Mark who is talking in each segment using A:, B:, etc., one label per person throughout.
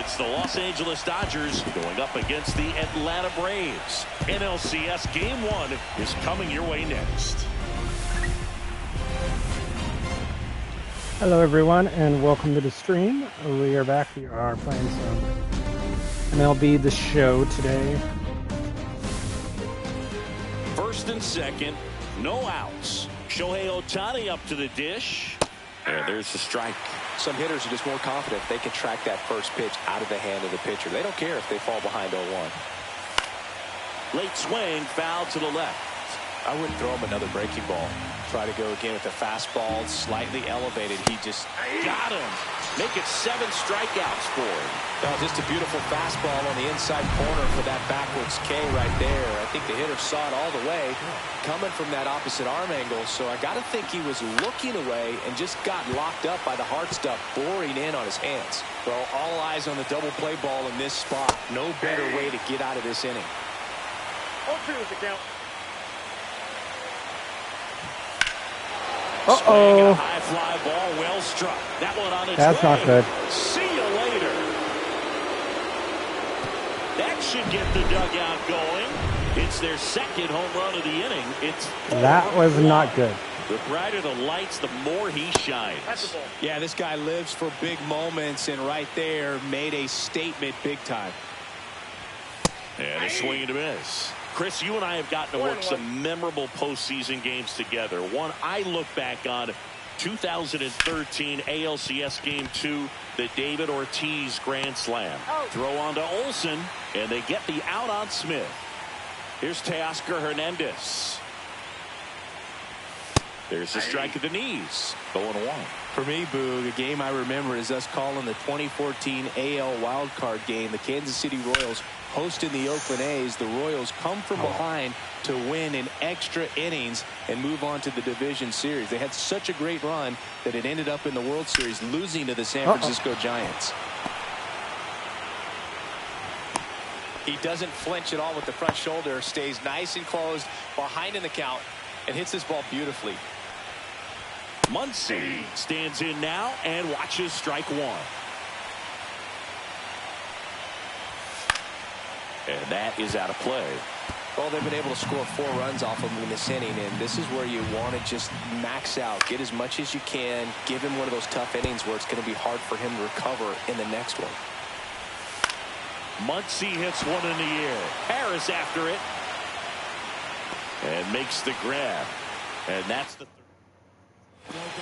A: It's the Los Angeles Dodgers going up against the Atlanta Braves. NLCS Game 1 is coming your way next.
B: Hello everyone and welcome to the stream. We are back. We are playing some MLB The Show today.
A: First and second, no outs. Shohei Ohtani up to the dish. And there's the strike.
C: Some hitters are just more confident they can track that first pitch out of the hand of the pitcher. They don't care if they fall behind 0-1.
A: Late swing, foul to the left.
C: I wouldn't throw him another breaking ball. Try to go again with the fastball, slightly elevated. He just
A: got him. Make it 7 strikeouts for him.
C: Oh, just a beautiful fastball on the inside corner for that backwards K right there. I think the hitter saw it all the way coming from that opposite arm angle. So I got to think he was looking away and just got locked up by the hard stuff boring in on his hands. Well, all eyes on the double play ball in this spot. No better way to get out of this inning.
D: 0-2 is the count.
A: Uh-oh. High fly ball, well struck. That one on its
B: That's
A: way.
B: not good.
A: See you later. That should get the dugout going. It's their second home run of the inning.
B: That was not good.
A: The brighter the lights, the more he shines.
D: That's the ball.
C: Yeah, this guy lives for big moments, and right there made a statement big time.
A: And a swing and a miss. Chris, you and I have gotten to work some memorable postseason games together. One I look back on, 2013 ALCS Game 2, the David Ortiz Grand Slam. Throw on to Olsen, and they get the out on Smith. Here's Teoscar Hernandez. There's the strike at the knees. 0-1.
C: For me, Boo, the game I remember is us calling the 2014 AL wildcard game. The Kansas City Royals hosting the Oakland A's. The Royals come from behind to win in extra innings and move on to the division series. They had such a great run that it ended up in the World Series losing to the San Francisco Giants. He doesn't flinch at all with the front shoulder, stays nice and closed behind in the count, and hits this ball beautifully.
A: Muncy stands in now and watches strike 1. And that is out of play.
C: Well, they've been able to score 4 runs off of him in this inning, and this is where you want to just max out, get as much as you can, give him one of those tough innings where it's going to be hard for him to recover in the next one.
A: Muncy hits one in the air. Harris after it. And makes the grab. And that's the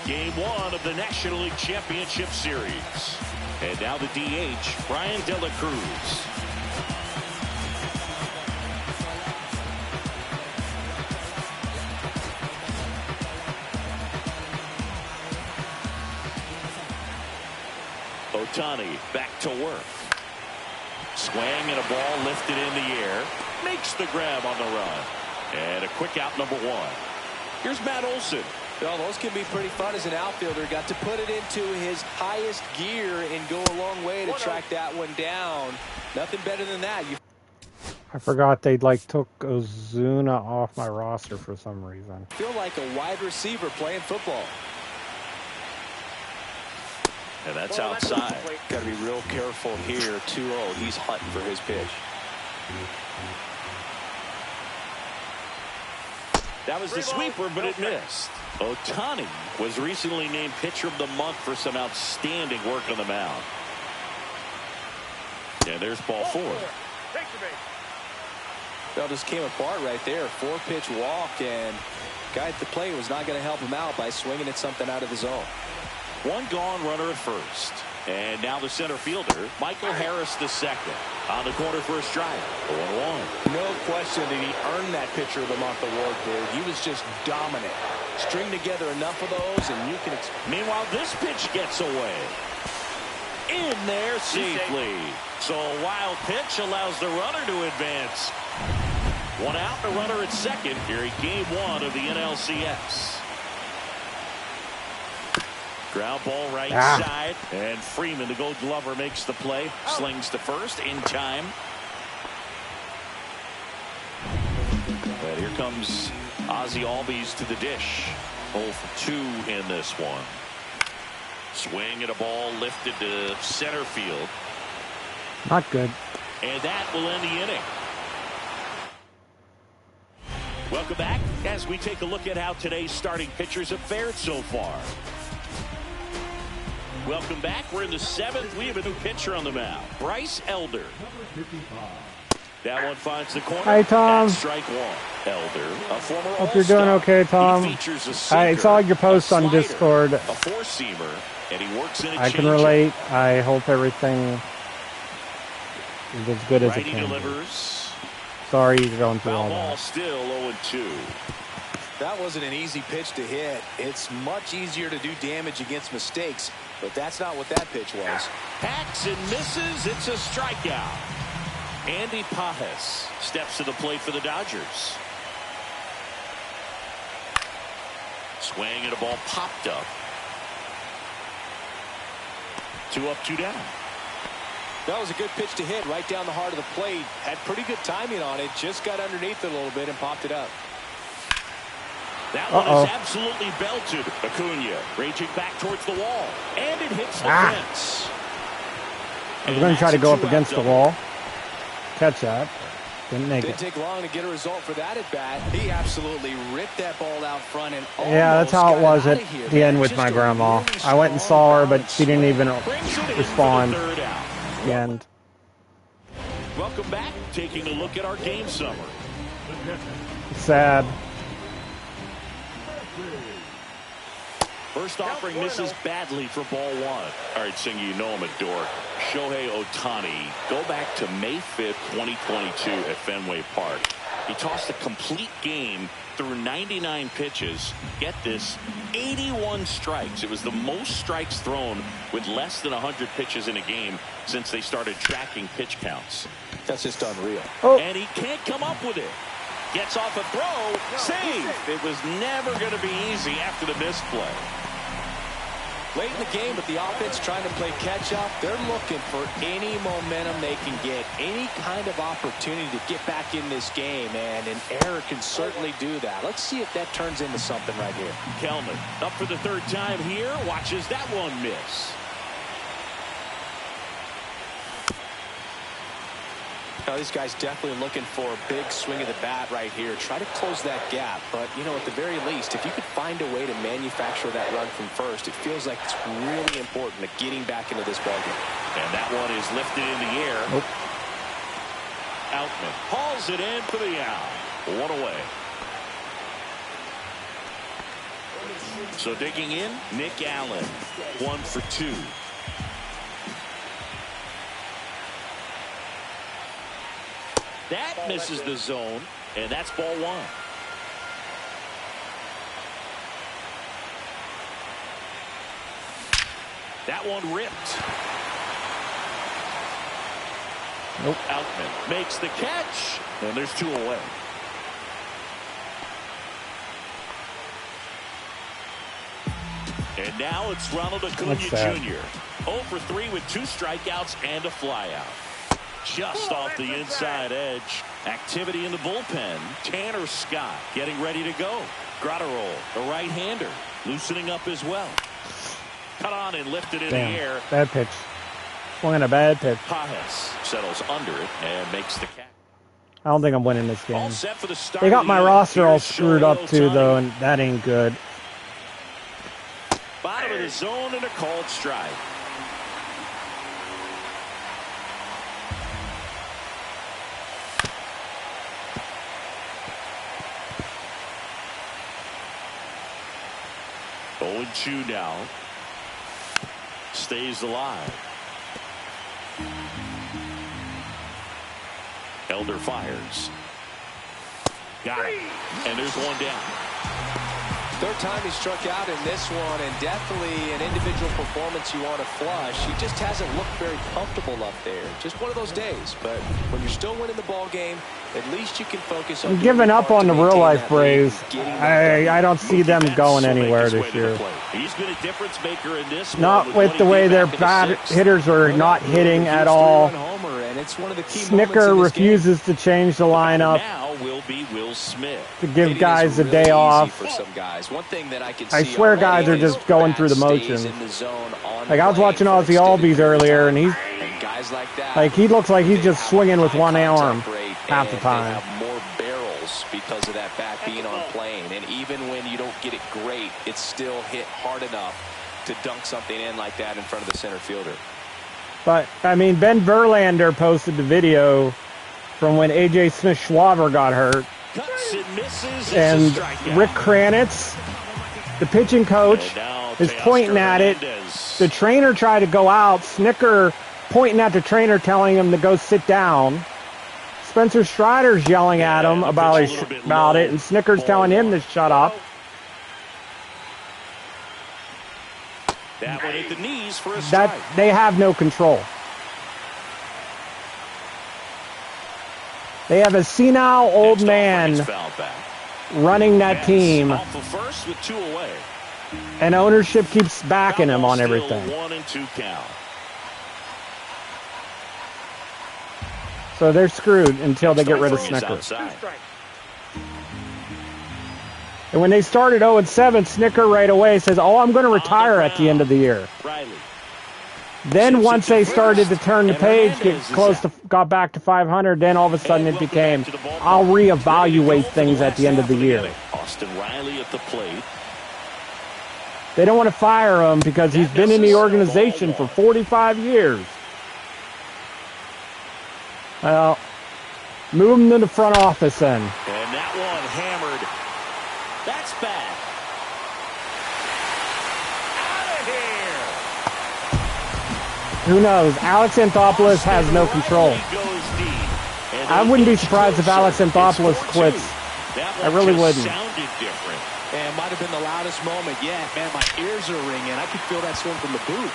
A: Game 1 of the National League Championship Series. And now the DH, Brian De La Cruz. Ohtani back to work. Swing and a ball lifted in the air. Makes the grab on the run. And a quick out, number 1. Here's Matt Olson.
C: Well, those can be pretty fun as an outfielder. Got to put it into his highest gear and go a long way to track that one down. Nothing better than that.
B: I forgot they took Ozuna off my roster for some reason.
C: Feel like a wide receiver playing football.
A: And that's outside.
C: Got to be real careful here. 2-0. He's hunting for his pitch.
A: That was the sweeper, but it missed. Ohtani was recently named Pitcher of the Month for some outstanding work on the mound. And there's ball 4.
C: Well, just came apart right there. 4-pitch walk, and guy at the plate was not going to help him out by swinging at something out of the zone.
A: 1 gone, runner at first. And now the center fielder, Michael Harris II, on the corner for a strike. 0-1.
C: No question that he earned that Pitcher of the Month award, dude. He was just dominant. String together enough of those, and you can.
A: Meanwhile, this pitch gets away. In there safely. So a wild pitch allows the runner to advance. 1 out, the runner at second here in Game 1 of the NLCS. Ground ball right side, and Freeman, the Gold Glover, makes the play. Slings to first in time. And here comes Ozzie Albies to the dish. 0 for 2 in this one. Swing and a ball lifted to center field.
B: Not good.
A: And that will end the inning. Welcome back as we take a look at how today's starting pitchers have fared so far. Welcome back. We're in the 7th. We have a new pitcher on the mound, Bryce Elder. That one finds the corner.
B: Hi, Tom.
A: That's strike one. Elder, a former
B: Hope you're doing okay, Tom. I saw your post on Discord.
A: A four-seamer, and he works in a
B: I can relate. I hope everything is as good as it can.
A: Delivers.
B: Sorry you're going through all
A: Ball
B: that.
A: still 0-2.
C: That wasn't an easy pitch to hit. It's much easier to do damage against mistakes, but that's not what that pitch was.
A: Hacks and misses. It's a strikeout. Andy Pajes steps to the plate for the Dodgers. Swing and a ball popped up. 2 up, 2 down.
C: That was a good pitch to hit right down the heart of the plate. Had pretty good timing on it. Just got underneath it a little bit and popped it up.
A: That one is absolutely belted. Acuna raging back towards the wall. And it hits the fence.
B: I was going to try to go up against the wall. Catch that. Didn't make it.
C: Didn't take long to get a result for that at bat. He absolutely ripped that ball out front and
B: yeah, that's how it was at the end with my grandma. I went and saw her, but she didn't even respond at the end.
A: Welcome back. Taking a look at our game summary.
B: It's sad.
A: First offering misses badly for ball one. All right, Singer, you know I'm a dork. Shohei Ohtani, go back to May 5th, 2022 at Fenway Park. He tossed a complete game through 99 pitches. Get this, 81 strikes. It was the most strikes thrown with less than 100 pitches in a game since they started tracking pitch counts.
C: That's just unreal.
A: And he can't come up with it. Gets off a throw. Save. It was never going to be easy after the misplay.
C: Late in the game with the offense trying to play catch-up, they're looking for any momentum they can get, any kind of opportunity to get back in this game, and an error can certainly do that. Let's see if that turns into something right here.
A: Kelman up for the 3rd time here, watches that one miss.
C: Now, these guys definitely looking for a big swing of the bat right here. Try to close that gap. But, you know, at the very least, if you could find a way to manufacture that run from first, it feels like it's really important to getting back into this ballgame.
A: And that one is lifted in the air.
B: Nope.
A: Outman hauls it in for the out. 1 away. So digging in, Nick Allen. 1 for 2. That misses the zone, and that's ball 1. That one ripped.
B: Nope.
A: Outman makes the catch, and there's 2 away. And now it's Ronald Acuna Jr. 0 for 3 with 2 strikeouts and a flyout. Just off the inside edge. Activity in the bullpen. Tanner Scott getting ready to go. Grotterol, the right-hander, loosening up as well. Cut on and lifted in the air.
B: Bad pitch. Swinging a bad pitch.
A: Pajes settles under it and makes the catch.
B: I don't think I'm winning this game.
A: All set for the start.
B: They got my roster all screwed up too, though, and that ain't good.
A: Bottom of the zone and a called strike. Oh, 2 now. Stays alive. Elder fires. Got it. And there's 1 down.
C: 3rd time he struck out in this one, and definitely an individual performance you want to flush. He just hasn't looked very comfortable up there. Just one of those days. But when you're still winning the ball game, at least you can focus on.
B: I'm giving up on the real life Braves. I don't see them going anywhere this year.
A: He's been a difference maker in this.
B: Not with the way their bad hitters are not hitting at all. Snicker refuses to change the lineup.
A: Will be Will Smith
B: to give guys a day off.
C: For some guys. One thing that I can
B: I swear guys are just going through the motions. Like I was watching Ozzy Albies earlier, and he's
C: guys like that.
B: Like, he looks like he's just swinging with one arm half the time.
C: They have more barrels because of that bat being on plane. And even when you don't get it great, it's still hit hard enough to dunk something in like that in front of the center fielder.
B: But, I mean, Ben Verlander posted the video from when A.J. Smith-Schwaber got hurt.
A: Cuts and misses.
B: And Rick Kranitz, the pitching coach, is pointing at it. The trainer tried to go out. Snicker pointing at the trainer, telling him to go sit down. Spencer Strider's yelling at him about it, and Snicker's telling him to shut up.
A: That one hit the knees for a strike.
B: They have no control. They have a senile old man running that team,
A: Off of first with 2 away.
B: and ownership keeps backing him on everything.
A: 1-2 count.
B: So they're screwed until they get rid of Snicker. And when they started 0-7, Snicker right away says, "Oh, I'm going to retire at the end of the year." Then once they started to turn the page, got back to 500, then all of a sudden it became, "I'll reevaluate things at the end of the year."
A: Austin Riley at the plate.
B: They don't want to fire him because he's been in the organization for 45 years. Well, move him to the front office then.
A: And that one hammered. That's bad. Out of here.
B: Who knows? Alex Anthopoulos has no control. I wouldn't be surprised if Alex Anthopoulos quits. I really wouldn't.
A: Sounded different.
C: And it might have been the loudest moment yet. Man, my ears are ringing. I could feel that swing from the booth.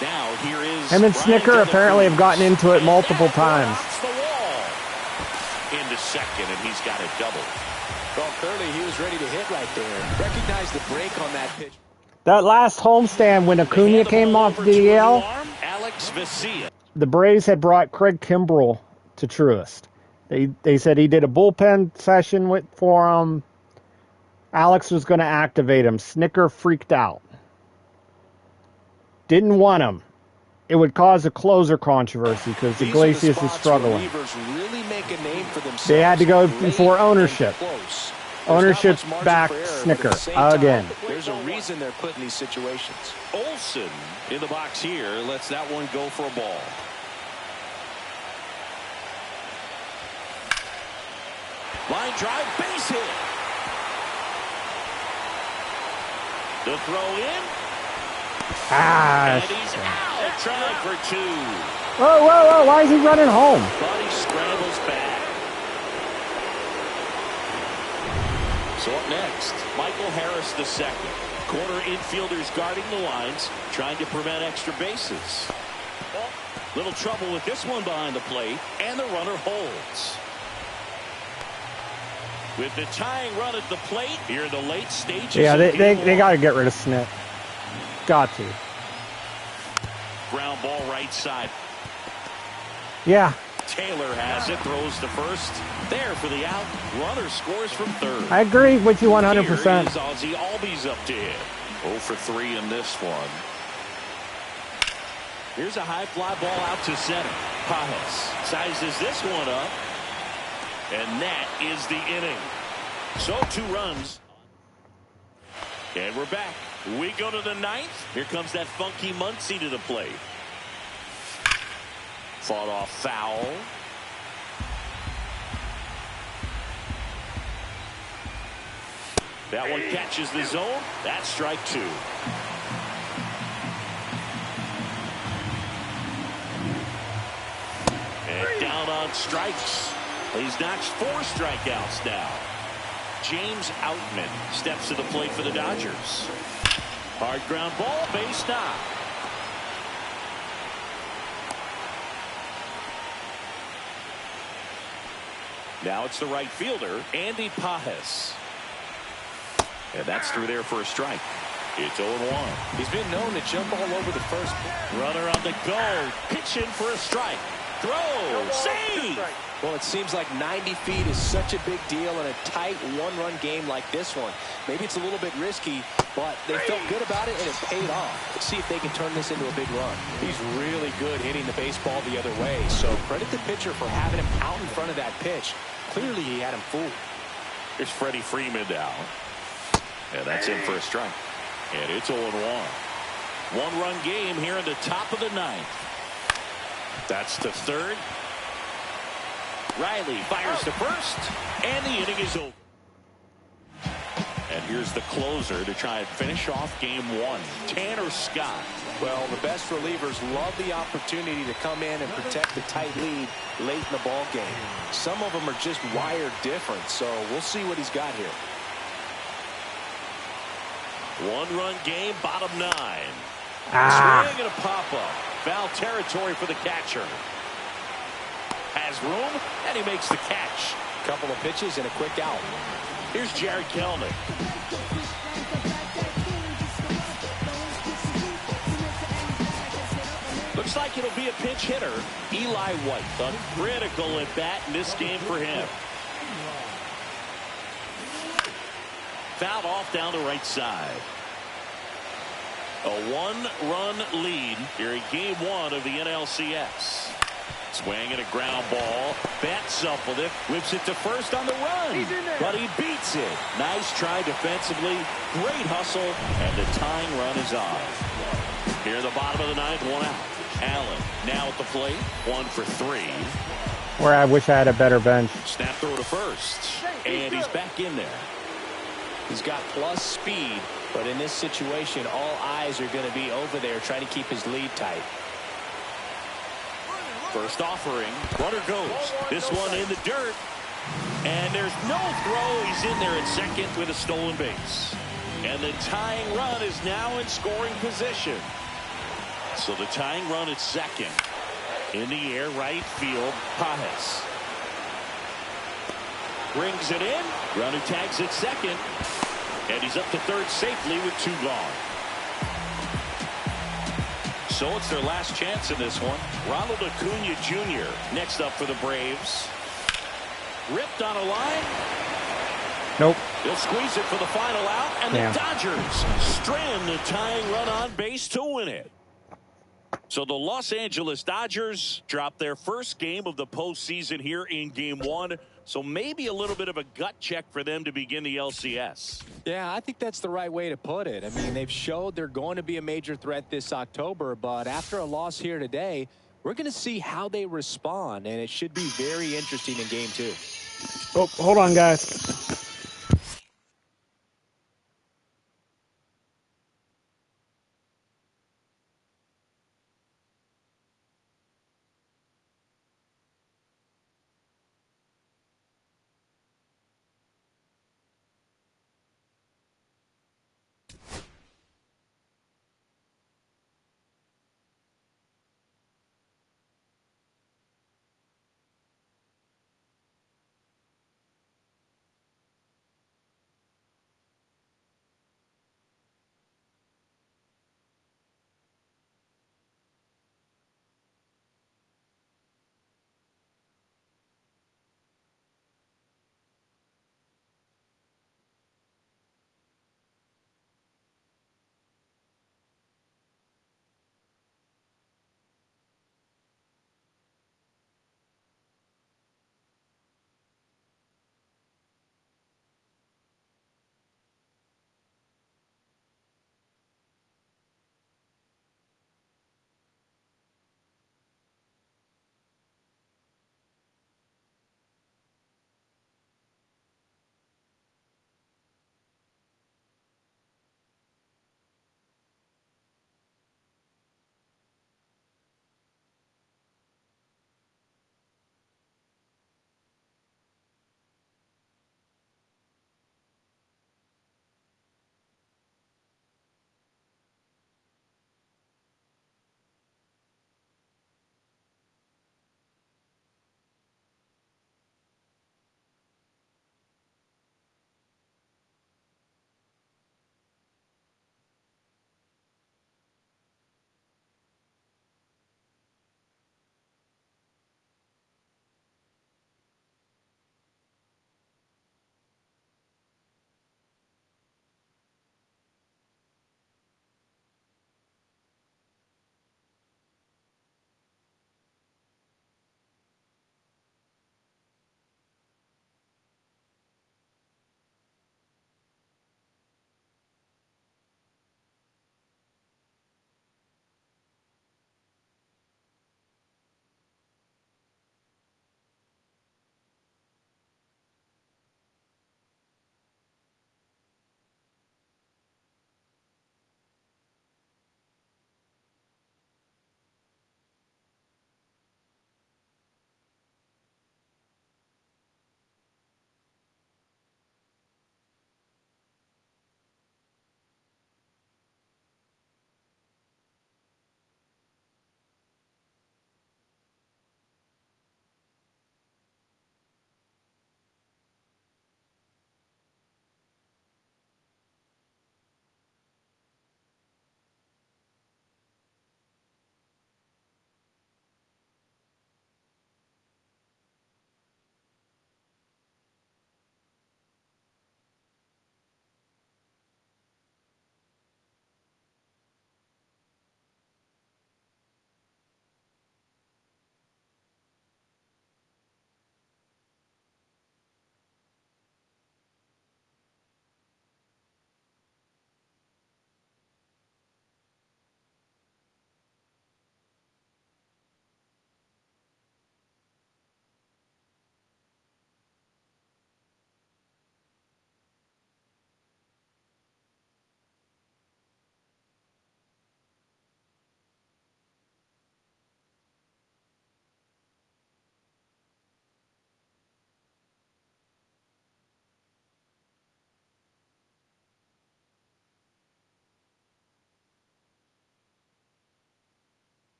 A: Now here is
B: him and Snicker apparently have gotten into it multiple times.
A: The wall. Into second, and he's got it double.
C: Well, Curley, he was ready to hit right there. Recognize the break on that pitch.
B: That last homestand when Acuna came off the DL, the Braves had brought Craig Kimbrell to Truist. They said he did a bullpen session for him. Alex was going to activate him. Snicker freaked out. Didn't want him. It would cause a closer controversy because Iglesias is struggling.
C: Really make a name for themselves.
B: They had to go before ownership. Ownership backed Snicker again.
C: There's a reason they're put in these situations.
A: Olsen in the box here lets that one go for a ball. Line drive, base hit. The throw in. And he's out. Trying for 2.
B: Whoa, whoa, whoa. Why is he running home?
A: But he scrambles back. So up next, Michael Harris II. Corner infielders guarding the lines, trying to prevent extra bases. Little trouble with this one behind the plate, and the runner holds. With the tying run at the plate, here in the late stages.
B: Yeah, they got to get rid of Snit. Got to.
A: Ground ball right side.
B: Yeah.
A: Taylor has it, throws to first. There for the out. Runner scores from third.
B: I agree with you 100%.
A: Here is Ozzie Albies up to hit. 0 for 3 in this one. Here's a high fly ball out to center. Pajes sizes this one up. And that is the inning. So 2 runs. And we're back. We go to the 9th. Here comes that funky Muncy to the plate. Fought off foul. That one catches the zone. That's strike 2. And down on strikes. He's notched 4 strikeouts now. James Outman steps to the plate for the Dodgers. Hard ground ball, base knock. Now it's the right fielder, Andy Pajes. And that's through there for a strike. It's 0-1.
C: He's been known to jump all over the first.
A: Runner on the go, pitching for a strike. throw. Save!
C: Well, it seems like 90 feet is such a big deal in a tight one-run game like this one. Maybe it's a little bit risky, but they felt good about it, and it paid off. Let's see if they can turn this into a big run. He's really good hitting the baseball the other way, so credit the pitcher for having him out in front of that pitch. Clearly, he had him fooled.
A: Here's Freddie Freeman now. And that's in for a strike. And it's 0-1. One-run game here in the top of the ninth. That's the third. Riley fires to first, and the inning is over. And here's the closer to try and finish off game one, Tanner Scott.
C: Well, the best relievers love the opportunity to come in and protect the tight lead late in the ball game. Some of them are just wired different, so we'll see what he's got here.
A: One-run game, bottom nine. Swing and a pop-up. Foul territory for the catcher. Has room, and he makes the catch.
C: Couple of pitches and a quick out.
A: Here's Jared Kelnick. Looks like it'll be a pinch hitter. Eli White, a critical at bat in this game for him. Fouled off down the right side. A one-run lead here in game one of the NLCS. Swing and a ground ball. Bats up with it. Whips it to first on the run. But he beats it. Nice try defensively. Great hustle. And the tying run is on. Here at the bottom of the ninth, one out. Allen now at the plate. 1 for 3.
B: Where I wish I had a better bench.
A: Snap throw to first. And he's back in there.
C: He's got plus speed. But in this situation, all eyes are going to be over there trying to keep his lead tight.
A: First offering. Runner goes. This one in the dirt. And there's no throw. He's in there at second with a stolen base. And the tying run is now in scoring position. So the tying run at second. In the air, right field, Pajes. Brings it in. Runner tags at second. And he's up to third safely with 2 gone. So it's their last chance in this one. Ronald Acuna Jr. next up for the Braves. Ripped on a line.
B: Nope.
A: He'll squeeze it for the final out. And the Dodgers strand the tying run on base to win it. So the Los Angeles Dodgers drop their first game of the postseason here in game one. So maybe a little bit of a gut check for them to begin the LCS.
C: Yeah, I think that's the right way to put it. I mean, they've showed they're going to be a major threat this October, but after a loss here today, we're going to see how they respond, and it should be very interesting in game 2.
B: Oh, hold on, guys.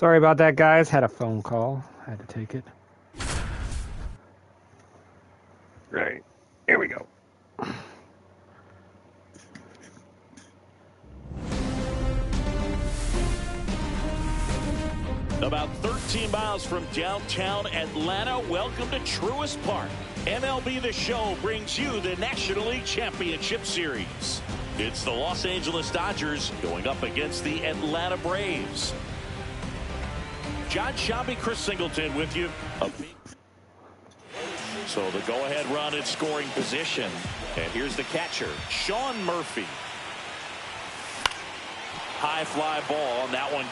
B: Sorry about that, guys. Had a phone call. Had to take it. Right. Here we go.
A: About 13 miles from downtown Atlanta, welcome to Truist Park. MLB The Show brings you the National League Championship Series. It's the Los Angeles Dodgers going up against the Atlanta Braves. John Shabby, Chris Singleton with you. So the go-ahead run in scoring position. And here's the catcher, Sean Murphy. High fly ball on that one.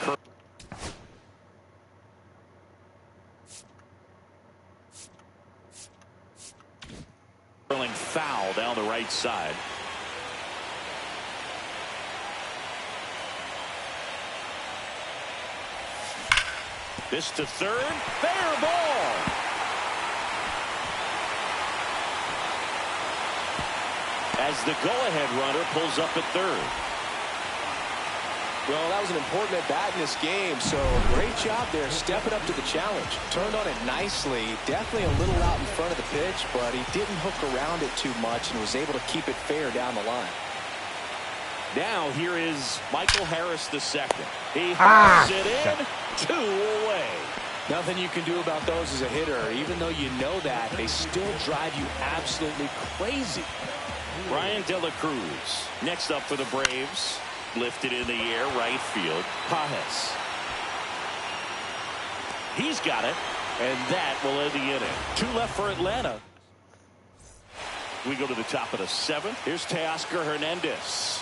A: Curling foul down the right side. This to third. Fair ball. As the go-ahead runner pulls up at third.
C: Well, that was an important at-bat in this game, so great job there stepping up to the challenge. Turned on it nicely, definitely a little out in front of the pitch, but he didn't hook around it too much and was able to keep it fair down the line.
A: Now here is Michael Harris II. He hits it in, 2 away.
C: Nothing you can do about those as a hitter. Even though you know that, they still drive you absolutely crazy.
A: Ryan De La Cruz next up for the Braves. Lifted in the air, right field. Pajes. He's got it, and that will end the inning. 2 left for Atlanta. We go to the top of the 7th. Here's Teoscar Hernandez.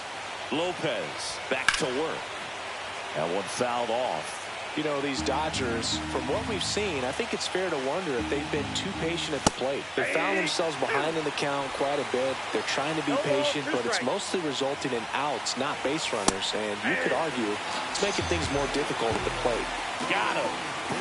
A: Lopez back to work. That one fouled off.
C: You know, these Dodgers, from what we've seen, I think it's fair to wonder if they've been too patient at the plate. They found themselves behind in the count quite a bit. They're trying to be patient, but it's mostly resulting in outs, not base runners. And you could argue it's making things more difficult at the plate.
A: Got him.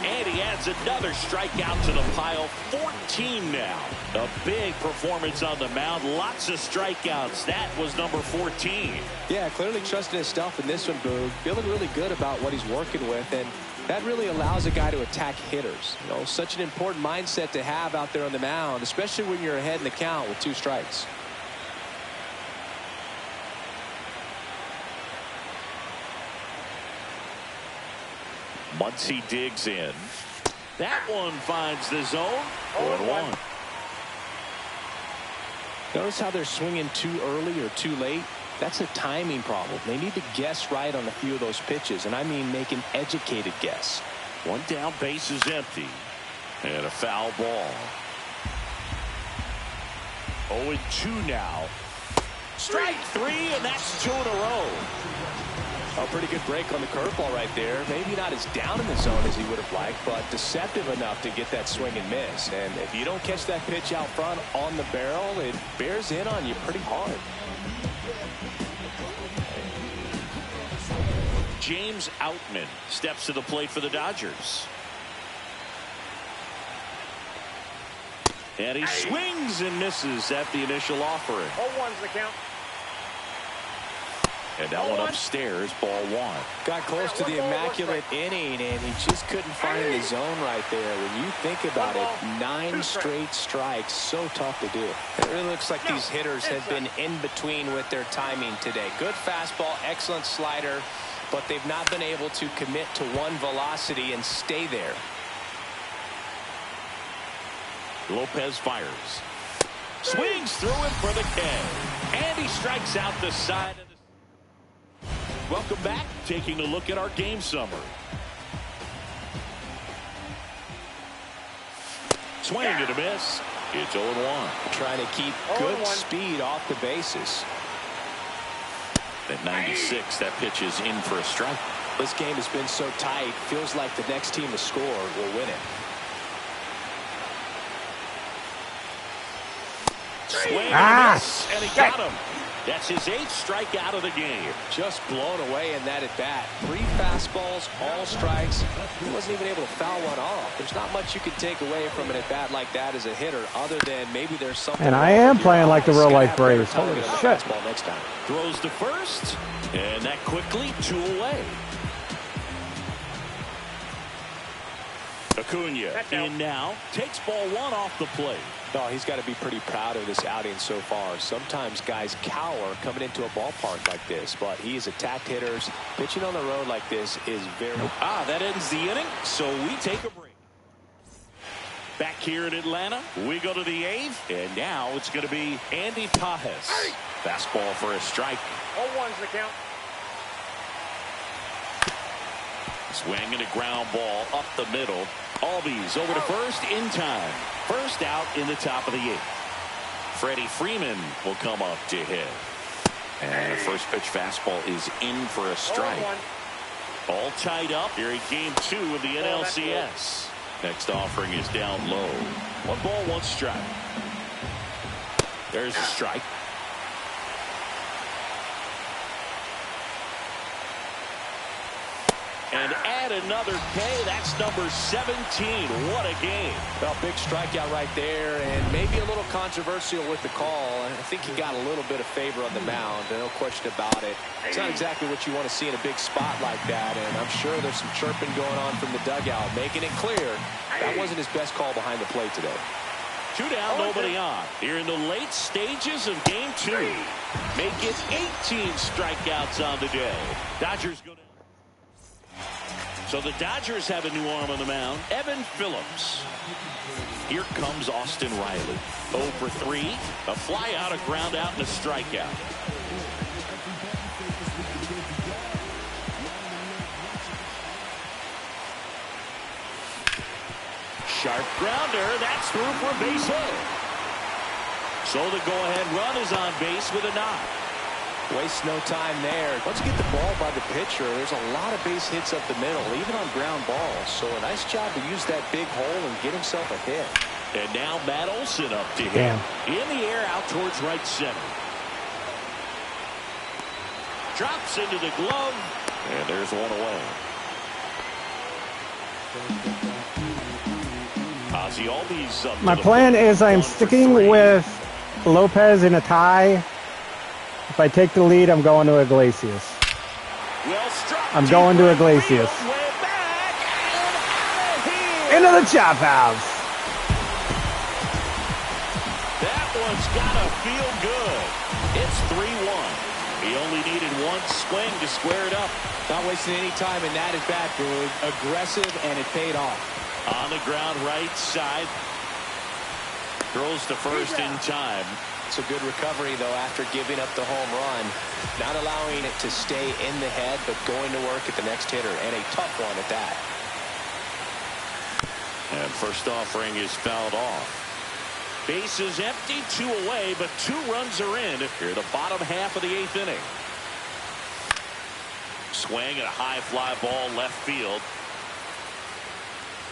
A: And he adds another strikeout to the pile. 14 now. A big performance on the mound. Lots of strikeouts. That was number 14.
C: Yeah, clearly trusting his stuff in this one, Boog. Feeling really good about what he's working with. And that really allows a guy to attack hitters. You know, such an important mindset to have out there on the mound, especially when you're ahead in the count with 2 strikes.
A: Muncy digs in. That one finds the zone. 0-1.
C: Notice how they're swinging too early or too late. That's a timing problem. They need to guess right on a few of those pitches, and I mean make an educated guess.
A: 1 down, base is empty. And a foul ball. 0-2 now. Strike 3, and that's 2 in a row.
C: A pretty good break on the curveball right there. Maybe not as down in the zone as he would have liked, but deceptive enough to get that swing and miss. And if you don't catch that pitch out front on the barrel, it bears in on you pretty hard.
A: James Outman steps to the plate for the Dodgers. And he swings and misses at the initial offering.
D: 0-1's the count.
A: And that one upstairs, ball 1.
C: Got close to the immaculate inning, and he just couldn't find the zone right there. When you think about it, 9 straight strikes, so tough to do. It really looks like these hitters have been in between with their timing today. Good fastball, excellent slider, but they've not been able to commit to one velocity and stay there.
A: Lopez fires. Swings through him for the K. And he strikes out the side. Welcome back. Taking a look at our game summary. Swing and a miss. It's 0-1.
C: Trying to keep good speed off the bases.
A: At 96, that pitch is in for a strike.
C: This game has been so tight. Feels like the next team to score will win it.
A: Swing and a miss, and he got him. That's his 8th strikeout of the game.
C: Just blown away in that at bat. 3 fastballs, all strikes. He wasn't even able to foul one off. There's not much you can take away from an at bat like that as a hitter, other than maybe there's something.
B: And I am playing like the real life Braves. Holy shit!
C: Next time.
A: Throws to first, and that quickly 2 away. Acuna in now, takes ball one off the plate.
C: Oh, he's got to be pretty proud of this outing so far. Sometimes guys cower coming into a ballpark like this, but he's attacked hitters. Pitching on the road like this is very...
A: That ends the inning, so we take a break. Back here in Atlanta, we go to the 8th, and now it's going to be Andy Tajes. Fastball for a strike.
D: 0-1's the count.
A: Swinging a ground ball up the middle. Albies over to first in time. First out in the top of the 8th. Freddie Freeman will come up to hit. And the first pitch fastball is in for a strike.
D: 0-1.
A: All tied up here in game 2 of the NLCS. Next offering is down low. 1 ball, 1 strike. There's a strike. And add another K. That's number 17. What a game.
C: Well, big strikeout right there, and maybe a little controversial with the call. I think he got a little bit of favor on the mound, no question about it. It's not exactly what you want to see in a big spot like that, and I'm sure there's some chirping going on from the dugout, making it clear that wasn't his best call behind the plate today.
A: 2 down, nobody on. Here in the late stages of game 2. Make it 18 strikeouts on the day. Dodgers go down. So the Dodgers have a new arm on the mound. Evan Phillips. Here comes Austin Riley. 0 for 3. A fly out, a ground out, and a strikeout. Sharp grounder. That's through for a base hit. So the go-ahead run is on base with a knock.
C: Waste no time there. Once you get the ball by the pitcher, there's a lot of base hits up the middle, even on ground balls. So a nice job to use that big hole and get himself a hit.
A: And now Matt Olson up to him. In the air out towards right center. Drops into the glove. And there's one away. Ozzie Albies up.
B: My plan is I'm sticking with Lopez in a tie. If I take the lead, I'm going to Iglesias. I'm going to Iglesias. Into the chop house.
A: That one's got to feel good. It's 3-1. He only needed 1 swing to square it up.
C: Not wasting any time in that at bat, dude. Aggressive, and it paid off.
A: On the ground right side. Throws to first in time.
C: It's a good recovery, though, after giving up the home run. Not allowing it to stay in the head, but going to work at the next hitter, and a tough one at that.
A: And first offering is fouled off. Base is empty, 2 away, but 2 runs are in here the bottom half of the 8th inning. Swing and a high fly ball left field.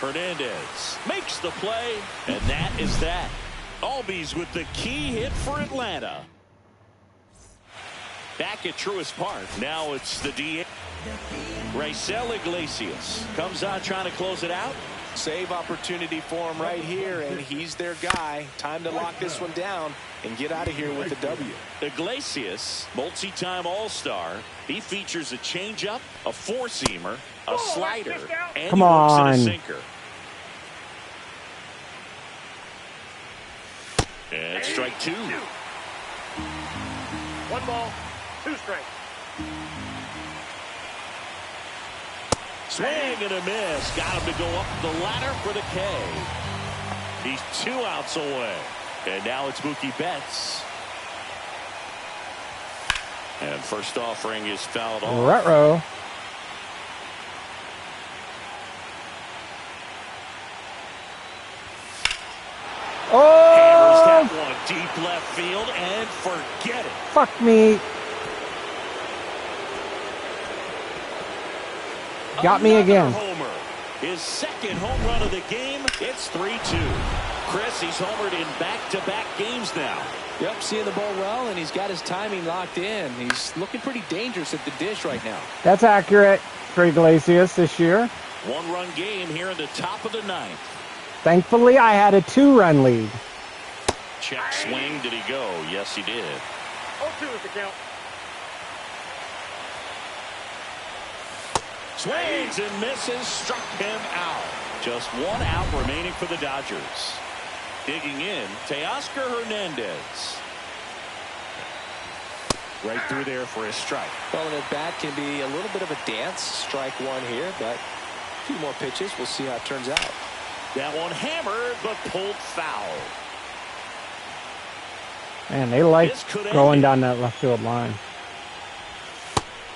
A: Hernandez makes the play, and that is that. Albies with the key hit for Atlanta. Back at Truist Park. Now it's the DH. Raisel Iglesias comes out trying to close it out.
C: Save opportunity for him right here, and he's their guy. Time to lock this one down and get out of here with the W.
A: Iglesias, multi-time All-Star. He features a changeup, a four-seamer, a slider, and
B: Come
A: he works
B: on.
A: in a sinker. And strike 2.
D: 1 ball, 2 strikes.
A: Swing and a miss. Got him to go up the ladder for the K. He's 2 outs away. And now it's Mookie Betts. And first offering is fouled off.
B: Ruh-roh.
A: Hammers that
B: Oh,
A: one deep left field and forget it.
B: fuck me. Got me
A: Another
B: again.
A: Homer. His second home run of the game. It's 3-2. Chris, he's homered in back-to-back games now.
C: Yep, seeing the ball well, and he's got his timing locked in. He's looking pretty dangerous at the dish right now.
B: That's accurate for Iglesias this year.
A: 1-run game here in the top of the 9th.
B: Thankfully, I had a 2-run lead.
A: Check swing. Did he go? Yes, he did.
D: 0-2 is the count.
A: Swings and misses. Struck him out. Just one out remaining for the Dodgers. Digging in, Teoscar Hernandez. Right through there for a strike.
C: Well, and at bat can be a little bit of a dance. Strike one here, but a few more pitches. We'll see how it turns out.
A: That one hammered, but pulled foul.
B: Man, they like going down that left field line.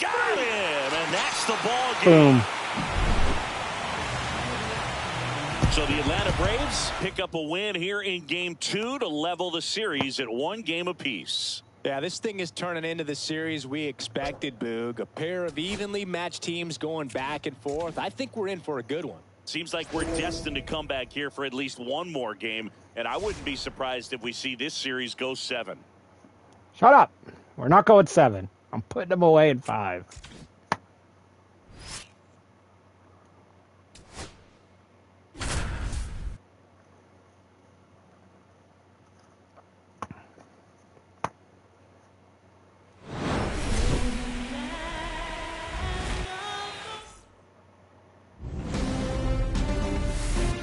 A: Got him, and that's the ball game.
B: Boom.
A: So the Atlanta Braves pick up a win here in Game 2 to level the series at 1 game apiece.
C: Yeah, this thing is turning into the series we expected, Boog. A pair of evenly matched teams going back and forth. I think we're in for a good one.
A: Seems like we're destined to come back here for at least one more game, and I wouldn't be surprised if we see this series go 7.
B: Shut up. We're not going 7. I'm putting them away in 5.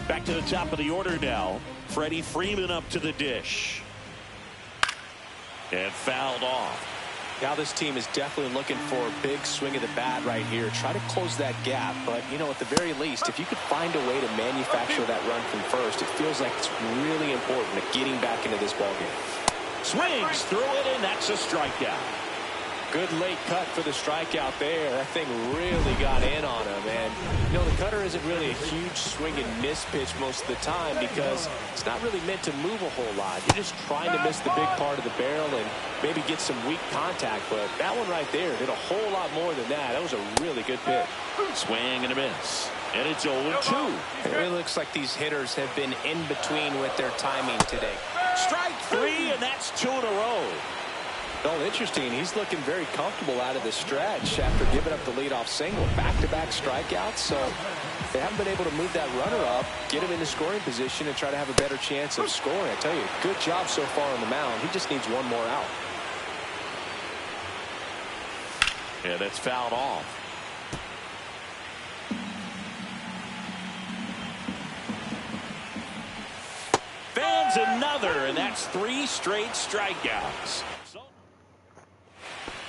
A: Back to the top of the order now. Freddie Freeman up to the dish. And fouled off.
C: Now this team is definitely looking for a big swing of the bat right here. Try to close that gap. But, you know, at the very least, if you could find a way to manufacture that run from first, it feels like it's really important to getting back into this ballgame.
A: Swings through it, and that's a strikeout.
C: Good late cut for the strikeout there. That thing really got in on him. And, you know, the cutter isn't really a huge swing and miss pitch most of the time because it's not really meant to move a whole lot. You're just trying to miss the big part of the barrel and maybe get some weak contact. But that one right there did a whole lot more than that. That was a really good pitch.
A: Swing and a miss. And it's 0-2.
C: It really looks like these hitters have been in between with their timing today.
A: Strike 3, and that's 2 in a row.
C: Well, interesting. He's looking very comfortable out of the stretch after giving up the leadoff single. Back-to-back strikeouts, so they haven't been able to move that runner up, get him into scoring position, and try to have a better chance of scoring. I tell you, good job so far on the mound. He just needs one more out.
A: Yeah, that's fouled off. Fans another, and that's 3 straight strikeouts.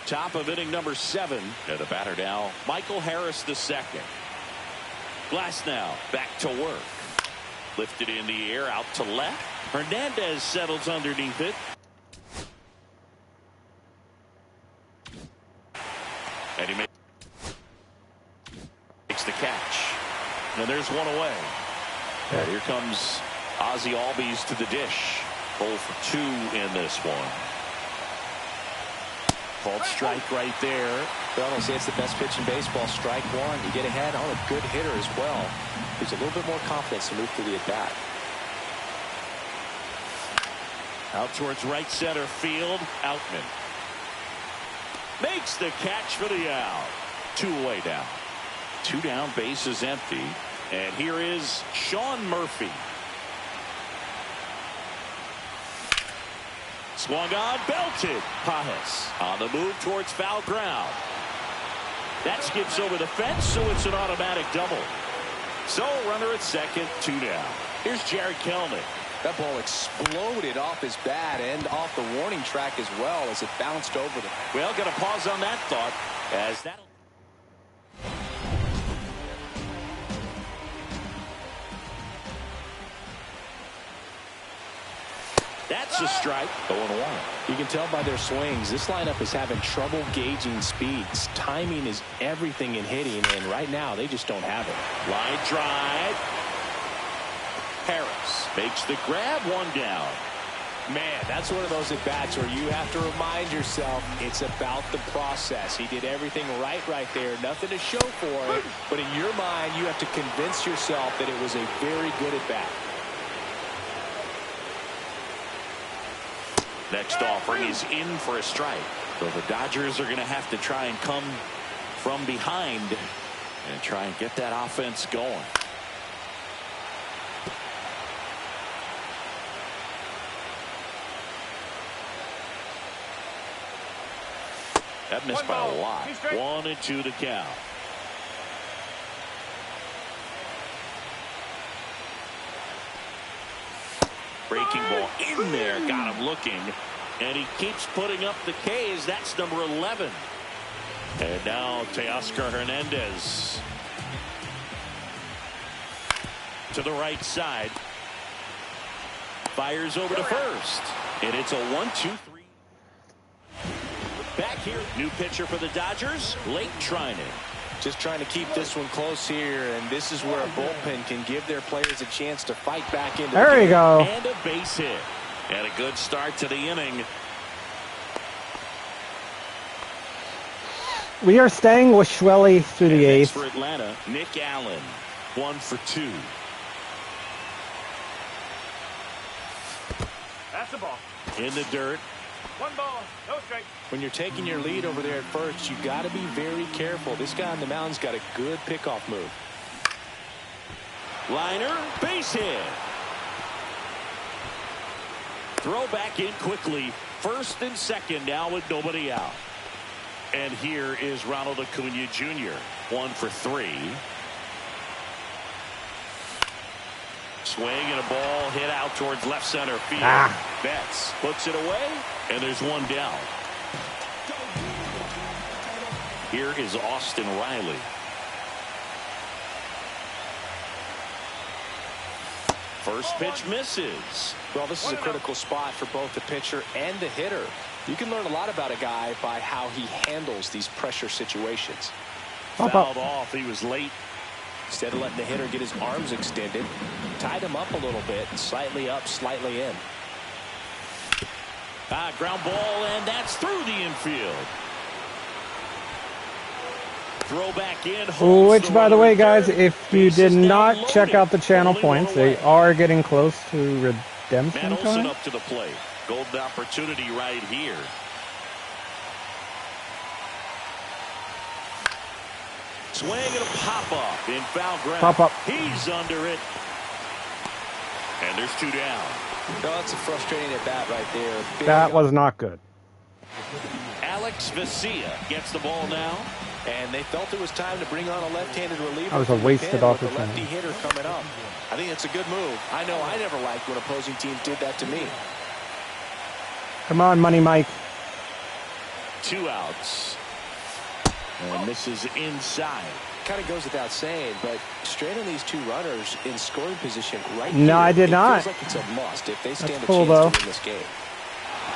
A: Top of inning number 7. And the batter now, Michael Harris II. Glass now back to work. Lifted in the air out to left. Hernandez settles underneath it. And he makes the catch. And there's one away. And here comes Ozzie Albies to the dish. 0 for 2 in this one. Called strike right there.
C: Well, I'll say it's the best pitch in baseball. Strike one. You get ahead on a good hitter as well. Gives a little bit more confidence to move through the at-bat.
A: Out towards right center field. Outman makes the catch for the out. 2 away now. 2 down, base is empty. And here is Sean Murphy. Swung on, belted. Pajes on the move towards foul ground. That skips over the fence, so it's an automatic double. So runner at second, 2 down. Here's Jared Kelnick.
C: That ball exploded off his bat and off the warning track as well as it bounced over them.
A: Well, got to pause on that thought as that. That's a strike. 0-1.
C: You can tell by their swings, this lineup is having trouble gauging speeds. Timing is everything in hitting, and right now they just don't have it.
A: Line drive. Harris makes the grab, 1 down.
C: Man, that's one of those at-bats where you have to remind yourself it's about the process. He did everything right there. Nothing to show for it, but in your mind, you have to convince yourself that it was a very good at-bat.
A: Next offering is in for a strike. So the Dodgers are going to have to try and come from behind and try and get that offense going. That missed by a lot. 1-2 to count. Breaking ball in there, got him looking, and he keeps putting up the Ks. That's number 11. And now Teoscar Hernandez to the right side, fires over to first, and it's a 1-2-3. Back here, new pitcher for the Dodgers, Lake Trinan.
C: Just trying to keep this one close here, and this is where a bullpen can give their players a chance to fight back into
B: there you go.
A: And a base hit. And a good start to the inning.
B: We are staying with Schwelly through the eighth.
A: For Atlanta, Nick Allen, 1 for 2.
D: That's the ball.
A: In the dirt.
D: 1 ball, no strike.
C: When you're taking your lead over there at first, you got to be very careful. This guy on the mound's got a good pickoff move.
A: Liner, base hit. Throw back in quickly. First and second now with nobody out. And here is Ronald Acuna Jr. 1 for 3. Swing and a ball hit out towards left center field. Betts puts it away, and there's one down. Here is Austin Riley. First pitch misses.
C: Well, this is a critical spot for both the pitcher and the hitter. You can learn a lot about a guy by how he handles these pressure situations.
A: Fouled off. He was late.
C: Instead of letting the hitter get his arms extended, tied him up a little bit, slightly up, slightly in.
A: Ground ball, and that's through the infield. Throw back in.
B: Which, by the way, guys, if you did not check out the channel points, they are getting close to redemption time.
A: Up to the plate. Golden opportunity right here. Swing and a pop up in foul ground.
B: Pop up.
A: He's under it. And there's 2 down.
C: No, that's a frustrating at bat right there.
B: That was not good.
A: Alex Vesia gets the ball now.
C: And they felt it was time to bring on a left-handed reliever.
B: That was a wasted opportunity.
C: Lefty hitter coming up. I think it's a good move. I know I never liked when opposing teams did that to me.
B: Come on, Money Mike.
A: 2 outs. And this is inside.
C: Kind of goes without saying, but straight on these 2 runners in scoring position right
B: No,
C: here,
B: I did not.
C: Feels like it's a must if they stand a
B: cool,
C: chance
B: though.
C: to win this game.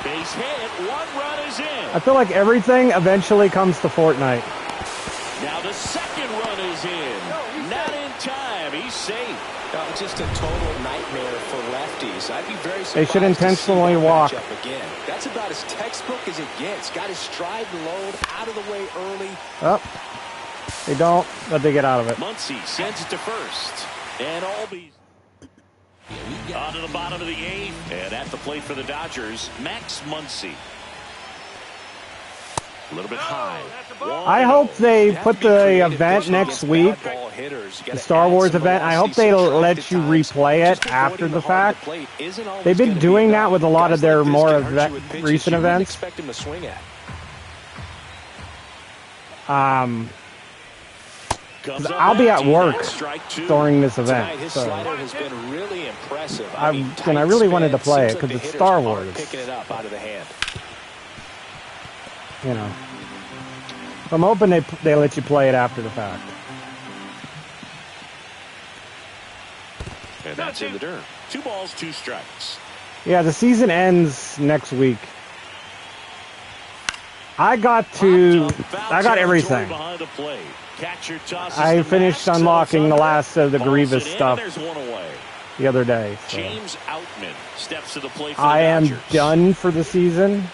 A: Base hit. 1 run is in.
B: I feel like everything eventually comes to Fortnite.
A: Now the second run is in. Not in time. He's safe.
C: Just a total nightmare for lefties. I'd be very surprised
B: They should intentionally walk.
C: Again. That's about as textbook as it gets. Got his stride and load out of the way early.
B: Oh, they don't, but they get out of it.
A: Muncy sends it to first. And Albies on to the bottom of the 8th. And at the plate for the Dodgers, Max Muncy. A little bit high.
B: I hope they put the event next week, the Star Wars event. I hope they let you replay it after the fact. They've been doing that with a lot of their more recent events. I'll be at work during this event, so I really wanted to play it because it's Star Wars. You know, I'm hoping they let you play it after the fact.
A: And that's in the dirt. 2 balls, 2 strikes.
B: Yeah, the season ends next week. I got everything. I finished unlocking the last of the Grievous stuff the other day. So.
A: James Outman steps to the plate for
B: I am done for the season.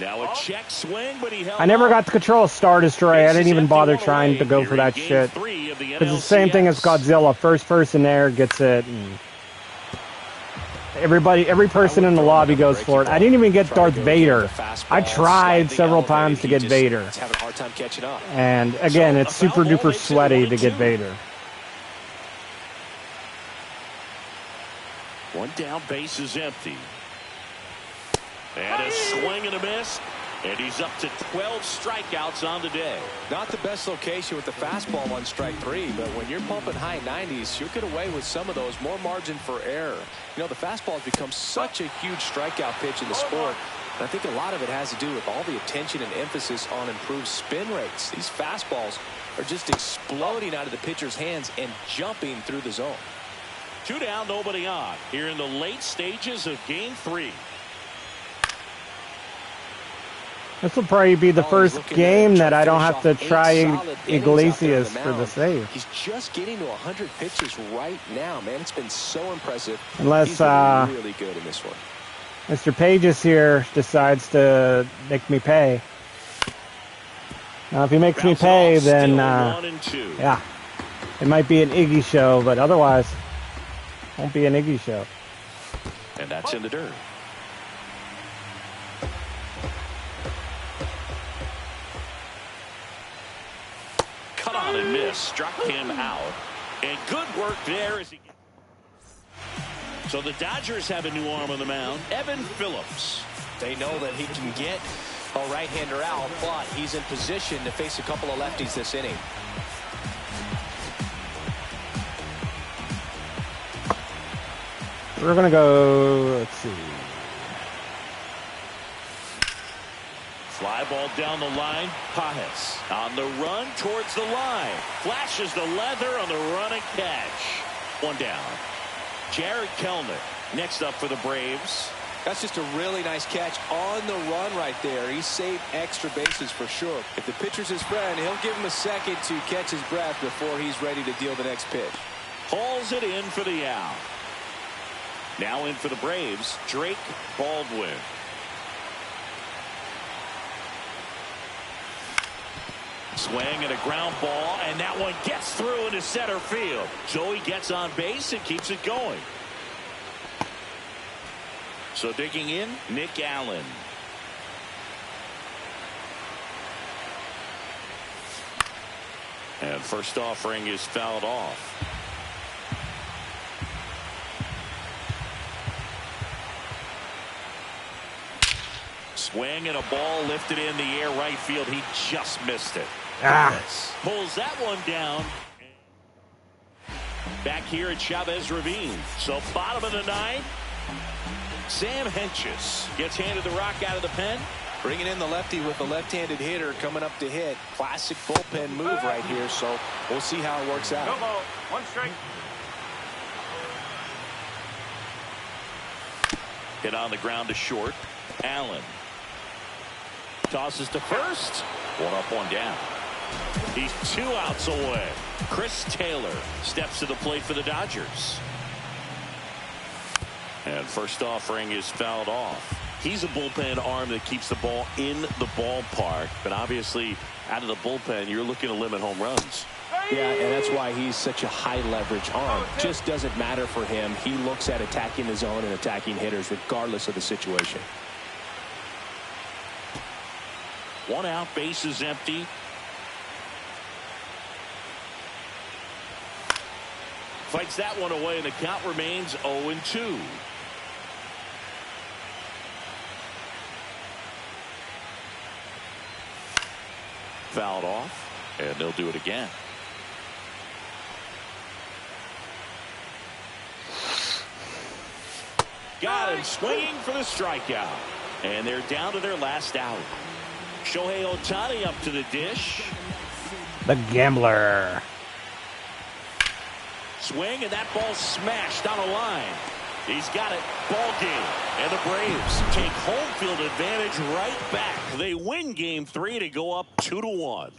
A: Now a check swing, but he held
B: I never got to control a Star Destroyer. I didn't even bother trying to go for that shit. It's the same thing as Godzilla. First person there gets it. And every person in the lobby goes for it. I didn't even get Darth Vader. I tried several times to get Vader. And again, it's super duper sweaty to get Vader.
A: 1 down, base is empty. And a swing and a miss. And he's up to 12 strikeouts on the day.
C: Not the best location with the fastball on strike 3, but when you're pumping high 90s, you'll get away with some of those. More margin for error. You know, the fastball has become such a huge strikeout pitch in the sport. And I think a lot of it has to do with all the attention and emphasis on improved spin rates. These fastballs are just exploding out of the pitcher's hands and jumping through the zone.
A: 2 down, nobody on. Here in the late stages of Game 3.
B: This will probably be the first game that I don't have to try Iglesias for the save.
C: He's just getting to 100 pitches right now, man. It's been so impressive.
B: Unless
C: he's been really good in this one.
B: Mr. Pages here decides to make me pay. Now, if he makes me pay, then yeah, it might be an Iggy show, but otherwise, it won't be an Iggy show.
A: And that's in the dirt. Cut on and miss, struck him out, and good work there as he. So the Dodgers have a new arm on the mound, Evan Phillips.
C: They know that he can get a right-hander out, but he's in position to face a couple of lefties this inning.
B: We're going to go, let's see.
A: Fly ball down the line. Pajes on the run towards the line. Flashes the leather on the run and catch. 1 down. Jared Kellner next up for the Braves.
C: That's just a really nice catch on the run right there. He saved extra bases for sure. If the pitcher's his friend, he'll give him a second to catch his breath before he's ready to deal the next pitch.
A: Hauls it in for the out. Now in for the Braves, Drake Baldwin. Swing and a ground ball, and that one gets through into center field. So he gets on base and keeps it going. So digging in, Nick Allen. And first offering is fouled off. Swing and a ball lifted in the air right field. He just missed it. Pulls that one down. Back here at Chavez Ravine. So bottom of the 9th. Sam Hentges gets handed the rock out of the pen.
C: Bringing in the lefty with the left-handed hitter coming up to hit. Classic bullpen move right here. So we'll see how it works out.
D: No ball. 1 strike.
A: Hit on the ground to short. Allen. Tosses to first. 1 up, 1 down. He's 2 outs away. Chris Taylor steps to the plate for the Dodgers. And first offering is fouled off. He's a bullpen arm that keeps the ball in the ballpark. But obviously, out of the bullpen, you're looking to limit home runs.
C: Yeah, and that's why he's such a high leverage arm. Just doesn't matter for him. He looks at attacking the zone and attacking hitters regardless of the situation.
A: 1 out, base is empty. Fights that one away, and the count remains 0-2. Fouled off, and they'll do it again. Got him swinging for the strikeout. And they're down to their last out. Shohei Ohtani up to the dish.
B: The gambler.
A: Swing, and that ball smashed on a line. He's got it. Ball game. And the Braves take home field advantage right back. They win Game 3 to go up 2-1.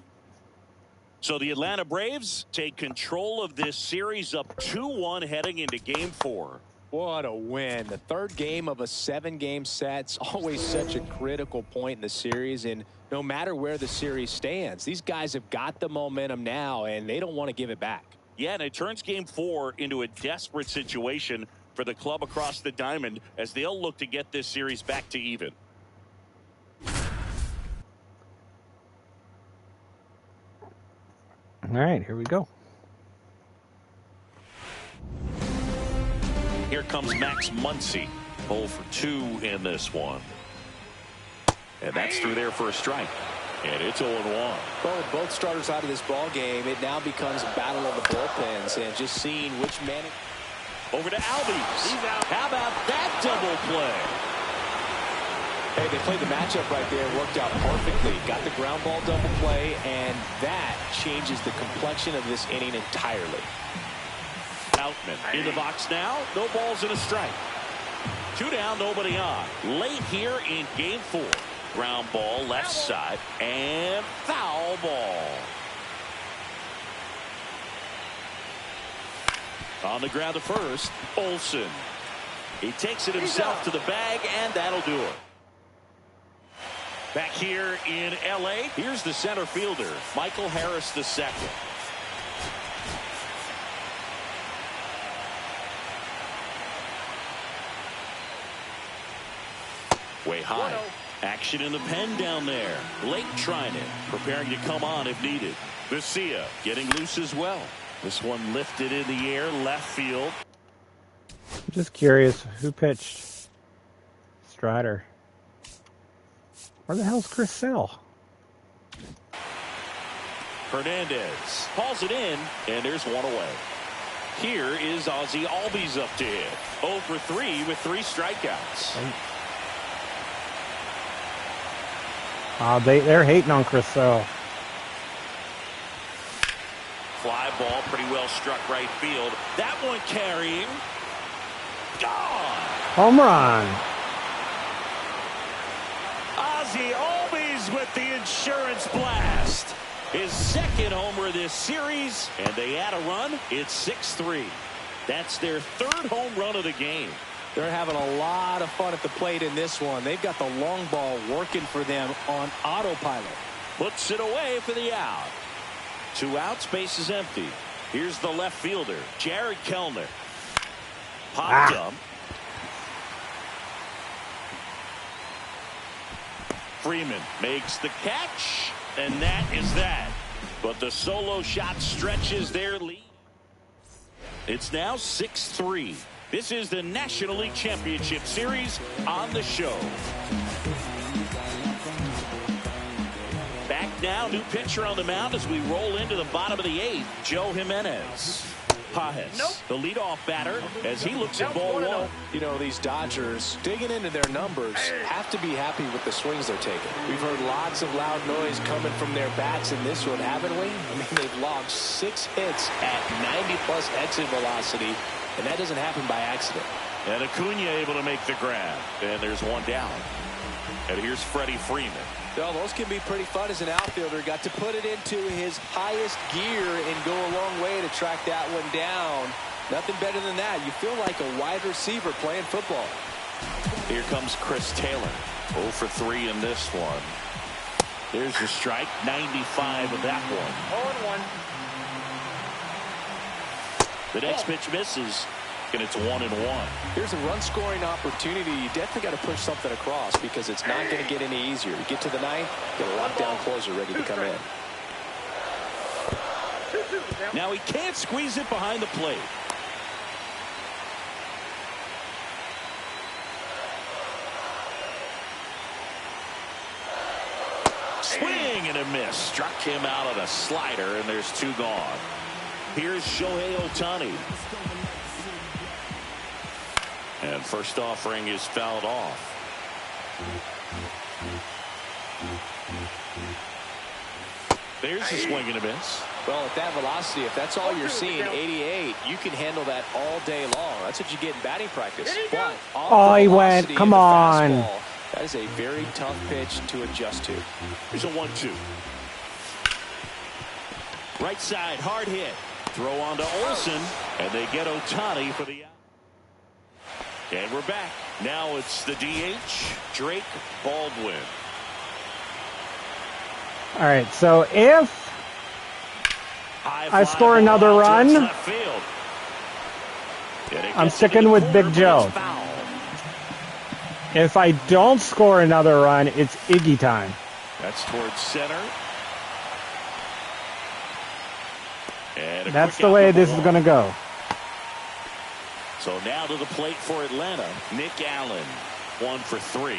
A: So the Atlanta Braves take control of this series up 2-1 heading into Game 4.
C: What a win. The third game of a 7-game set. It's always such a critical point in the series, and no matter where the series stands, these guys have got the momentum now, and they don't want to give it back.
A: Yeah, and it turns Game 4 into a desperate situation for the club across the diamond as they'll look to get this series back to even.
B: All right, here we go.
A: Here comes Max Muncy. 0 for 2 in this one. And that's through there for a strike. And it's 0-1.
C: Well, with both starters out of this ball game, it now becomes a battle of the bullpens and just seeing which man.
A: Over to Albies. How about that double play?
C: Hey, they played the matchup right there. Worked out perfectly. Got the ground ball double play, and that changes the complexion of this inning entirely.
A: Outman in the box now. No balls and a strike. 2 down, nobody on. Late here in game 4. Ground ball left side and foul ball. On the ground to first, Olsen. He takes it himself to the bag, and that'll do it. Back here in L.A., here's the center fielder, Michael Harris II. Way high. Action in the pen down there. Blake trying it, preparing to come on if needed. Garcia getting loose as well. This one lifted in the air, left field.
B: I'm just curious, who pitched Strider? Where the hell's Chris Sale?
A: Hernandez hauls it in, and there's one away. Here is Ozzie Albies up to hit. 0 for 3 with 3 strikeouts.
B: They're hating on Chris Sale.
A: Fly ball pretty well struck right field. That one carrying. Gone.
B: Home run.
A: Ozzie Albies with the insurance blast. His second homer of this series, and they add a run. It's 6-3. That's their 3rd home run of the game.
C: They're having a lot of fun at the plate in this one. They've got the long ball working for them on autopilot.
A: Puts it away for the out. 2 outs, base is empty. Here's the left fielder, Jared Kellner. Popped up. Freeman makes the catch, and that is that. But the solo shot stretches their lead. It's now 6-3. This is the National League Championship Series on the show. Back now, new pitcher on the mound as we roll into the bottom of the 8th, Joe Jimenez. Pajes, the leadoff batter, as he looks at ball 1.
C: You know, these Dodgers, digging into their numbers, have to be happy with the swings they're taking. We've heard lots of loud noise coming from their bats in this one, haven't we? I mean, they've logged 6 hits at 90-plus exit velocity, and that doesn't happen by accident.
A: And Acuna able to make the grab, and there's 1 down. And here's Freddie Freeman.
C: Well, those can be pretty fun as an outfielder. Got to put it into his highest gear and go a long way to track that one down. Nothing better than that. You feel like a wide receiver playing football.
A: Here comes Chris Taylor. 0 for 3 in this one. There's the strike. 95 of that one.
D: 0-1.
A: The next pitch misses, and it's 1-1.
C: Here's a run-scoring opportunity. You definitely got to push something across because it's not going to get any easier. You get to the 9th, get a lockdown closer ready to come in.
A: Now he can't squeeze it behind the plate. Swing and a miss. Struck him out on a slider, and there's 2 gone. Here's Shohei Ohtani. And first offering is fouled off. There's a swing and a miss.
C: Well, at that velocity, if that's all you're seeing, 88, you can handle that all day long. That's what you get in batting practice. But
B: oh, he went. Come on.
C: Fastball, that is a very tough pitch to adjust to.
A: Here's a 1-2. Right side, hard hit. Throw on to Olsen, and they get Ohtani for the out. And we're back. Now it's the DH, Drake Baldwin.
B: All right, so if I score another run, I'm sticking with Big Joe. If I don't score another run, it's Iggy time.
A: That's towards center. And
B: that's the way this is going to go.
A: So now to the plate for Atlanta, Nick Allen, 1 for 3.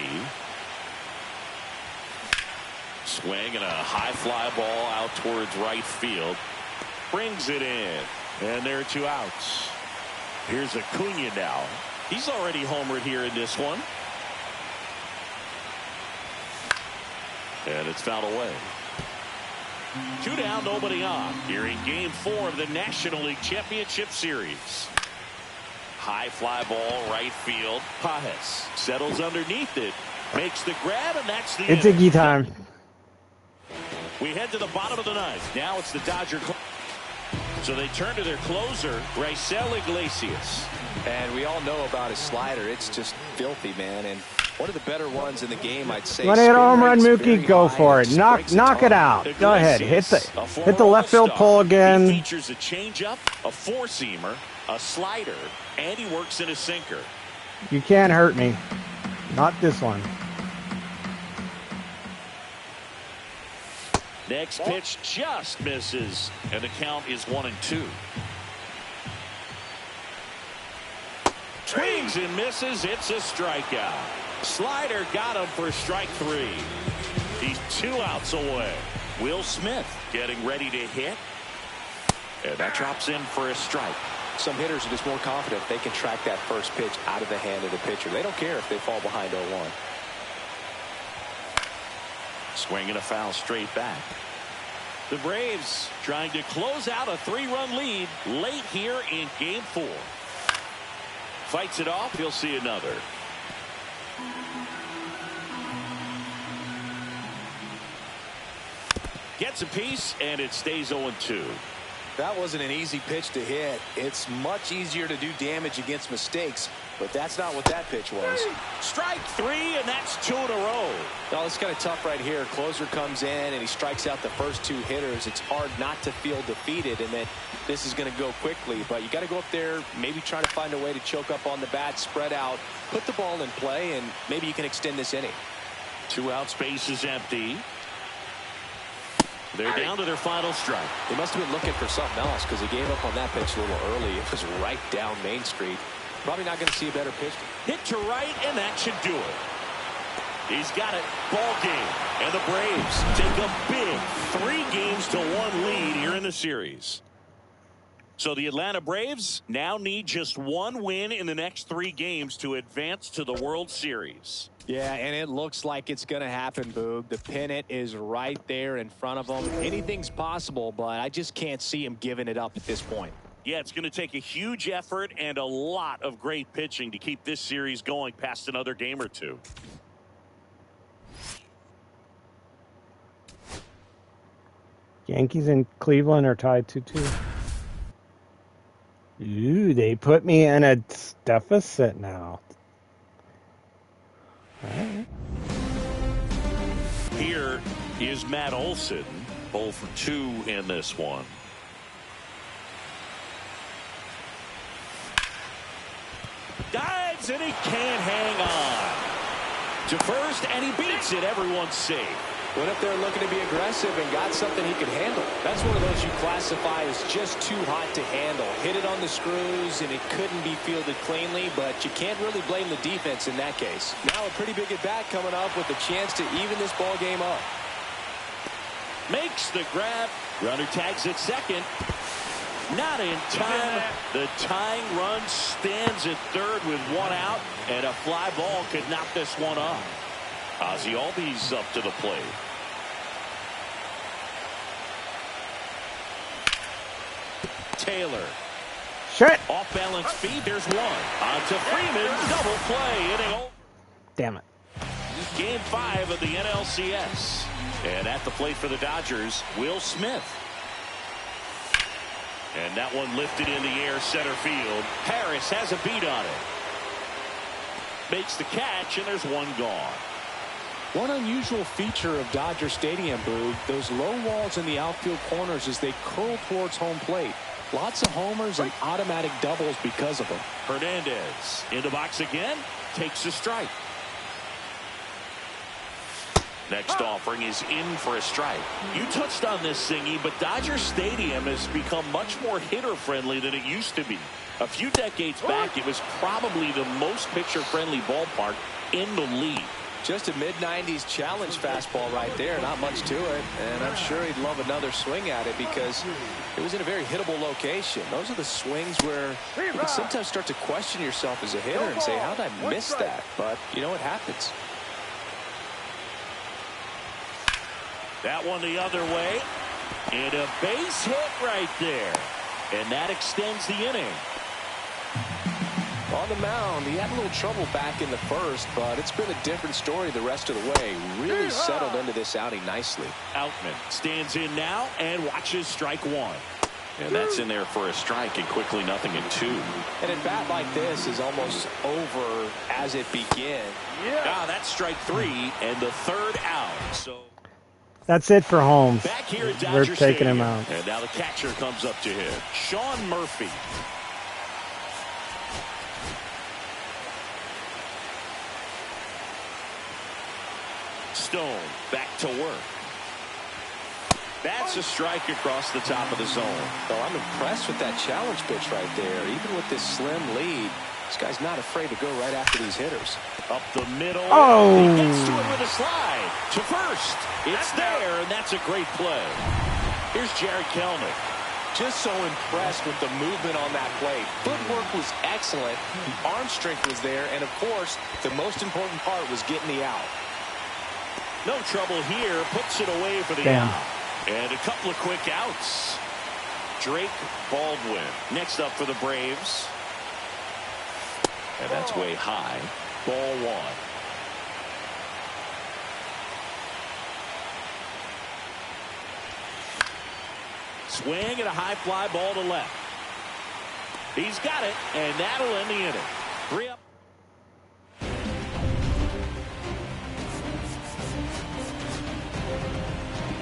A: Swing and a high fly ball out towards right field. Brings it in. And there are 2 outs. Here's Acuna now. He's already homered here in this one. And it's fouled away. 2 down, nobody on. Here in Game 4 of the National League Championship Series. High fly ball, right field. Pajes settles underneath it. Makes the grab, and that's the
B: It's Iggy time.
A: We head to the bottom of the 9th. Now it's the Dodger. So they turn to their closer, Raisel Iglesias.
C: And we all know about his slider. It's just filthy, man. And one of the better ones in the game, I'd say.
B: When hit home run, Mookie, go for it. Knock it out. Go ahead. Hit the left field pole again.
A: He features a changeup, a 4-seamer, a slider, and he works in a sinker.
B: You can't hurt me. Not this one.
A: Next pitch just misses, and the count is 1-2. Swings and misses. It's a strikeout. Slider got him for strike 3. He's 2 outs away. Will Smith getting ready to hit. And that drops in for a strike.
C: Some hitters are just more confident they can track that first pitch out of the hand of the pitcher. They don't care if they fall behind 0-1.
A: Swing and a foul straight back. The Braves trying to close out a 3-run lead late here in Game 4. Fights it off. He'll see another. Gets a piece, and it stays 0-2.
C: That wasn't an easy pitch to hit. It's much easier to do damage against mistakes, but that's not what that pitch was.
A: Strike 3, and that's 2 in a row.
C: Well, it's kind of tough right here. Closer comes in, and he strikes out the first 2 hitters. It's hard not to feel defeated, and that this is going to go quickly. But you got to go up there, maybe try to find a way to choke up on the bat, spread out, put the ball in play, and maybe you can extend this inning.
A: 2 outs, base is empty. They're down to their final strike.
C: He must have been looking for something else because he gave up on that pitch a little early. It was right down Main Street. Probably not going to see a better pitch.
A: Hit to right, and that should do it. He's got it. Ball game. And the Braves take a big 3-1 lead here in the series. So the Atlanta Braves now need just 1 win in the next 3 games to advance to the World Series.
C: Yeah, and it looks like it's going to happen, Boog. The pennant is right there in front of them. Anything's possible, but I just can't see him giving it up at this point.
A: Yeah, it's going to take a huge effort and a lot of great pitching to keep this series going past another game or 2.
B: Yankees and Cleveland are tied 2-2. Ooh, they put me in a deficit now. All right.
A: Here is Matt Olson, 0 for 2 in this one. Dives, and he can't hang on to first, and he beats it. Everyone's safe.
C: Went up there looking to be aggressive and got something he could handle. That's one of those you classify as just too hot to handle. Hit it on the screws, and it couldn't be fielded cleanly, but you can't really blame the defense in that case. Now a pretty big at-bat coming up with a chance to even this ball game up.
A: Makes the grab. Runner tags at second. Not in time. The tying run stands at third with 1 out, and a fly ball could knock this one off. Ozzie Albies up to the plate. Taylor.
B: Shit.
A: Off balance feed. There's 1. On to Freeman. Double play. Inning over.
B: Damn it.
A: Game 5 of the NLCS. And at the plate for the Dodgers, Will Smith. And that one lifted in the air, center field. Harris has a beat on it. Makes the catch, and there's 1 gone.
C: One unusual feature of Dodger Stadium, Boog, those low walls in the outfield corners as they curl towards home plate. Lots of homers and automatic doubles because of them.
A: Hernandez in the box again, takes a strike. Next offering is in for a strike. You touched on this, Singy, but Dodger Stadium has become much more hitter-friendly than it used to be. A few decades back, it was probably the most pitcher-friendly ballpark in the league.
C: Just a mid-90s challenge fastball right there. Not much to it. And I'm sure he'd love another swing at it because it was in a very hittable location. Those are the swings where you can sometimes start to question yourself as a hitter and say, how did I miss that? But, you know, it happens.
A: That one the other way. And a base hit right there. And that extends the inning.
C: On the mound, he had a little trouble back in the first, but it's been a different story the rest of the way. Really settled into this outing nicely.
A: Outman stands in now and watches strike one. And that's in there for a strike, and quickly 0-2.
C: And a bat like this is almost over as it begins.
A: Now that's strike three and the third out. So
B: that's it for Holmes.
A: Back here at
B: We're
A: Dodger
B: taking
A: Stadium.
B: him out.
A: And now the catcher comes up to him. Sean Murphy. Stone back to work. That's a strike across the top of the zone.
C: So I'm impressed with that challenge pitch right there. Even with this slim lead, this guy's not afraid to go right after these hitters.
A: Up the middle.
B: Oh!
A: He gets to it with a slide. To first. It's there, and that's a great play. Here's Jared Kelnick.
C: Just so impressed with the movement on that play. Footwork was excellent. The arm strength was there. And, of course, the most important part was getting the out.
A: No trouble here. Puts it away for the out. And a couple of quick outs. Drake Baldwin next up for the Braves. And that's way high. Ball one. Swing and a high fly ball to left. He's got it, and that'll end the inning. 3 up.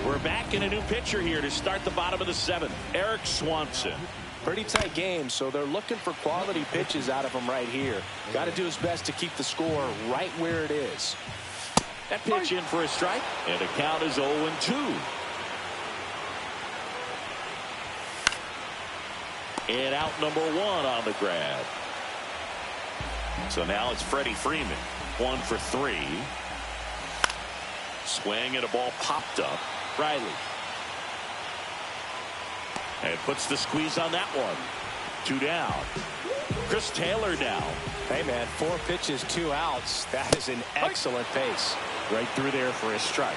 A: We're back in a new pitcher here to start the bottom of the seventh. Eric Swanson.
C: Pretty tight game, so they're looking for quality pitches out of him right here. Got to do his best to keep the score right where it is.
A: That pitch in for a strike, and the count is 0-2. And out number one on the grab. So now it's Freddie Freeman. 1 for 3. Swing and a ball popped up. Riley. And puts the squeeze on that one. 2 down. Chris Taylor now.
C: Hey, man, 4 pitches, 2 outs. That is an excellent pace.
A: Right through there for a strike.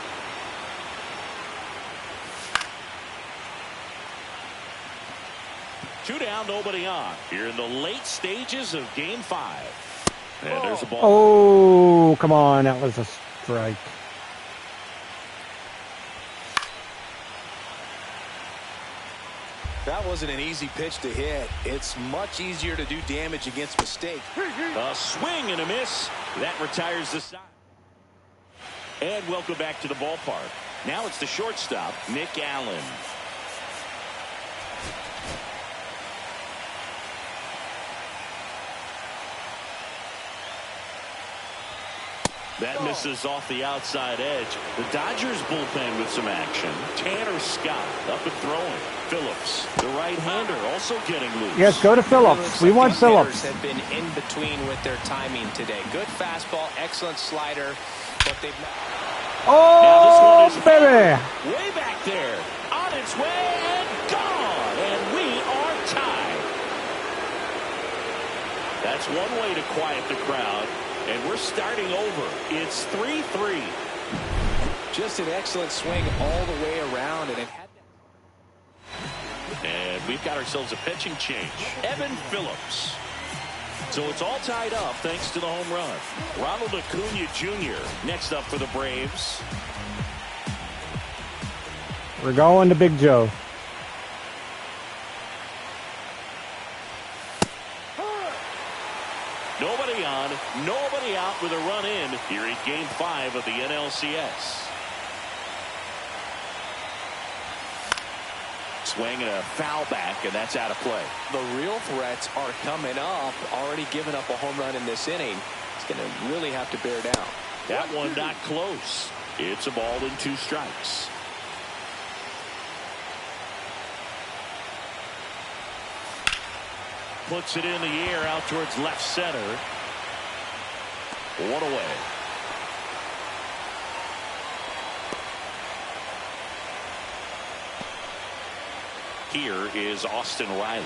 A: Two down, nobody on. Here in the late stages of Game 5. And there's a ball.
B: Oh, come on. That was a strike.
C: That wasn't an easy pitch to hit. It's much easier to do damage against mistake.
A: A swing and a miss. That retires the side. And welcome back to the ballpark. Now it's the shortstop, Nick Allen. That misses off the outside edge. The Dodgers bullpen with some action. Tanner Scott up and throwing. Phillips, the right-hander, also getting loose.
B: Yes, go to Phillips. We want Phillips.
C: Have been in between with their timing today. Good fastball, excellent slider, but they've not.
B: Oh, baby!
A: Way back there, on its way and gone, and we are tied. That's one way to quiet the crowd. And we're starting over. It's 3-3.
C: Just an excellent swing all the way around.
A: And we've got ourselves a pitching change. Evan Phillips. So it's all tied up thanks to the home run. Ronald Acuna Jr. next up for the Braves.
B: We're going to Big Joe.
A: Nobody on, nobody out with a run in here in Game 5 of the NLCS. Swing and a foul back, and that's out of play.
C: The real threats are coming up. Already given up a home run in this inning. It's going to really have to bear down.
A: That one not close. It's a ball and 2 strikes. Puts it in the air out towards left center. 1 away. Here is Austin Riley.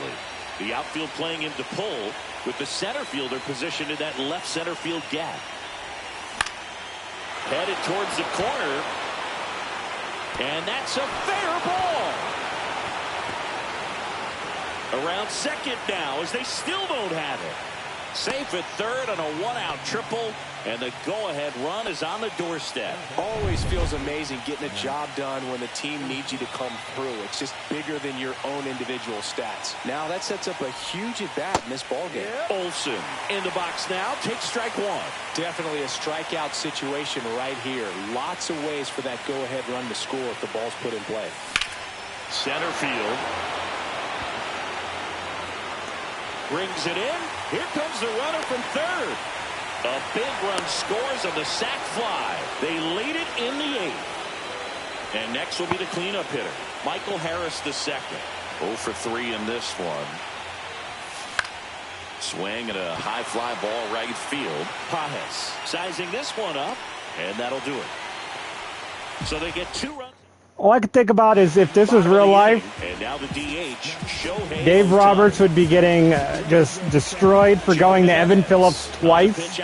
A: The outfield playing him to pull with the center fielder positioned in that left center field gap. Headed towards the corner. And that's a fair ball. Around second now as they still don't have it. Safe at third on a one-out triple, and the go-ahead run is on the doorstep.
C: Always feels amazing getting a job done when the team needs you to come through. It's just bigger than your own individual stats. Now that sets up a huge at-bat in this ballgame.
A: Olsen in the box now, takes strike one.
C: Definitely a strikeout situation right here. Lots of ways for that go-ahead run to score if the ball's put in play.
A: Center field. Brings it in. Here comes the runner from third. A big run scores on the sac fly. They lead it in the eighth. And next will be the cleanup hitter, Michael Harris II. 0 for 3 in this one. Swing and a high fly ball right field. Pajes sizing this one up, and that'll do it. So they get 2 runs.
B: All I could think about is if this was real life,
A: and now the DH, Shohei
B: Dave Roberts would be getting just destroyed for going to Evan Phillips twice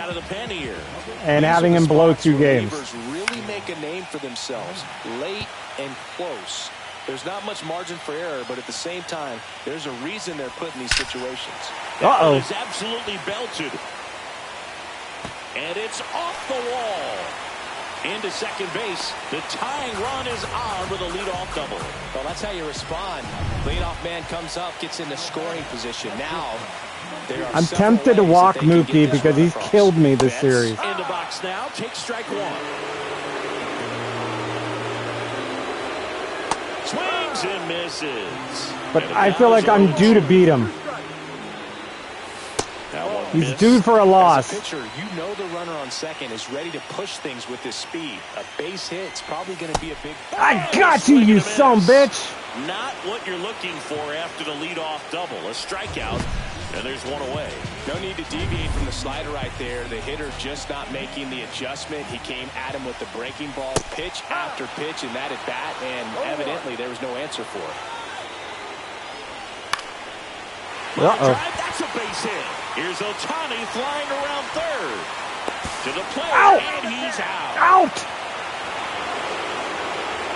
B: and having him blow 2 games.
C: Really make a name for themselves late and close. There's not much margin for error, but at the same time, there's a reason they're put in these situations.
B: Uh-oh.
A: It's absolutely belted. And it's off the wall. Into second base. The tying run is on with a leadoff double.
C: Well, that's how you respond. Leadoff man comes up, gets into scoring position. Now,
B: I'm tempted to walk Mookie because he's killed me this series.
A: In the box now, takes strike one. Swings and misses.
B: But I feel like I'm due to beat him. He's due for a loss.
C: As a pitcher, you know the runner on second is ready to push things with his speed. A base hit's probably going to be a big...
B: I got you, you son bitch!
A: Not what you're looking for after the leadoff double. A strikeout, and there's one away.
C: No need to deviate from the slider right there. The hitter just not making the adjustment. He came at him with the breaking ball pitch after pitch in that at bat, and evidently there was no answer for it.
B: Uh-oh.
A: That's a base hit. Here's Ohtani flying around third. To the plate, and he's out.
B: Out!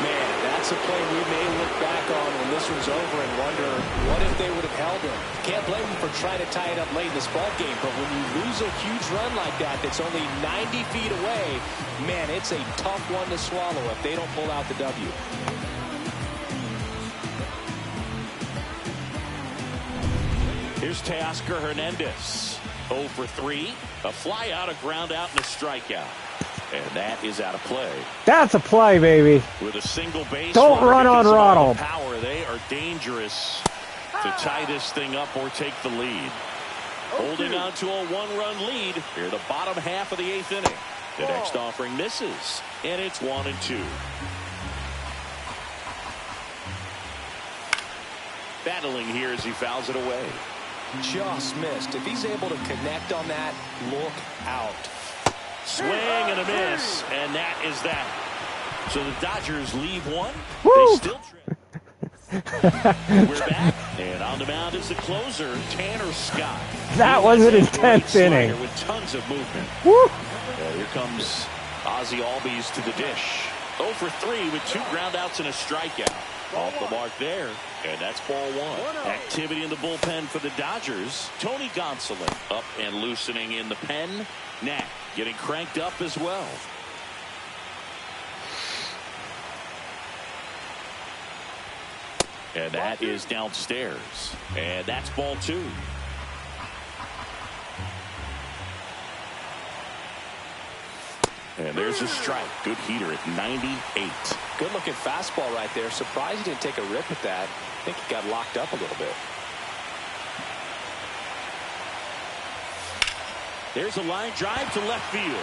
C: Man, that's a play we may look back on when this one's over and wonder, what if they would have held him? Can't blame him for trying to tie it up late in this ball game, but when you lose a huge run like that that's only 90 feet away, man, it's a tough one to swallow if they don't pull out the W.
A: Here's Teoscar Hernandez. 0 for 3. A fly out, a ground out, and a strikeout. And that is out of play.
B: That's a play, baby.
A: With a single base.
B: Don't run on Ronald.
A: Power, they are dangerous to tie this thing up or take the lead. Holding on to a 1-run lead here the bottom half of the 8th inning. The next offering misses, and it's 1-2. Battling here as he fouls it away.
C: Just missed. If he's able to connect on that, look out.
A: Swing and a miss, and that is that. So the Dodgers leave one.
B: Woo!
A: They still We're back, and on the mound is the closer, Tanner Scott.
B: That was an intense inning.
A: With tons of movement.
B: Woo!
A: Here comes Ozzie Albies to the dish. 0 for 3 with 2 groundouts and a strikeout. Off the mark there, and that's ball 1. Activity in the bullpen for the Dodgers. Tony Gonsolin up and loosening in the pen. Knack getting cranked up as well. And that is downstairs. And that's ball 2. And there's a strike. Good heater at 98.
C: Good looking fastball right there. Surprised he didn't take a rip at that. I think he got locked up a little bit.
A: There's a line drive to left field.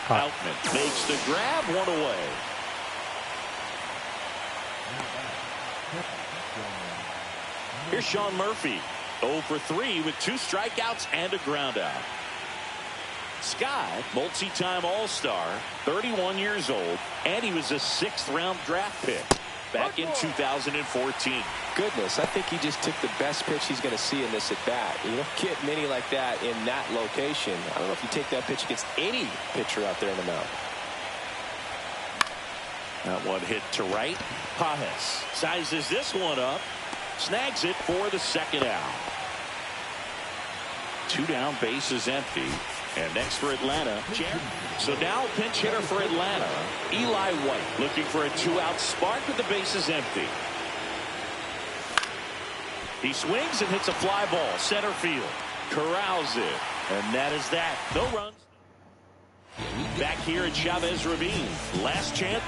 A: Outman makes the grab, 1 away. Here's Sean Murphy. 0 for 3 with 2 strikeouts and a groundout. Scott, multi-time All-Star, 31 years old, and he was a 6th-round draft pick. back in 2014.
C: Goodness, I think he just took the best pitch he's going to see in this at bat. You don't get many like that in that location. I don't know if you take that pitch against any pitcher out there in the mound.
A: That one hit to right. Pajes sizes this one up, snags it for the second out. 2 down, bases empty. And next for Atlanta, so now pinch hitter for Atlanta, Eli White, looking for a 2-out spark with the bases empty. He swings and hits a fly ball, center field. Corrals it, and that is that. No runs. Back here at Chavez Ravine, last chance.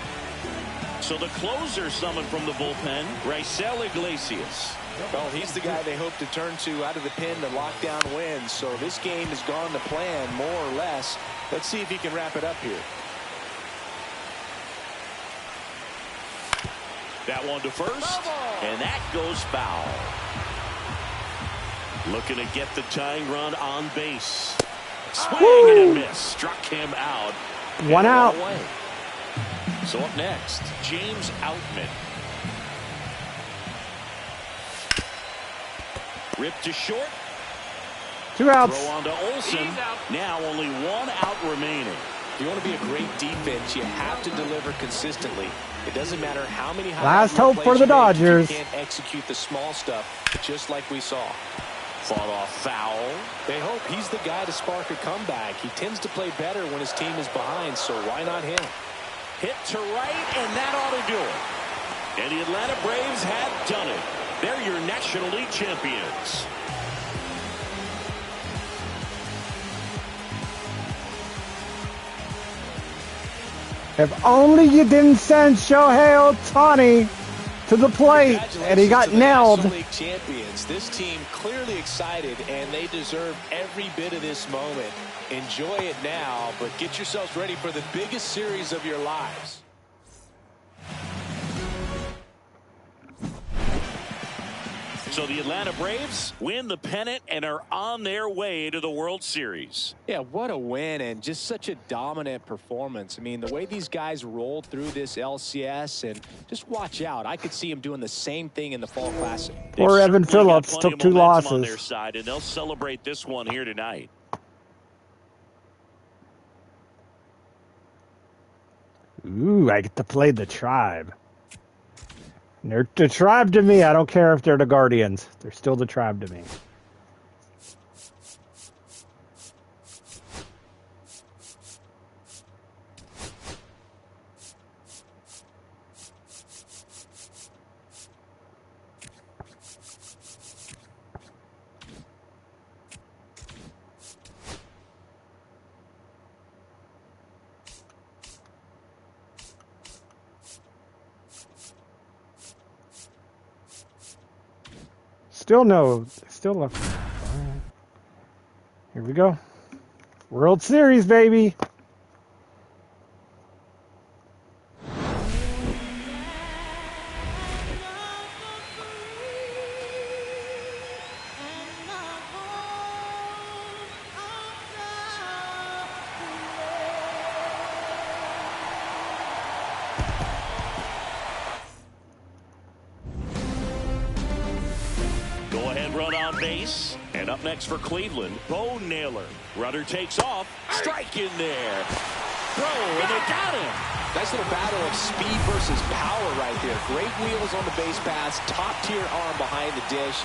A: So the closer summoned from the bullpen, Raisel Iglesias.
C: Well, he's the guy they hope to turn to out of the pen to lock down wins. So this game has gone to plan, more or less. Let's see if he can wrap it up here.
A: That one to first, and that goes foul. Looking to get the tying run on base. Swing and a miss. Struck him out.
B: One out.
A: Away. So up next, James Outman. Ripped to short.
B: 2 outs.
A: Throw on to Olsen. Now only 1 out remaining.
C: If you want to be a great defense, you have to deliver consistently. It doesn't matter how many
B: last hope for the Dodgers.
C: You can't execute the small stuff, just like we saw.
A: Fought off foul.
C: They hope he's the guy to spark a comeback. He tends to play better when his team is behind, so why not him?
A: Hit to right, and that ought to do it. And the Atlanta Braves have done it. They're your National League champions.
B: If only you didn't send Shohei Ohtani to the plate, and he got nailed.
C: National League champions. This team clearly excited, and they deserve every bit of this moment. Enjoy it now, but get yourselves ready for the biggest series of your lives.
A: So the Atlanta Braves win the pennant and are on their way to the World Series.
C: Yeah, what a win, and just such a dominant performance. I mean, the way these guys rolled through this LCS, and just watch out. I could see them doing the same thing in the Fall Classic.
B: Poor Evan Phillips took 2 losses
A: on their side, and they'll celebrate this one here tonight.
B: Ooh, I get to play the Tribe. They're the Tribe to me. I don't care if they're the Guardians. They're still the Tribe to me. Still no. Still up. Right. Here we go. World Series, baby.
A: Base, and up next for Cleveland, Bo Naylor. Runner takes off, strike in there. Throw, and they got him.
C: Nice little battle of speed versus power right there. Great wheels on the base pass, top tier arm behind the dish.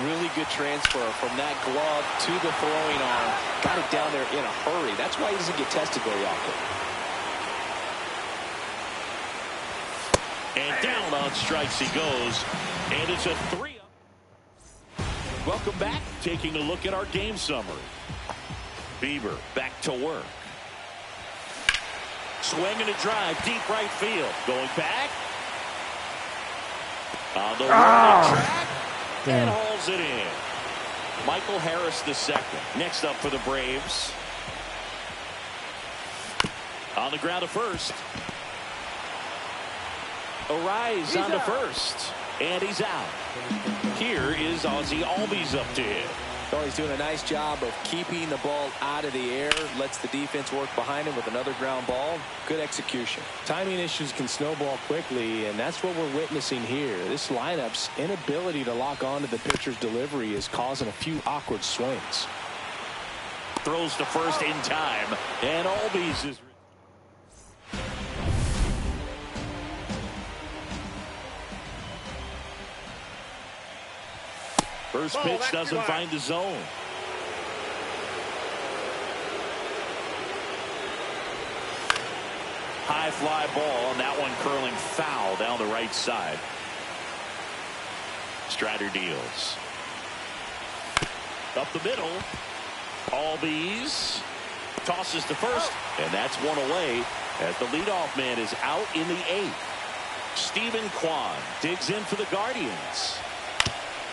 C: Really good transfer from that glove to the throwing arm. Got it down there in a hurry. That's why he doesn't get tested very often.
A: And down on strikes he goes, and it's a 3. Welcome back. Taking a look at our game summary. Bieber back to work. Swing and a drive, deep right field. Going back. On the right track. And hauls it in. Michael Harris the second. Next up for the Braves. On the ground to first. Arise on to first. And he's out. Here is Ozzie Albies up to hit.
C: Well, he's doing a nice job of keeping the ball out of the air, lets the defense work behind him with another ground ball. Good execution. Timing issues can snowball quickly, and that's what we're witnessing here. This lineup's inability to lock onto the pitcher's delivery is causing a few awkward swings.
A: Throws to first in time, and Albies is... First pitch doesn't find the zone. High fly ball, and that one curling foul down the right side. Strider deals. Up the middle. Albies tosses to first, and that's one away as the leadoff man is out in the 8th. Stephen Kwan digs in for the Guardians.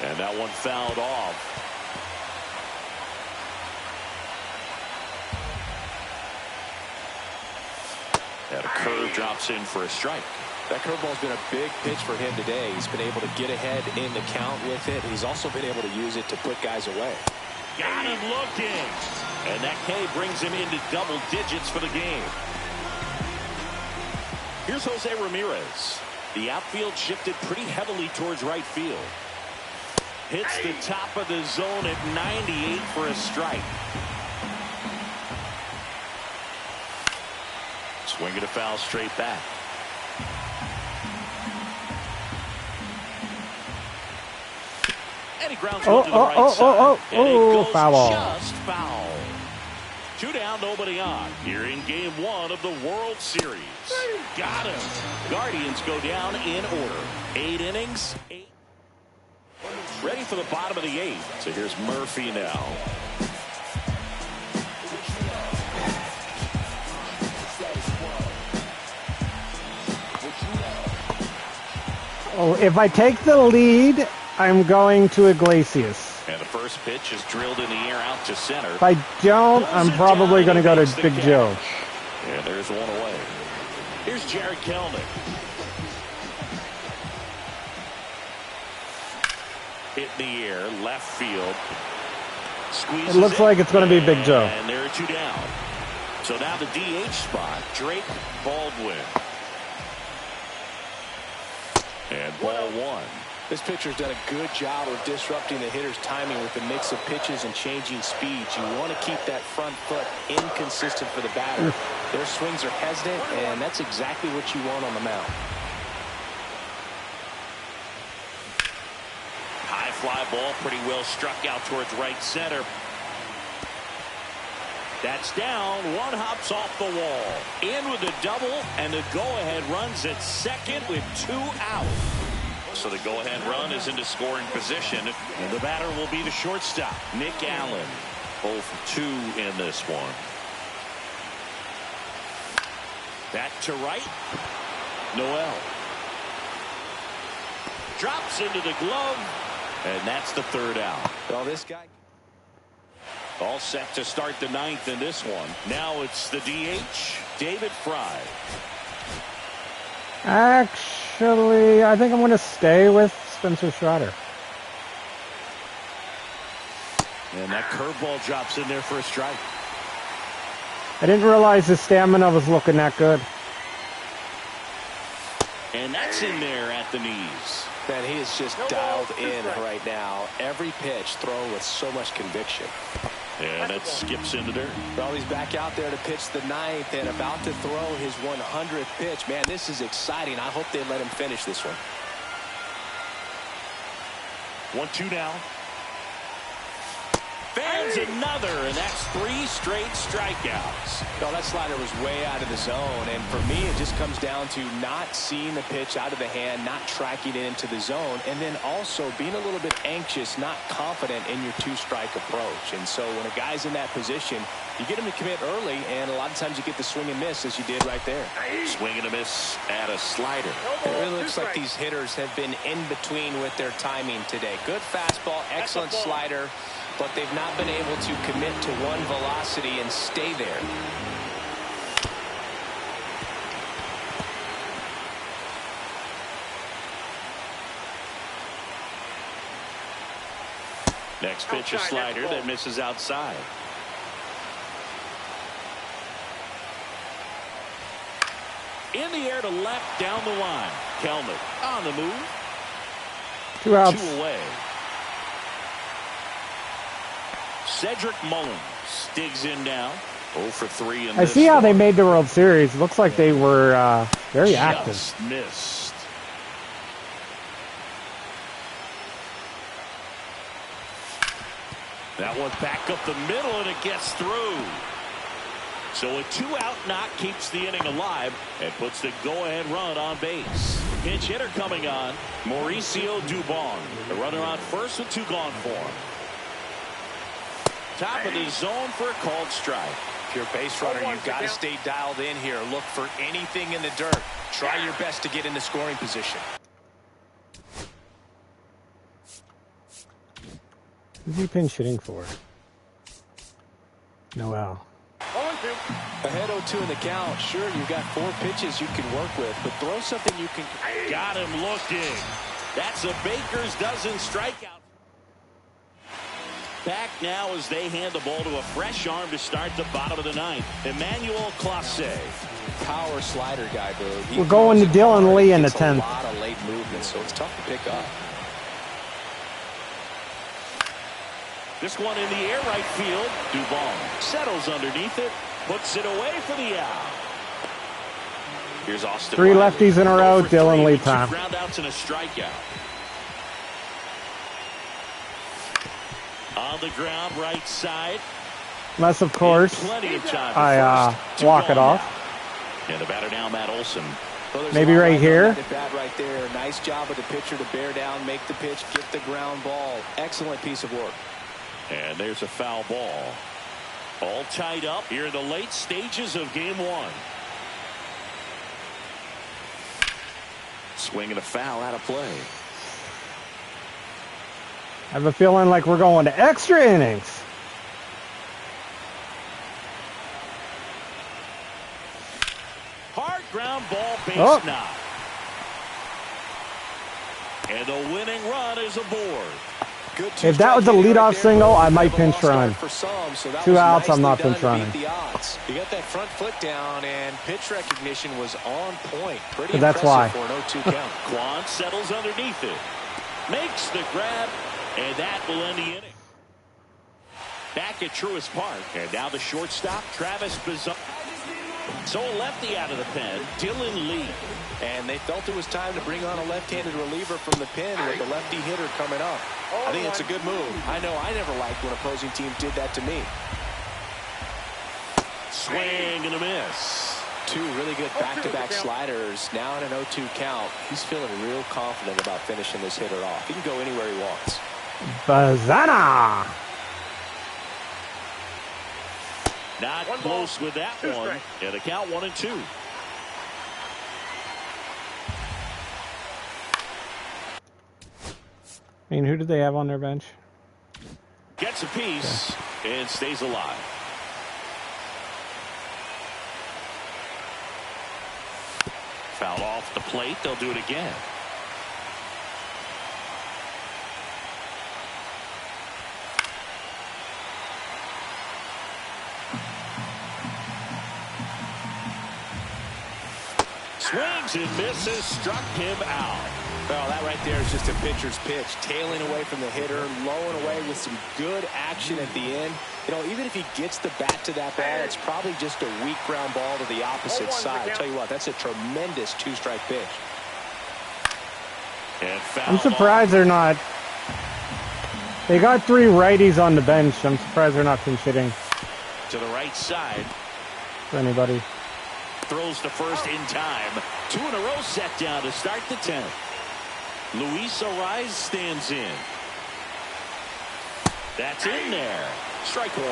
A: And that one fouled off. And a curve drops in for a strike.
C: That curveball's been a big pitch for him today. He's been able to get ahead in the count with it. He's also been able to use it to put guys away.
A: Got him looking. And that K brings him into double digits for the game. Here's Jose Ramirez. The outfield shifted pretty heavily towards right field. Hits the top of the zone at 98 for a strike. Swing and a foul straight back. And he grounds one to the right side. And it goes
B: foul.
A: Just foul. 2 down, nobody on. Here in game 1 of the World Series. Got him. Guardians go down in order. 8 innings. Ready for the bottom of the 8th. So here's Murphy now.
B: Oh, if I take the lead, I'm going to Iglesias.
A: And the first pitch is drilled in the air out to center.
B: If I don't, I'm probably going to go to Big Joe.
A: And there's one away. Here's Jared Kelnick. Hit in the air, left field. Squeezes
B: it looks like it's going to be Big Joe.
A: And there are 2 down. So now the DH spot, Drake Baldwin. And ball 1.
C: This pitcher's done a good job of disrupting the hitter's timing with the mix of pitches and changing speeds. You want to keep that front foot inconsistent for the batter. Their swings are hesitant, and that's exactly what you want on the mound.
A: High fly ball, pretty well struck out towards right center. That's down. One hops off the wall. In with the double, and the go-ahead runs at second with 2 out. So the go-ahead run is into scoring position, and the batter will be the shortstop, Nick Allen. 0 for 2 in this one. Back to right. Noel. Drops into the glove, and that's the 3rd out.
C: Well, this guy...
A: All set to start the 9th in this one. Now it's the DH, David Fry.
B: Actually, I think I'm going to stay with Spencer Strider.
A: And that curveball drops in there for a strike.
B: I didn't realize his stamina was looking that good.
A: And that's in there at the knees.
C: Man, he is just dialed in right now. Every pitch thrown with so much conviction.
A: And that skips into dirt.
C: Well, he's back out there to pitch the 9th and about to throw his 100th pitch. Man, this is exciting. I hope they let him finish this one.
A: 1-2 now. Fans another, and that's 3 straight strikeouts.
C: No, that slider was way out of the zone, and for me, it just comes down to not seeing the pitch out of the hand, not tracking it into the zone, and then also being a little bit anxious, not confident in your 2-strike approach. And so when a guy's in that position, you get him to commit early, and a lot of times you get the swing and miss, as you did right there.
A: Swing and a miss at a slider.
C: It really looks like these hitters have been in between with their timing today. Good fastball, excellent slider, but they've not been able to commit to one velocity and stay there.
A: Next pitch, a slider that misses outside. In the air to left, down the line. Kelnick on the move.
B: 2 outs.
A: 2 away. Cedric Mullins digs in now. 0 for 3 in
B: I
A: this
B: see how they
A: one.
B: made the World Series. Looks like they were very active.
A: Just missed. That one back up the middle, and it gets through. So a 2-out knock keeps the inning alive and puts the go-ahead run on base. Pinch hitter coming on, Mauricio Dubon. The runner on first with 2 gone for him. Top of the zone for a called strike.
C: If you're a base runner, you've got to stay dialed in here. Look for anything in the dirt. Try your best to get into scoring position.
B: Who's he pinch hitting for? Noel.
C: Ahead 0-2 in the count. Sure, you've got 4 pitches you can work with, but throw something you can.
A: Got him looking. That's a Baker's dozen strikeout. Back now as they hand the ball to a fresh arm to start the bottom of the 9th. Emmanuel Clase.
C: Power slider guy, Boog.
B: We're going to Dylan Lee in the 10th.
C: A lot of late movement, so it's tough to pick up.
A: This one in the air right field. Dubon settles underneath it. Puts it away for the out. Here's Austin.
B: 3 lefties in a row. Dylan Lee time.
A: 2 groundouts and a strikeout. On the ground, right side.
B: Unless, of course,
A: Plenty of time
B: I walk it off.
A: Now. And the batter now, Matt Olson.
C: Well,
B: maybe right here.
C: Bat right there. Nice job of the pitcher to bear down, make the pitch, get the ground ball. Excellent piece of work.
A: And there's a foul ball. All tied up here in the late stages of game 1. Swinging a foul out of play.
B: I have a feeling like we're going to extra innings.
A: Hard ground ball, base knock. And the winning run is aboard.
B: If that was a leadoff single, I might pinch run. 2 outs, I'm not pinch running.
C: You got that front foot down, and pitch recognition was on point. Pretty
B: that's
C: impressive
B: why.
C: for an 0-2 count.
A: Quan settles underneath it. Makes the grab, and that will end the inning. Back at Truist Park, and now the shortstop, Travis Bizarre. So a lefty out of the pen, Dylan Lee.
C: And they felt it was time to bring on a left-handed reliever from the pen with the lefty hitter coming up. I think it's a good move. I know I never liked when opposing teams did that to me.
A: Swing and a miss.
C: 2 really good back-to-back sliders. Now in an 0-2 count. He's feeling real confident about finishing this hitter off. He can go anywhere he wants.
B: Bazana.
A: Not close with that one. And the count 1-2.
B: I mean, who did they have on their bench?
A: Gets a piece and stays alive. Foul off the plate. They'll do it again. Swings and misses. Struck him out.
C: Well, that right there is just a pitcher's pitch. Tailing away from the hitter, lowing away with some good action at the end. You know, even if he gets the bat to that ball, it's probably just a weak ground ball to the opposite side. I'll tell you what, that's a tremendous 2-strike pitch.
B: I'm surprised they're not. They got 3 righties on the bench. I'm surprised they're not pinch hitting.
A: To the right side.
B: For anybody.
A: Throws to first in time. 2 in a row set down to start the 10th. Luis Ariz stands in. That's in there. Strike 1.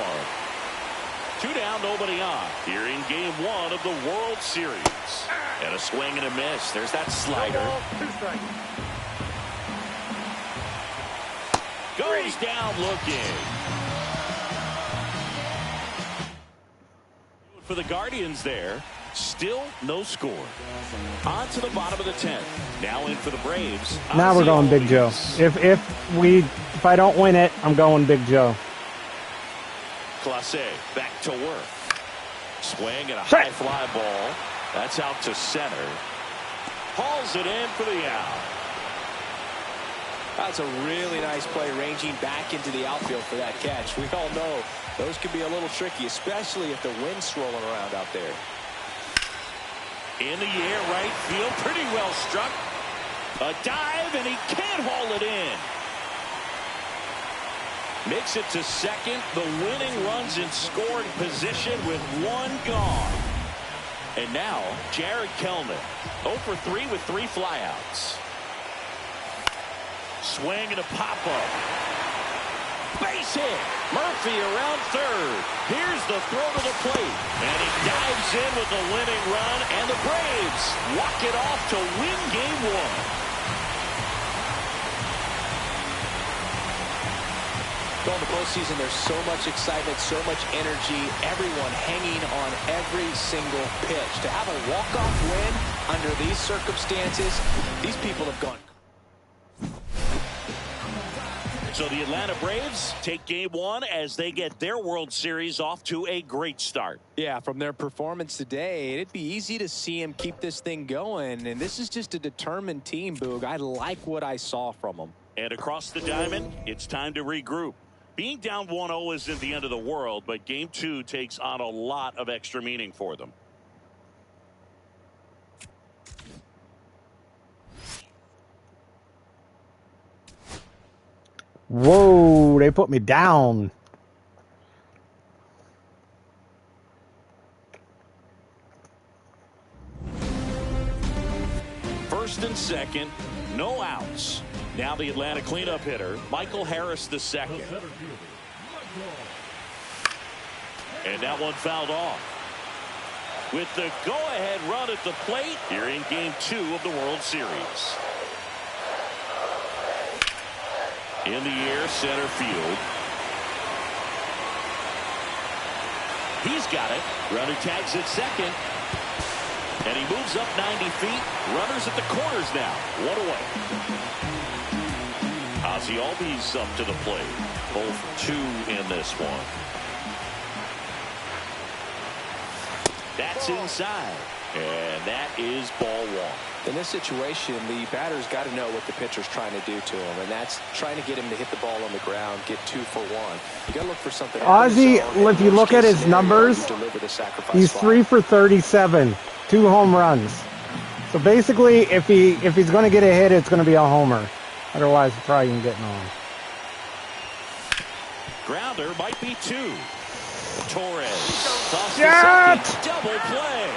A: 2 down, nobody on. Here in game 1 of the World Series. And a swing and a miss. There's that slider. Goes down looking. For the Guardians there. Still no score. On to the bottom of the 10th. Now in for the Braves.
B: Now we're going Big Joe. If I don't win it, I'm going Big Joe.
A: Clase back to work. Swing and a high fly ball. That's out to center. Hauls it in for the out.
C: That's a really nice play, ranging back into the outfield for that catch. We all know those can be a little tricky, especially if the wind's swirling around out there.
A: In the air, right field, pretty well struck. A dive, and he can't haul it in. Makes it to second. The winning run's in scoring position with one gone. And now, Jared Kelman, 0 for 3 with 3 flyouts. Swing and a pop-up. Base hit. Murphy around third. Here's the throw to the plate. And he dives in with the winning run. And the Braves walk it off to win game 1.
C: In the postseason, there's so much excitement, so much energy, everyone hanging on every single pitch. To have a walk-off win under these circumstances, these people have gone.
A: So the Atlanta Braves take game 1 as they get their World Series off to a great start.
C: Yeah, from their performance today, it'd be easy to see him keep this thing going. And this is just a determined team, Boog. I like what I saw from them.
A: And across the diamond, it's time to regroup. Being down 1-0 isn't the end of the world, but game 2 takes on a lot of extra meaning for them.
B: Whoa, they put me down.
A: First and second, no outs. Now the Atlanta cleanup hitter, Michael Harris II. And that one fouled off. With the go-ahead run at the plate, you're in game 2 of the World Series. In the air, center field. He's got it. Runner tags at second. And he moves up 90 feet. Runners at the corners now. 1 away. Ozzie Albies up to the plate. Both 2 in this one. That's inside. And that is ball 1.
C: In this situation, the batter's got to know what the pitcher's trying to do to him, and that's trying to get him to hit the ball on the ground, get 2 for 1. You got to look for something.
B: Ozzie, if you look at his numbers, he's 3 for 37, 2 home runs. So basically, if he's going to get a hit, it's going to be a homer. Otherwise, he's probably going to get on.
A: Grounder might be 2. Torres.
B: Yes!
A: Double play.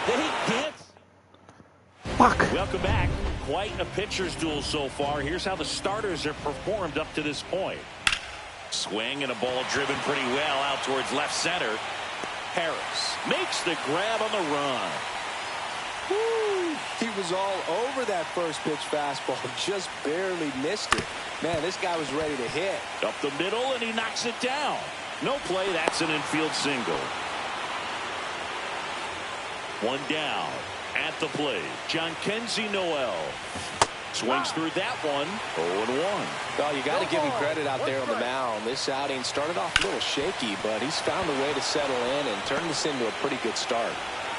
A: They get.
B: Fuck.
A: Welcome back. Quite a pitcher's duel so far. Here's how the starters have performed up to this point. Swing and a ball driven pretty well out towards left center. Harris makes the grab on the run.
C: Woo! He was all over that first pitch fastball. Just barely missed it. Man, this guy was ready to hit.
A: Up the middle, and he knocks it down. No play. That's an infield single. 1 down. At the plate, Jhonkensy Noel swings through that one. 0-1.
C: Well, you got to give him credit out there on the mound. This outing started off a little shaky, but he's found a way to settle in and turn this into a pretty good start.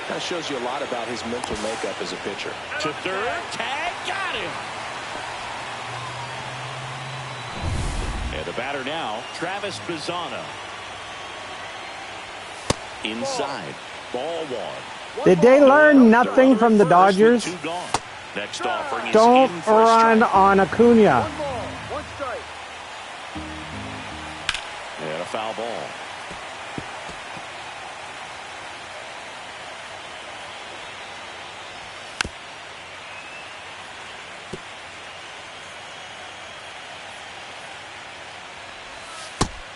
C: That shows you a lot about his mental makeup as a pitcher.
A: To third, tag, got him. And the batter now, Travis Bazzano. Inside, ball 1.
B: Did they learn nothing from the Dodgers?
A: Next offering is
B: Don't run on Acuna.
D: One strike.
A: And a foul ball.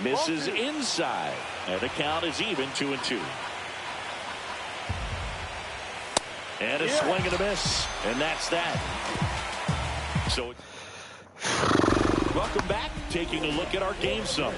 A: Misses inside. And the count is even 2-2. And a swing and a miss. And that's that. So, welcome back. Taking a look at our game summary.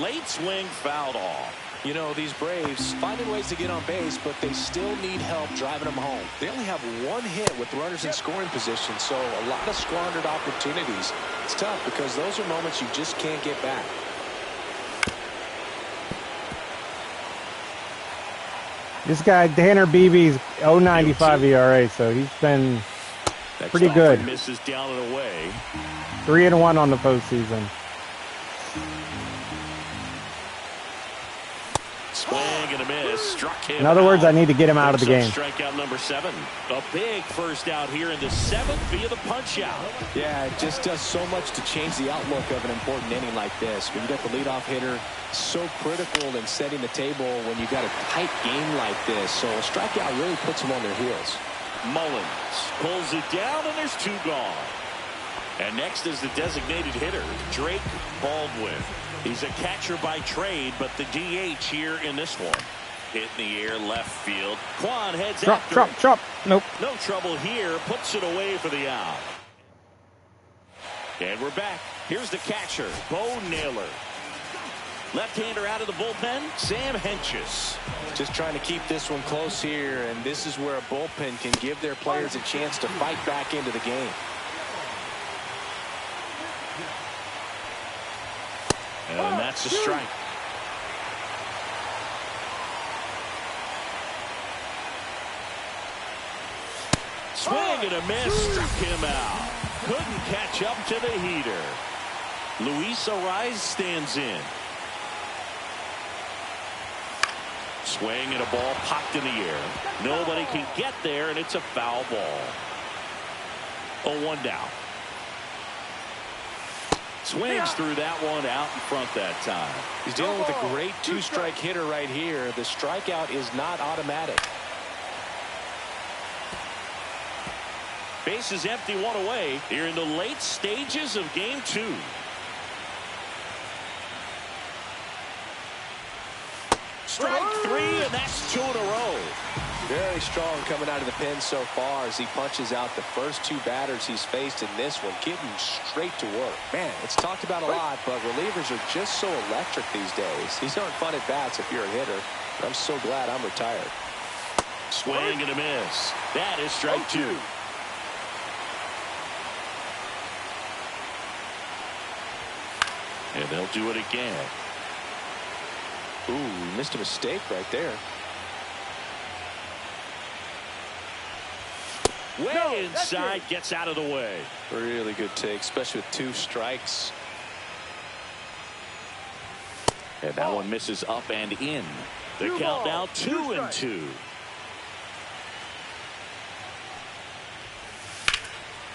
A: Late swing fouled off.
C: You know, these Braves finding ways to get on base, but they still need help driving them home. They only have one hit with runners in scoring position, so a lot of squandered opportunities. It's tough because those are moments you just can't get back.
B: This guy, Tanner Beebe's 0.95 ERA, so he's been pretty good.
A: Misses down and away.
B: 3-1 on the postseason.
A: Swing and a miss. Struck him.
B: In other words, I need to get him out of the game.
A: Strikeout number 7. A big first out here in the 7th via the punch out.
C: Yeah, it just does so much to change the outlook of an important inning like this. When you got the leadoff hitter, so critical in setting the table when you got a tight game like this. So a strikeout really puts them on their heels.
A: Mullins pulls it down, and there's 2 gone. And next is the designated hitter, Drake Baldwin. He's a catcher by trade, but the DH here in this one. Hit in the air, left field. Quan heads after it.
B: Drop. Nope.
A: No trouble here. Puts it away for the out. And we're back. Here's the catcher, Bo Naylor. Left-hander out of the bullpen, Sam Hentges.
C: Just trying to keep this one close here, and this is where a bullpen can give their players a chance to fight back into the game.
A: And that's a strike. Swing and a miss. Struck him out. Couldn't catch up to the heater. Luis Ariz stands in. Swing and a ball popped in the air. Nobody can get there, and it's a foul ball. 0-1 down. Swings through that one out in front that time.
C: He's dealing with a great 2-strike hitter right here. The strikeout is not automatic.
A: Base is empty, 1 away. Here in the late stages of game 2. Strike 3, and that's 2 in a row.
C: Very strong coming out of the pen so far as he punches out the first 2 batters he's faced in this one, getting straight to work. Man, it's talked about a lot, but relievers are just so electric these days. These aren't fun at bats if you're a hitter. I'm so glad I'm retired.
A: Swing and a miss. That is strike 2. And they'll do it again.
C: Ooh, missed a mistake right there.
A: Way inside, gets out of the way.
C: Really good take, especially with 2 strikes.
A: And that one misses up and in. The count now 2-2.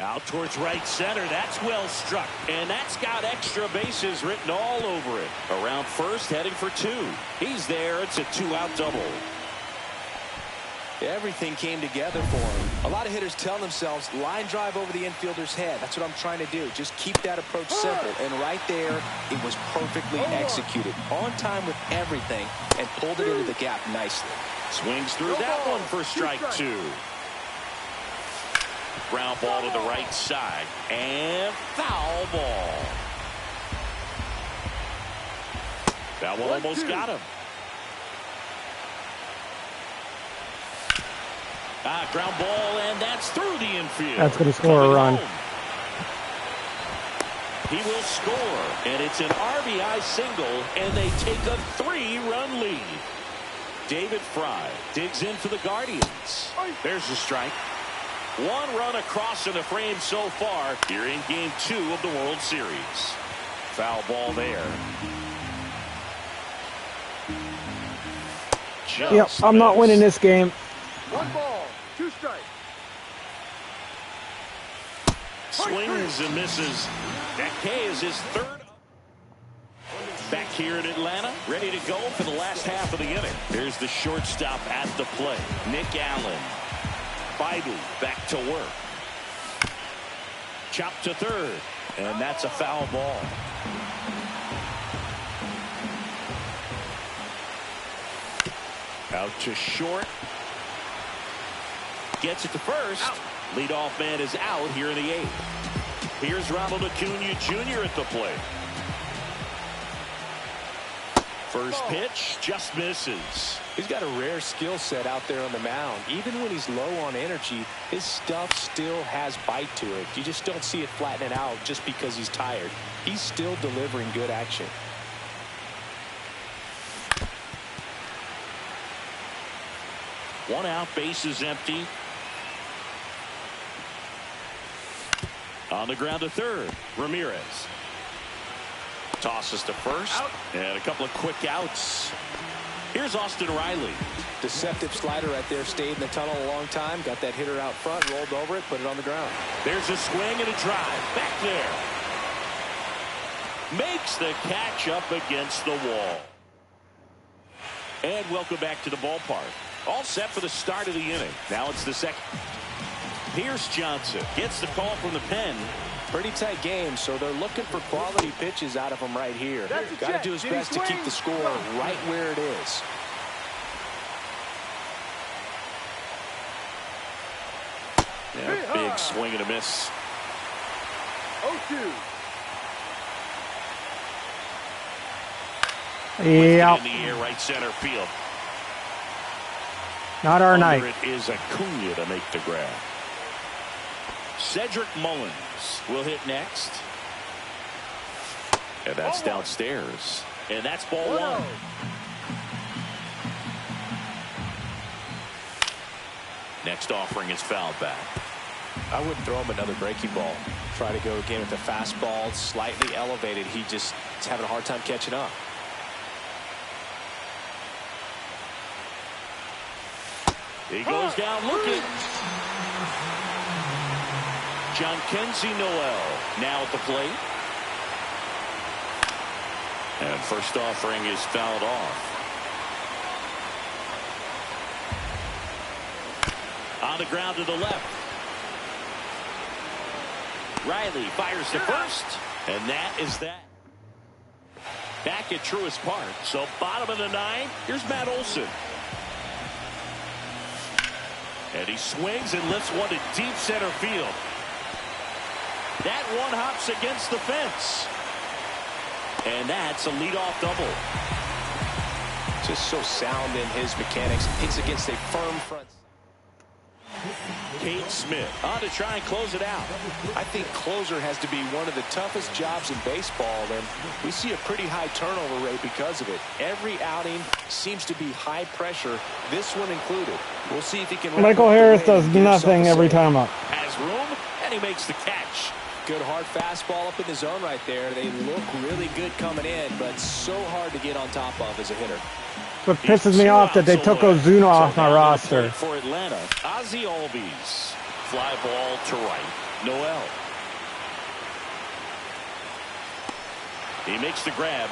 A: Out towards right center. That's well struck. And that's got extra bases written all over it. Around first, heading for 2. He's there. It's a 2-out double.
C: Everything came together for him. A lot of hitters tell themselves, line drive over the infielder's head. That's what I'm trying to do. Just keep that approach simple. And right there, it was perfectly executed. On time with everything, and pulled it into the gap nicely.
A: Swings through that one for strike 2. Ground ball to the right side. And foul ball. That one almost got him. Ground ball, and that's through the infield.
B: That's going to score a run.
A: He will score, and it's an RBI single, and they take a 3-run lead. David Fry digs in for the Guardians. There's the strike. 1 run across in the frame so far here in game 2 of the World Series. Foul ball there.
B: Yep, I'm not winning this game.
D: 1 ball, 2 strikes.
A: Swings and misses. That K is his 3rd. Back here in Atlanta, ready to go for the last half of the inning. Here's the shortstop at the plate, Nick Allen. Biden back to work. Chopped to third, and that's a foul ball. Out to short. Gets it to first. Leadoff man is out here in the 8th. Here's Ronald Acuna Jr. at the plate. First pitch just misses.
C: He's got a rare skill set out there on the mound. Even when he's low on energy, his stuff still has bite to it. You just don't see it flattening out just because he's tired. He's still delivering good action.
A: One out, bases empty. On the ground to third, Ramirez. Tosses to first. Out. And a couple of quick outs. Here's Austin Riley.
C: Deceptive slider right there. Stayed in the tunnel a long time. Got that hitter out front. Rolled over it. Put it on the ground.
A: There's a swing and a drive. Back there. Makes the catch up against the wall. And welcome back to the ballpark. All set for the start of the inning. Now it's the second. Pierce Johnson gets the call from the pen.
C: Pretty tight game, so they're looking for quality pitches out of him right here. Got to do his best to keep the score right where it is.
A: Yeah, big swing and a miss.
D: 0-2.
B: Yeah.
A: In the air, right center field.
B: Not our night.
A: It is Acuna to make the grab. Cedric Mullins will hit next. And that's downstairs. And that's ball one. Next offering is fouled back.
C: I wouldn't throw him another breaking ball. Try to go again with the fastball slightly elevated. He just is having a hard time catching up.
A: He goes down looking. John Kenzie Noel now at the plate. And first offering is fouled off. On the ground to the left. Riley fires to first. And that is that. Back at Truist Park. So bottom of the ninth. Here's Matt Olson. And he swings and lifts one to deep center field. That one hops against the fence. And that's a leadoff double.
C: Just so sound in his mechanics. Hits against a firm front.
A: Kate Smith on to try and close it out.
C: I think closer has to be one of the toughest jobs in baseball, and we see a pretty high turnover rate because of it. Every outing seems to be high pressure, this one included. We'll see if he can.
B: Michael Harris does nothing every time up.
A: Has room, and he makes the catch.
C: Good hard fastball up in the zone right there. They look really good coming in, but so hard to get on top of as a hitter.
B: What pisses me off that they took Ozuna off my roster.
A: For Atlanta, Ozzie Albies. Fly ball to right. Noel. He makes the grab.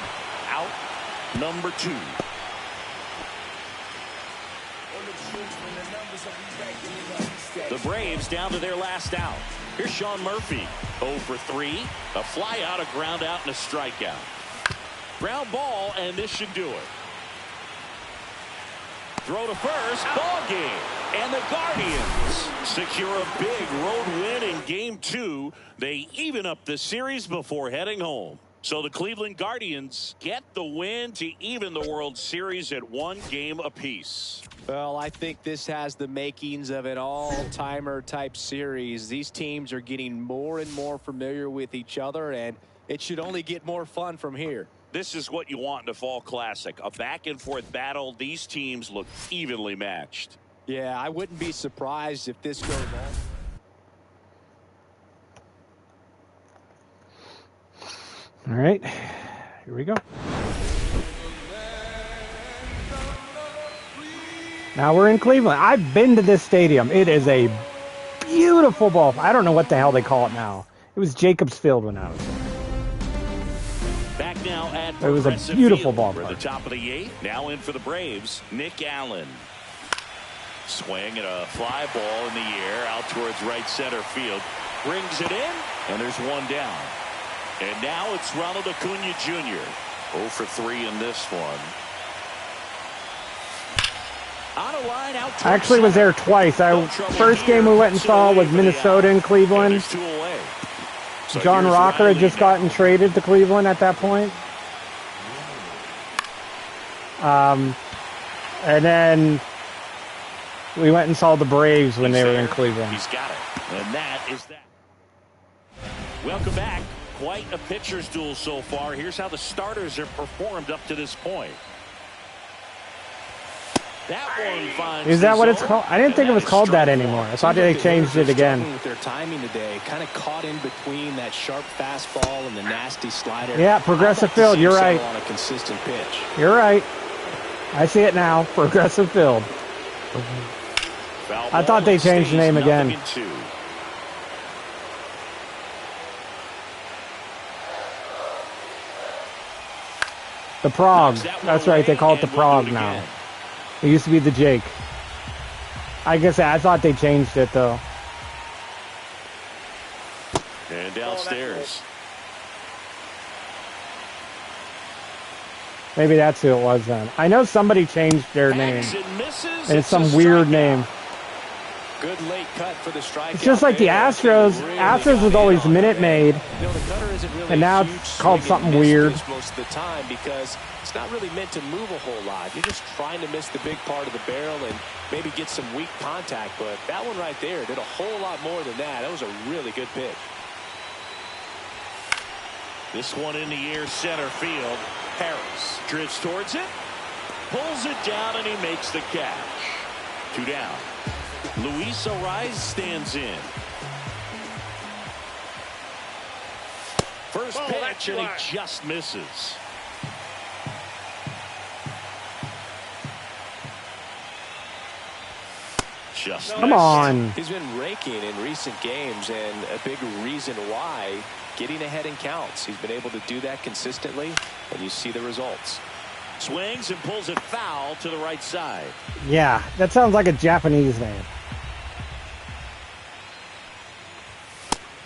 A: Out number 2. The Braves down to their last out. Here's Sean Murphy. 0 for 3. A fly out, a ground out, and a strikeout. Ground ball, and this should do it. Throw to first, ball game. And the Guardians secure a big road win in Game 2. They even up the series before heading home. So the Cleveland Guardians get the win to even the World Series at 1 game apiece.
C: Well, I think this has the makings of an all-timer type series. These teams are getting more and more familiar with each other, and it should only get more fun from here.
A: This is what you want in a fall classic. A back-and-forth battle. These teams look evenly matched.
C: Yeah, I wouldn't be surprised if this goes on.
B: All right, here we go. Now we're in Cleveland. I've been to this stadium. It is a beautiful ball. I don't know what the hell they call it now. It was Jacobs Field when I was there.
A: Back now at
B: it was a beautiful
A: ballpark.
B: ballpark.
A: The top of the 8th. Now in for the Braves, Nick Allen. Swing and a fly ball in the air out towards right center field. Brings it in, and there's one down. And now it's Ronald Acuna Jr. 0 for 3 in this one. On a line out.
B: I actually was there twice. First game we went and saw was Minnesota and Cleveland.
A: So
B: John Rocker had just gotten traded to Cleveland at that point. And then we went and saw the Braves when they were in Cleveland.
A: He's got it. And that is that. Welcome back. Quite a pitcher's duel so far. Here's how the starters have performed up to this point. That one finds
B: is that what it's called? I didn't think it was called that anymore. I thought they changed it again.
C: With their timing today, kind of caught in between that sharp fastball and the nasty slider.
B: Yeah, progressive field. You're right.
C: On a consistent pitch.
B: You're right. I see it now. Progressive field. I thought they changed the name again. The Prague. That's right. They call it the Prague now. It used to be the Jake. I guess I thought they changed it though.
A: And downstairs.
B: Maybe that's who it was then. I know somebody changed their name. And it's some weird name.
C: Good late cut for the strikeout.
B: It's just like the Astros. Astros was always Minute Maid. And now it's called something weird.
C: Most of the time because it's not really meant to move a whole lot. You're just trying to miss the big part of the barrel and maybe get some weak contact. But that one right there did a whole lot more than that. That was a really good pitch.
A: This one in the air, center field. Harris drifts towards it, pulls it down, and he makes the catch. 2 down. Luis Ariz stands in. First pitch, and he just misses.
B: Come on.
C: He's been raking in recent games, and a big reason why, getting ahead in counts. He's been able to do that consistently, and you see the results.
A: Swings and pulls it foul to the right side.
B: Yeah, that sounds like a Japanese name.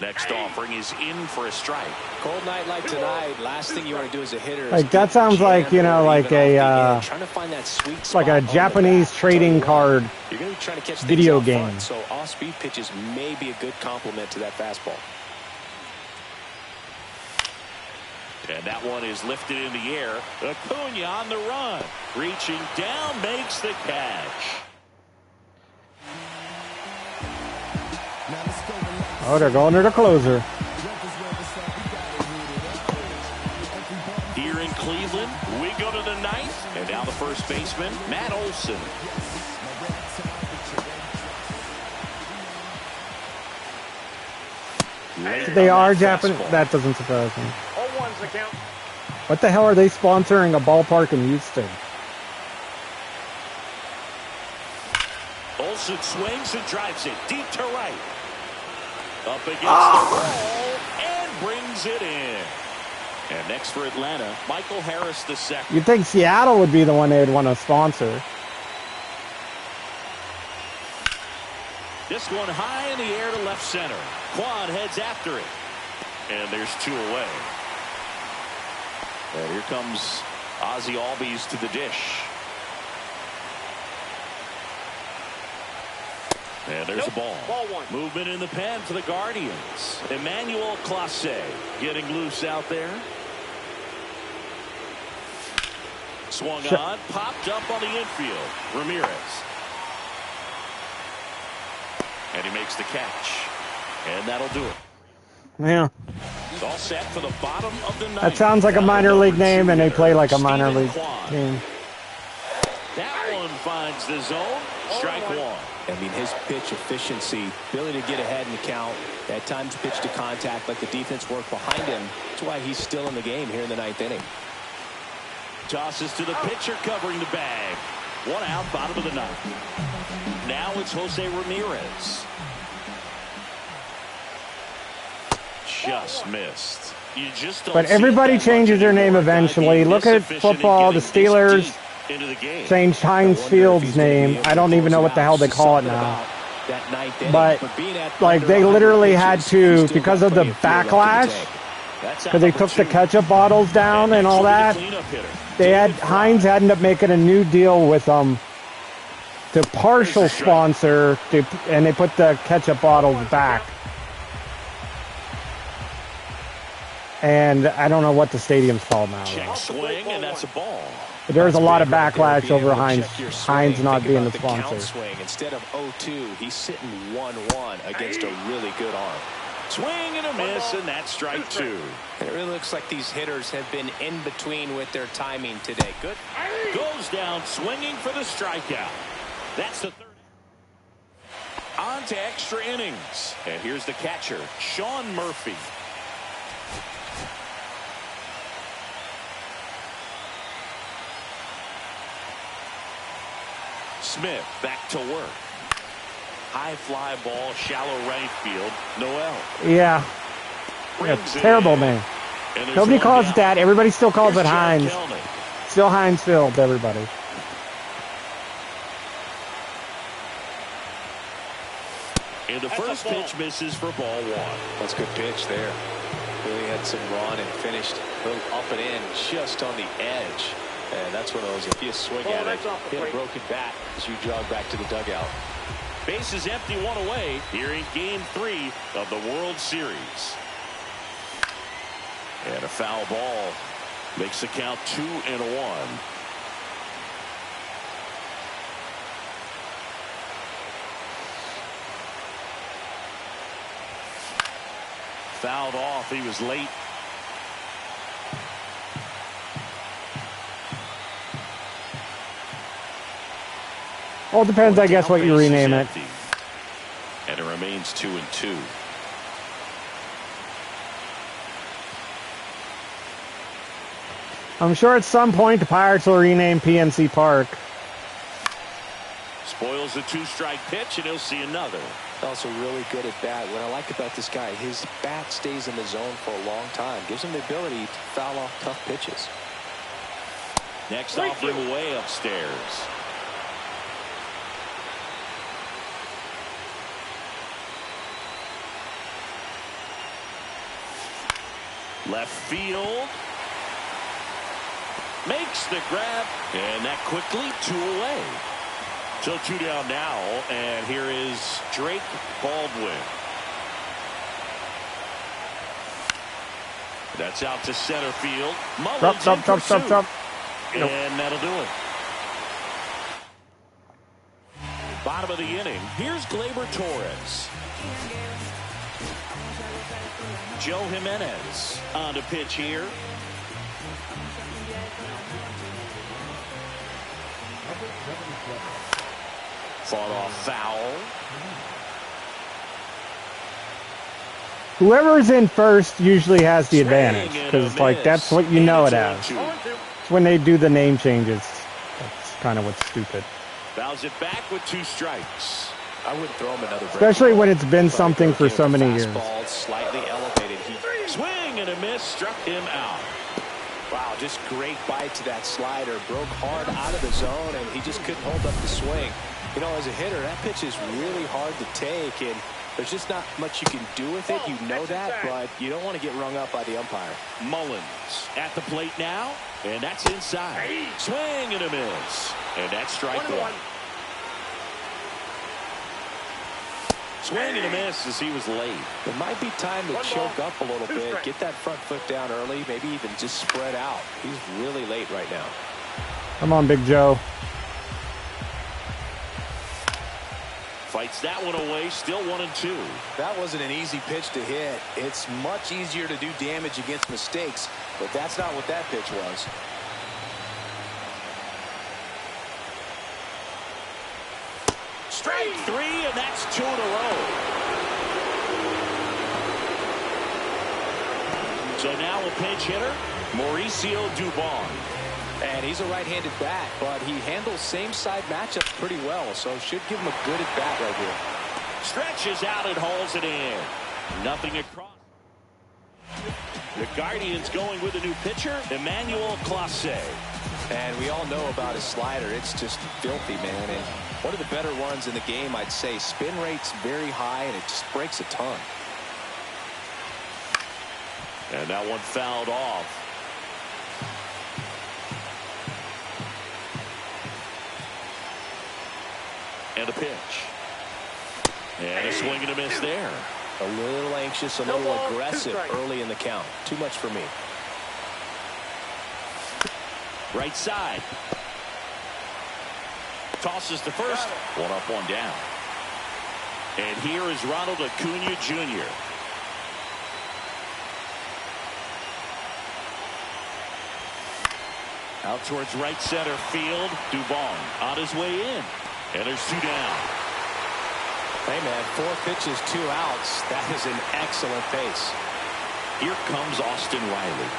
A: Next offering is in for a strike.
C: Cold night like tonight, last thing you want to do as a hitter is
B: like that sounds like, you know, like a
C: trying to find that sweet
B: spot, like a Japanese trading card
C: You're going to be trying to catch
B: video game.
C: So off-speed pitches may be a good complement to that fastball.
A: And that one is lifted in the air. Acuna on the run. Reaching down, makes the catch.
B: Oh, they're going to the closer.
A: Here in Cleveland, we go to the ninth. And now the first baseman, Matt Olson.
B: They are Japanese. That doesn't surprise me. What the hell are they sponsoring a ballpark in Houston?
A: Olsen swings and drives it deep to right. Up against the wall and brings it in. And next for Atlanta, Michael Harris the second.
B: You'd think Seattle would be the one they'd want to sponsor.
A: This one high in the air to left center. Quan heads after it. And there's 2 away. And here comes Ozzie Albies to the dish. And there's a ball. Movement in the pen for the Guardians. Emmanuel Clase getting loose out there. Swung on, popped up on the infield. Ramirez. And he makes the catch. And that'll do it.
B: Yeah.
A: It's all set for the bottom of the ninth.
B: That sounds like a minor league name, and they play like a minor league team.
A: That one finds the zone. Strike 1.
C: I mean, his pitch efficiency, ability to get ahead in the count, at times pitch to contact, like the defense work behind him. That's why he's still in the game here in the 9th inning.
A: Tosses to the pitcher covering the bag. 1 out, bottom of the 9th. Now it's Jose Ramirez. Just missed. You just don't.
B: But everybody changes their name eventually. Look at football. The Steelers changed Heinz Field's name. I don't even know what the hell they call it now. But, like, they literally had to, because of the backlash, because they took the ketchup bottles down and all that, Heinz had to end up making a new deal with them to partial sponsor, and they put the ketchup bottles back. And I don't know what the stadium's called now.
A: Check swing, and that's a ball.
B: There's a lot of backlash over Heinz not being the sponsor.
C: Swing. Instead of 0-2, he's sitting 1-1 against a really good arm.
A: Swing and a miss, and that's strike 2.
C: It really looks like these hitters have been in between with their timing today. Good.
A: Goes down swinging for the strikeout. That's the third. On to extra innings. And here's the catcher, Sean Murphy. Smith back to work. High fly ball, shallow right field. Noel.
B: Yeah. That's terrible, man. Nobody calls it that. Everybody still calls it Heinz. Still Heinz Field, everybody.
A: And the first pitch misses for ball 1.
C: That's a good pitch there. Really had some run and finished a little up and in just on the edge. And that's one of those, if you swing at it, hit a broken bat as you jog back to the dugout.
A: Bases empty, 1 away here in Game 3 of the World Series. And a foul ball makes the count 2-1. Fouled off. He was late.
B: Well, it depends, I guess, what you rename it.
A: And it remains 2-2.
B: I'm sure at some point the Pirates will rename PNC Park.
A: Spoils the 2-strike pitch, and he'll see another.
C: Also really good at bat. What I like about this guy, his bat stays in the zone for a long time. Gives him the ability to foul off tough pitches.
A: Next offering way upstairs. Left field. Makes the grab. And that quickly 2 away. So 2 down now. And here is Drake Baldwin. That's out to center field. Mullins in pursuit. And that'll do it. Bottom of the inning. Here's Gleyber Torres. Joe Jimenez on to pitch here. Fought off foul.
B: Whoever's in first usually has the advantage, because like that's what you know it as. It's when they do the name changes. That's kind of what's stupid.
A: Fouls it back with 2 strikes.
C: I wouldn't throw him another break.
B: Especially when it's been something for so many years.
C: Slightly elevated.
A: Swing and a miss, struck him out.
C: Wow, just great bite to that slider. Broke hard out of the zone, and he just couldn't hold up the swing. You know, as a hitter, that pitch is really hard to take, and there's just not much you can do with it. You know that, but you don't want to get rung up by the umpire.
A: Mullins at the plate now, and that's inside. Swing and a miss, and that's strike 1. Swing and a miss as he was late.
C: It might be time to choke up a little bit, get that front foot down early, maybe even just spread out. He's really late right now.
B: Come on, Big Joe.
A: Fights that one away, still 1-2.
C: That wasn't an easy pitch to hit. It's much easier to do damage against mistakes, but that's not what that pitch was.
A: Strike 3, and that's 2 in a row. So now a pinch hitter, Mauricio Dubon.
C: And he's a right-handed bat, but he handles same-side matchups pretty well, so should give him a good at-bat right here.
A: Stretches out and hauls it in. Nothing across. The Guardians going with a new pitcher, Emmanuel Clase.
C: And we all know about his slider. It's just filthy, man. And one of the better ones in the game, I'd say. Spin rate's very high, and it just breaks a ton.
A: And that one fouled off. And a pitch. And a swing and a miss there.
C: A little anxious, a little aggressive early in the count. Too much for me.
A: Right side. Tosses to first. One up, one down. And here is Ronald Acuna Jr. Out towards right center field. Dubon on his way in. And there's two down.
C: Hey, man, 4 pitches, 2 outs. That is an excellent pace.
A: Here comes Austin Riley.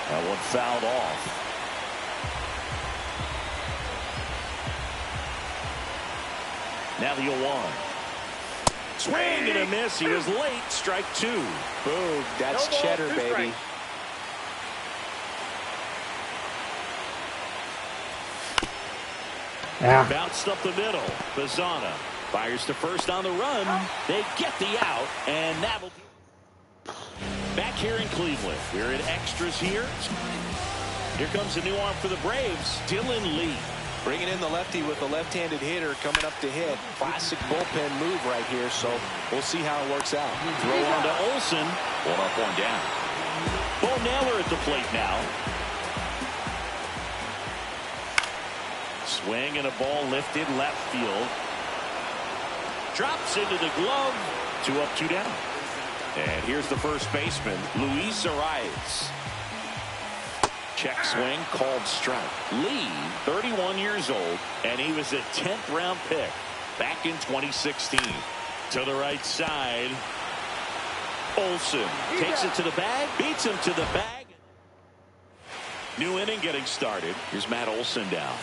A: That one fouled off. Now the 0-1. Swing and a miss. He was late. Strike 2.
C: Boom. That's cheddar, baby.
B: Yeah.
A: Bounced up the middle. Bazana fires to first on the run. They get the out, and that'll be back here in Cleveland. We're in extras here. Here comes a new arm for the Braves, Dylan Lee.
C: Bringing in the lefty with the left-handed hitter coming up to hit. Classic bullpen move right here, so we'll see how it works out.
A: Throw on to Olsen. One up, one down. Bo Naylor at the plate now. Swing and a ball lifted left field. Drops into the glove. 2 up, 2 down. And here's the first baseman, Luis Arias. Check swing, called strike. Lee, 31 years old, and he was a 10th round pick back in 2016. To the right side. Olsen takes it to the bag, beats him to the bag. New inning getting started. Here's Matt Olsen down.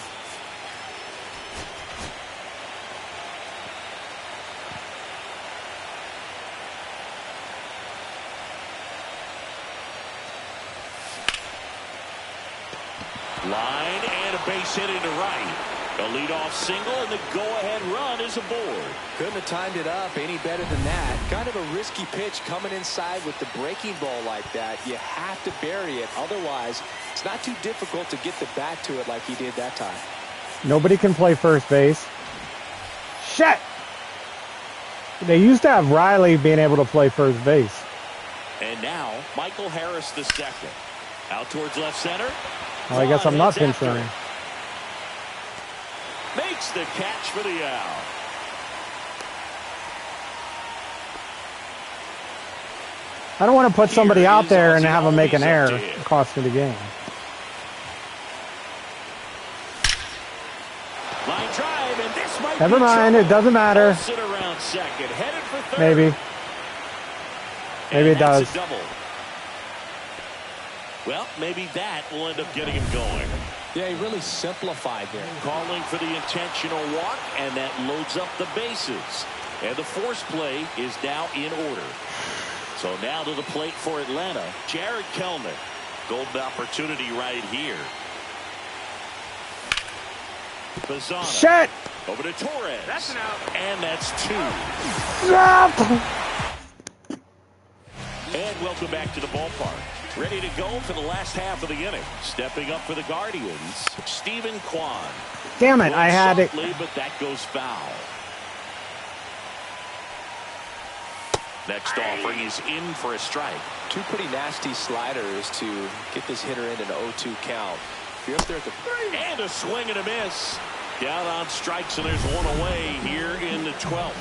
A: Line and a base hit into right. A leadoff single, and the go-ahead run is aboard.
C: Couldn't have timed it up any better than that. Kind of a risky pitch coming inside with the breaking ball like that. You have to bury it. Otherwise, it's not too difficult to get the bat to it like he did that time.
B: Nobody can play first base. Shit! They used to have Riley being able to play first base.
A: And now, Michael Harris the second. Out towards left center.
B: Well, I guess I'm not pinch running.
A: Makes the catch for the out.
B: I don't want to put somebody out there and have them make an error. It cost me the game.
A: Line drive, and this might
B: Never mind, it doesn't matter.
A: Sit around second, headed for third.
B: Maybe. Maybe it does.
A: Well, maybe that will end up getting him going.
C: Yeah, he really simplified there.
A: Calling for the intentional walk, and that loads up the bases. And the force play is now in order. So now to the plate for Atlanta, Jared Kelnick. Golden opportunity right here. Bazana.
B: Shit!
A: Over to Torres.
D: That's an out.
A: And that's 2. And welcome back to the ballpark. Ready to go for the last half of the inning. Stepping up for the Guardians, Stephen Kwan.
B: Damn it, I had it.
A: But that goes foul. Next offering is in for a strike.
C: 2 pretty nasty sliders to get this hitter in an 0-2 count. If you're up there at the...
A: And a swing and a miss. Down on strikes, and there's one away here in the 12th.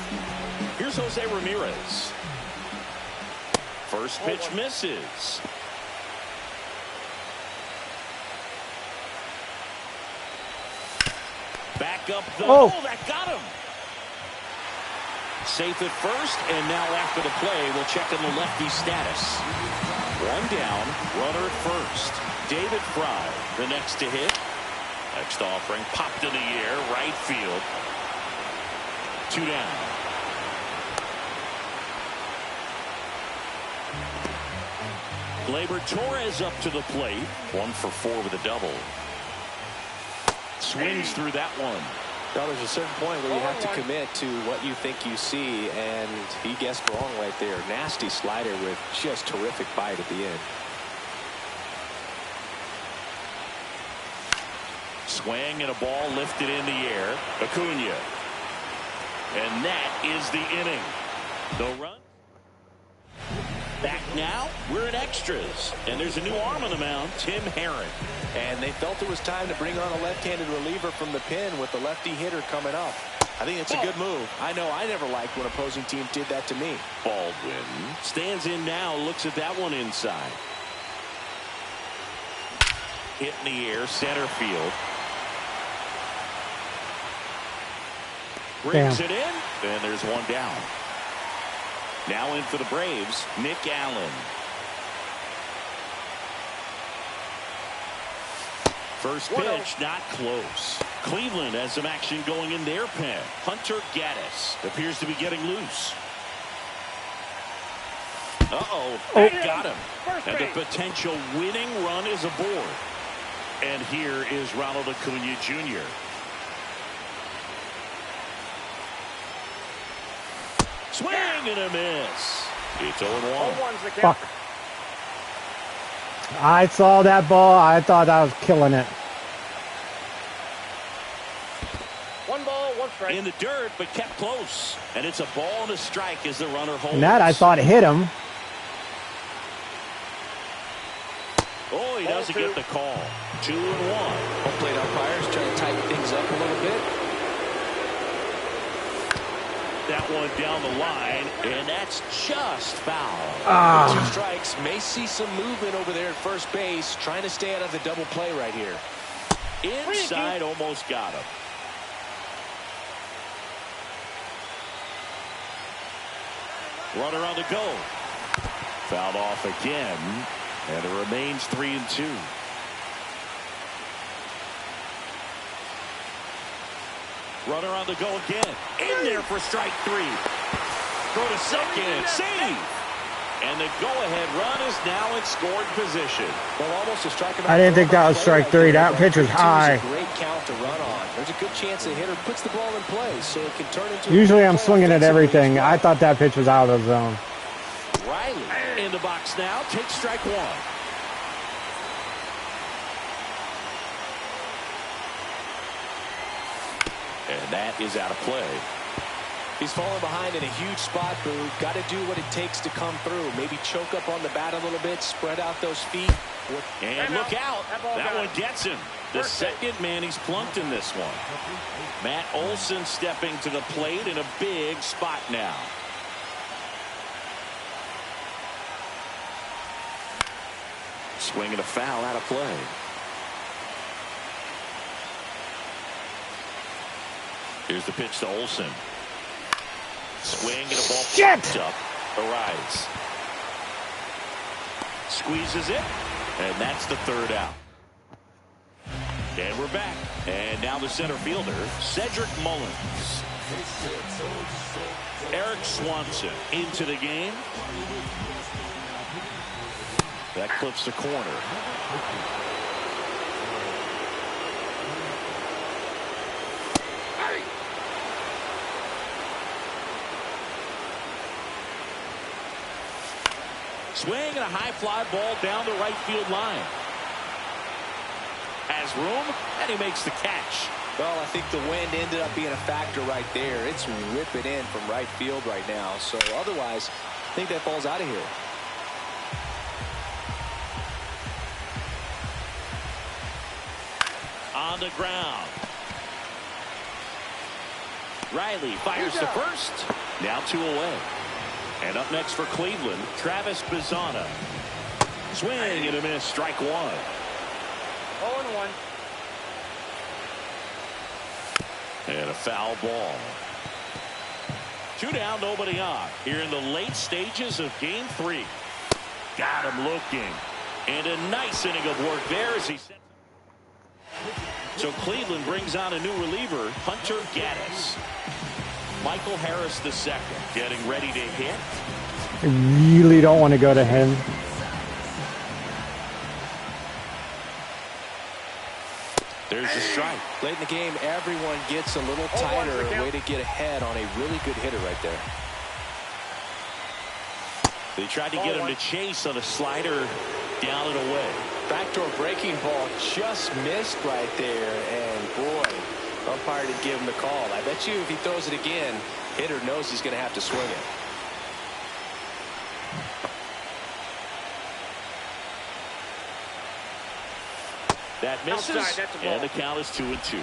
A: Here's Jose Ramirez. First pitch misses. Back up the... Oh, that got him. Safe at first, and now after the play, we'll check on the lefty status. One down, runner at first. David Fry, the next to hit. Next offering, popped in the air, right field. 2 down. Gleyber Torres up to the plate. 1 for 4 with a double. Swings through that one.
C: Well, there's a certain point where you have to commit to what you think you see, and he guessed wrong right there. Nasty slider with just terrific bite at the end.
A: Swing and a ball lifted in the air. Acuna. And that is the inning. No run. Back now, we're in extras. And there's a new arm on the mound, Tim Herron.
C: And they felt it was time to bring on a left-handed reliever from the pen with the lefty hitter coming up. I think it's a good move. I know I never liked when opposing teams did that to me.
A: Baldwin stands in now, looks at that one inside. Hit in the air, center field. Brings it in, and there's one down. Now in for the Braves, Nick Allen. First pitch, not close. Cleveland has some action going in their pen. Hunter Gaddis appears to be getting loose. They got him. And the potential winning run is aboard. And here is Ronald Acuna Jr. Swing and a miss. It's 0-1.
B: Fuck. I saw that ball. I thought I was killing it.
D: 1 ball, 1 strike.
A: In the dirt, but kept close. And it's a ball and a strike as the runner holds.
B: And that I thought hit him.
A: Oh, he doesn't get the call. 2-1.
C: Home plate umpires trying to tighten things up a little bit.
A: That one down the line, and that's just foul.
C: 2 strikes. May see some movement over there at first base, trying to stay out of the double play right here.
A: Inside, almost got him. Runner on the go. Fouled off again, and it remains 3-2. Runner on the go again. In there for strike 3. Throw to second. Save. And the go-ahead run is now in scoring position.
C: Well, almost a strike.
B: I didn't think that was strike 3. That pitch was high.
C: Great count to run on. There's a good chance the hitter puts the ball in play, so it can turn into.
B: Usually I'm swinging at everything. I thought that pitch was out of the zone.
A: Riley in the box now. Takes strike 1. And that is out of play.
C: He's falling behind in a huge spot, Boo. Got to do what it takes to come through. Maybe choke up on the bat a little bit, spread out those feet.
A: And look out. That one gets him. The second man he's plunked in this one. Matt Olson stepping to the plate in a big spot now. Swing and a foul out of play. Here's the pitch to Olson. Swing and a ball popped up. Arise. Squeezes it. And that's the 3rd out. And we're back. And now the center fielder, Cedric Mullins. Eric Swanson into the game. That clips the corner. Swing and a high fly ball down the right field line. Has room, and he makes the catch.
C: Well, I think the wind ended up being a factor right there. It's ripping in from right field right now. So otherwise, I think that ball's out of here.
A: On the ground. Riley fires to first. Now 2 away. And up next for Cleveland, Travis Bazzana. Swing and a miss, strike 1.
D: 0-1.
A: And a foul ball. 2 down, nobody on. Here in the late stages of game 3. Got him looking. And a nice inning of work there as he sets. So Cleveland brings on a new reliever, Hunter Gaddis. Michael Harris II getting ready to hit.
B: I really don't want to go to him.
A: There's a strike.
C: Late in the game, everyone gets a little tighter. A way to get ahead on a really good hitter right there.
A: They tried to get him to chase on a slider down and away.
C: Backdoor breaking ball just missed right there. And boy, umpire didn't give him the call. I bet you if he throws it again, hitter knows he's going to have to swing it.
A: That misses,
D: Outside,
A: and the count is 2-2.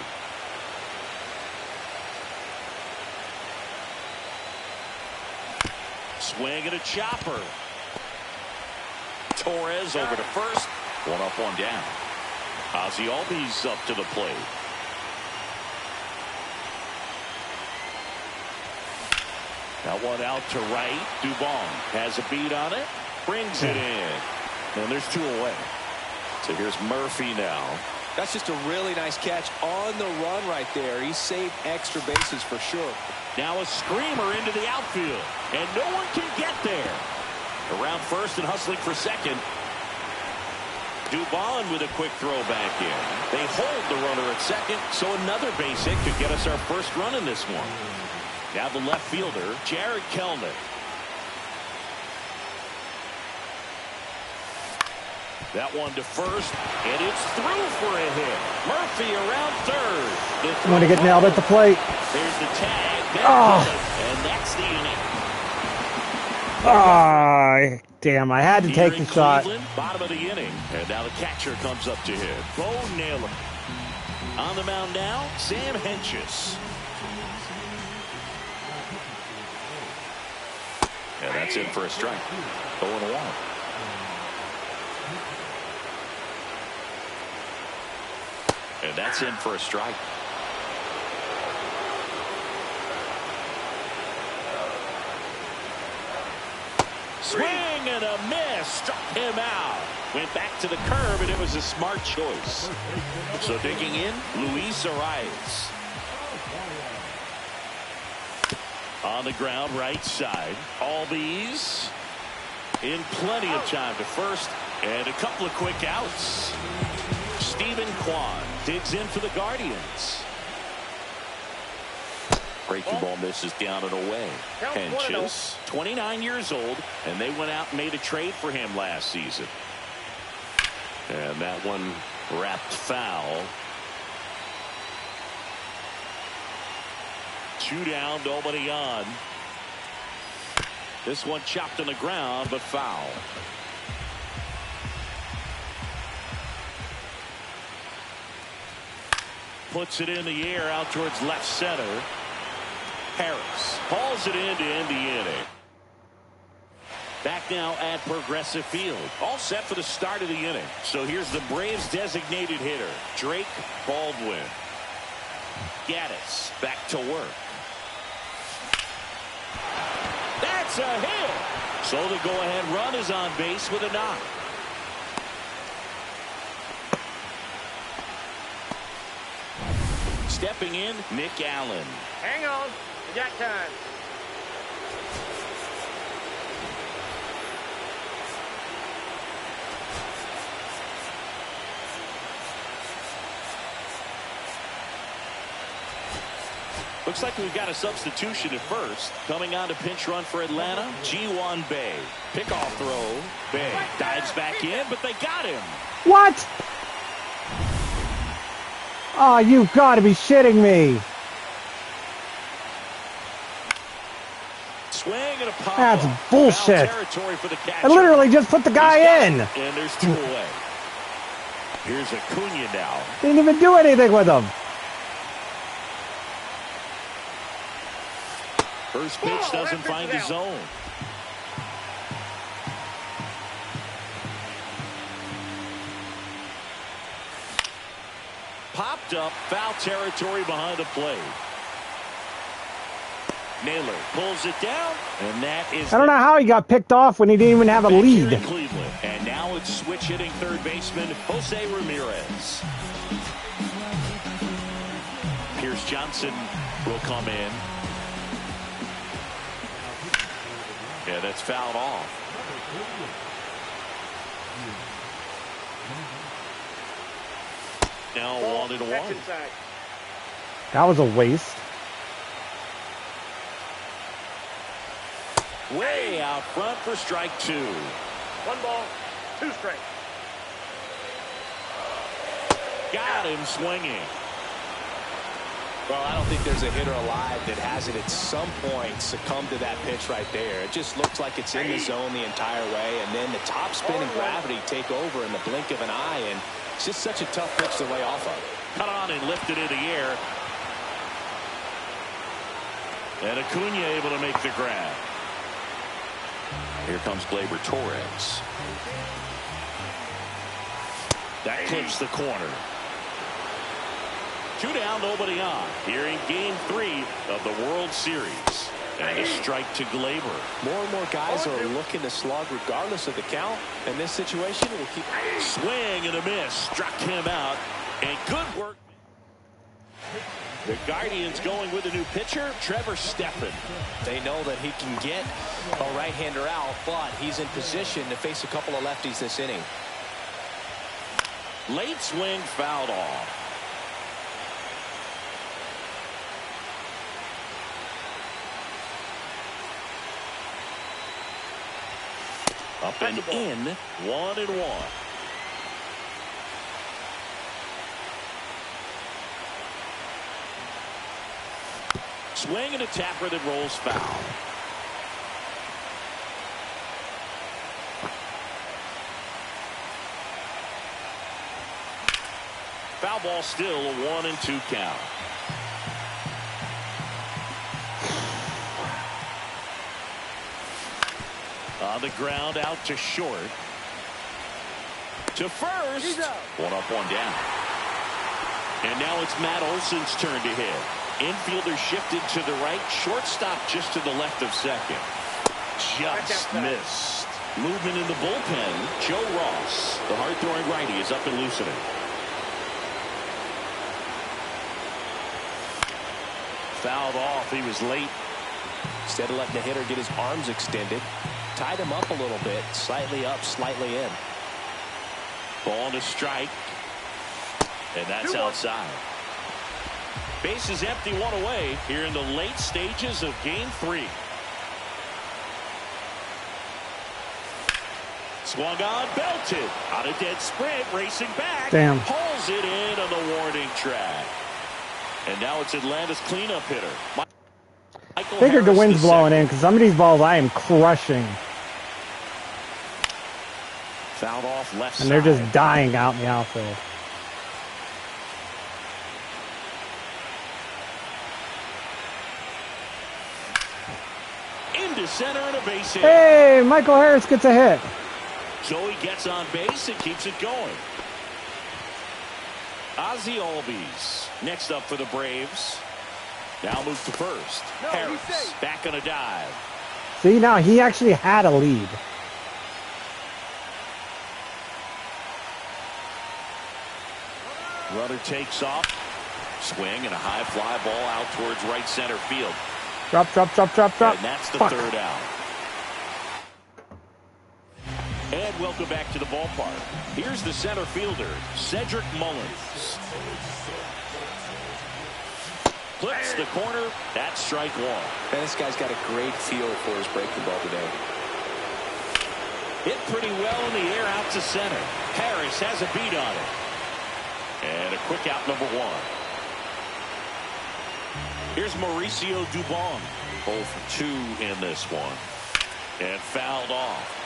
A: Swing and a chopper. Torres over to first. One up, one down. Ozzie Albies up to the plate. That one out to right. Dubon has a beat on it. Brings it in. And there's 2 away. So here's Murphy now.
C: That's just a really nice catch on the run right there. He saved extra bases for sure.
A: Now a screamer into the outfield. And no one can get there. Around first and hustling for second. Dubon with a quick throw back in. They hold the runner at second, so another base hit could get us our first run in this one. Now the left fielder, Jared Kelnick. That one to first, and it's through for a hit. Murphy around third.
B: I'm going to get nailed at the plate.
A: There's the tag. And that's the inning.
B: Ah, damn, I had to
A: Here
B: take
A: in
B: the shot.
A: Cleveland, bottom of the inning. And now the catcher comes up to hit. Bo Naylor. On the mound now, Sam Hentges. And that's in for a strike. 0-1. And that's in for a strike. Swing and a miss. Struck him out. Went back to the curb, and it was a smart choice. So digging in, Luis Arias. On the ground, right side. Albies in plenty of time to first, and a couple of quick outs. Stephen Kwan digs in for the Guardians. Breaking ball misses down and away. Hentges, 29 years old, and they went out and made a trade for him last season. And that one wrapped foul. 2 down, nobody on. This one chopped on the ground, but foul. Puts it in the air out towards left center. Harris hauls it in to end the inning. Back now at Progressive Field. All set for the start of the inning. So here's the Braves designated hitter, Drake Baldwin. Gaddis back to work. That's a hit. So the go-ahead run is on base with a knock. Stepping in, Nick Allen.
D: Hang on. We got time.
A: Looks like we've got a substitution at first. Coming on to pinch run for Atlanta, Ji-Hwan Bae. Pickoff throw. Bae dives back in, but they got him.
B: What? Oh, you've got to be shitting me.
A: Swing and a pop.
B: That's bullshit.
A: Territory for the catcher.
B: I literally just put the guy in.
A: And there's 2 away. Here's Acuna now.
B: Didn't even do anything with him.
A: First pitch doesn't find the zone. Popped up, foul territory behind the plate. Naylor pulls it down, and that is.
B: I don't know how he got picked off when he didn't even have a lead.
A: Cleveland, and now it's switch hitting third baseman Jose Ramirez. Pierce Johnson will come in. Yeah, that's fouled off. Now 1-1.
B: That was a waste.
A: Way out front for strike 2.
D: 1 ball, 2 strikes.
A: Got him swinging.
C: Well, I don't think there's a hitter alive that hasn't at some point succumbed to that pitch right there. It just looks like it's in the zone the entire way, and then the top spin and gravity take over in the blink of an eye, and It's just such a tough pitch to lay off of.
A: Cut on and lifted in the air. And Acuna able to make the grab. Here comes Gleyber Torres. That clips the corner. 2 down, nobody on. Here in Game 3 of the World Series. And a strike to Gleyber.
C: More and more guys are looking to slug regardless of the count. In this situation, we'll keep.
A: Swing and a miss. Struck him out. And good work. The Guardians going with a new pitcher, Trevor Stephan.
C: They know that he can get a right-hander out, but he's in position to face a couple of lefties this inning.
A: Late swing fouled off. Up and in, 1-1. Swing and a tapper that rolls foul. Foul ball still, a 1-2 count. On the ground, out to short. To first. 1 up, 1 down. And now it's Matt Olson's turn to hit. Infielder shifted to the right. Shortstop just to the left of second. Just missed. Movement in the bullpen. Joe Ross, the hard-throwing righty, is up and loosening. Fouled off. He was late.
C: Instead of letting the hitter get his arms extended, tied him up a little bit. Slightly up, slightly in.
A: Ball to strike. And that's outside. Base is empty, 1 away here in the late stages of Game 3. Swung on, belted. On a dead sprint, racing back.
B: Damn.
A: Pulls it in on the warning track. And now it's Atlanta's cleanup hitter.
B: Figured the wind's blowing in because some of these balls I am crushing.
A: Fouled off left
B: and
A: side.
B: they're just dying out in the outfield.
A: Into center and a base hit.
B: Hey, Michael Harris gets a hit.
A: So he gets on base and keeps it going. Ozzie Albies next up for the Braves. Now moves to first. Harris back on a dive.
B: See, now he actually had a lead.
A: Runner takes off. Swing and a high fly ball out towards right center field.
B: Drop, drop, drop, drop, drop.
A: And that's the third out. And welcome back to the ballpark. Here's the center fielder, Cedric Mullins. Flips the corner. That's strike 1.
C: And this guy's got a great feel for his breaking ball today.
A: Hit pretty well in the air out to center. Harris has a beat on it. And a quick out, number 1. Here's Mauricio Dubon. 0 for 2 in this one. And fouled off.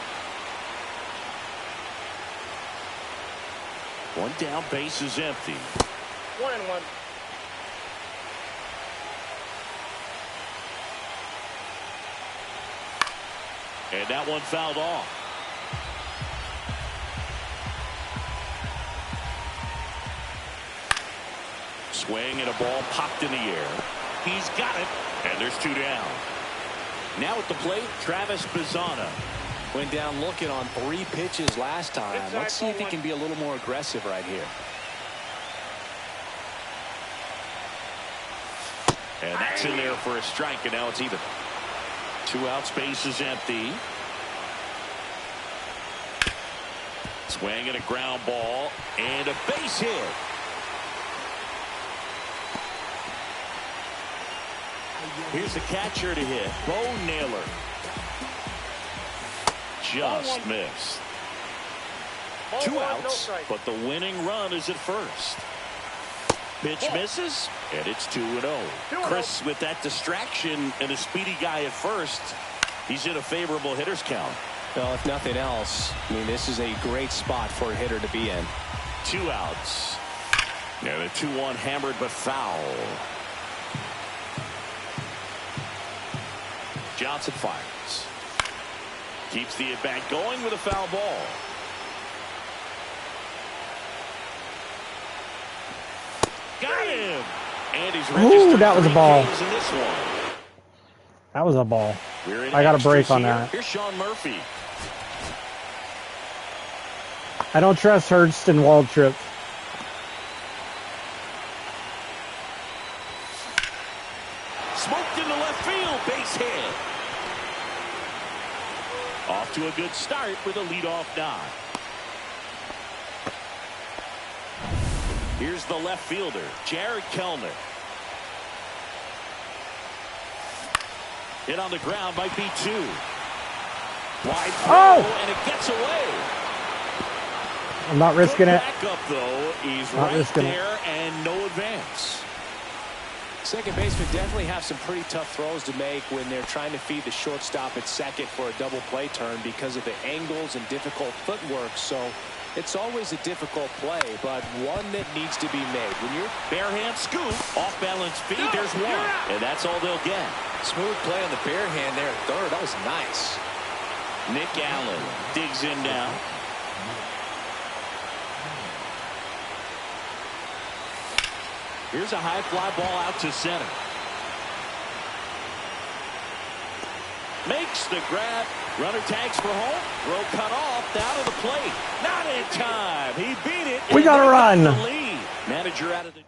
A: 1 down, base is empty.
D: 1-1.
A: And that one fouled off. Swing and a ball popped in the air. He's got it. And there's 2 down. Now at the plate, Travis Bazzana.
C: Went down looking on 3 pitches last time. Let's see if he can be a little more aggressive right here.
A: And that's in there for a strike, and now it's even. 2 outs, base is empty. Swing and a ground ball and a base hit. Here's the catcher to hit, Bo Naylor. Just missed. 2 outs, but the winning run is at first. Pitch misses, and it's 2-0. Chris, with that distraction and a speedy guy at first, he's in a favorable hitter's count.
C: Well, if nothing else, I mean, this is a great spot for a hitter to be in.
A: 2 outs. And a 2-1 hammered but foul. Johnson fires. Keeps the at-bat going with a foul ball. Got him. And he's registered.
B: Ooh, that was a ball.
A: In this one.
B: That was a ball. I got a break on that.
A: Here's Sean Murphy.
B: I don't trust Hurst and Waltrip.
A: Smoked into left field. Base hit. Off to a good start with a leadoff nod. Here's the left fielder, Jared Kellner. Hit on the ground, might be 2. Wide throw, and it gets away.
B: I'm not risking it.
A: Back up though, he's
B: Not
A: right there,
B: it.
A: and no advance.
C: Second baseman definitely have some pretty tough throws to make when they're trying to feed the shortstop at second for a double play turn because of the angles and difficult footwork. So it's always a difficult play, but one that needs to be made. When you're
A: bare hand scoop, off balance feed, there's one, and that's all they'll get.
C: Smooth play on the bare hand there at third. That was nice.
A: Nick Allen digs in now. Here's a high fly ball out to center. Makes the grab. Runner tags for home. Throw cut off. Down to the plate. Not in time. He beat it.
B: We got to run.
A: The lead. Manager out of the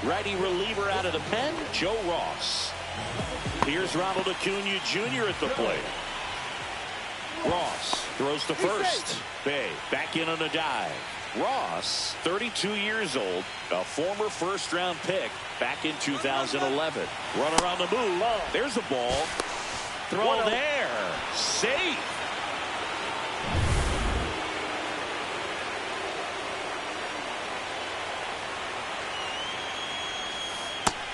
A: righty reliever out of the pen, Joe Ross. Here's Ronald Acuna Jr. at the plate. Ross throws to first. Bay back in on a dive. Ross, 32 years old, a former first-round pick back in 2011. Runner on the move. There's a ball. Throw there. Safe.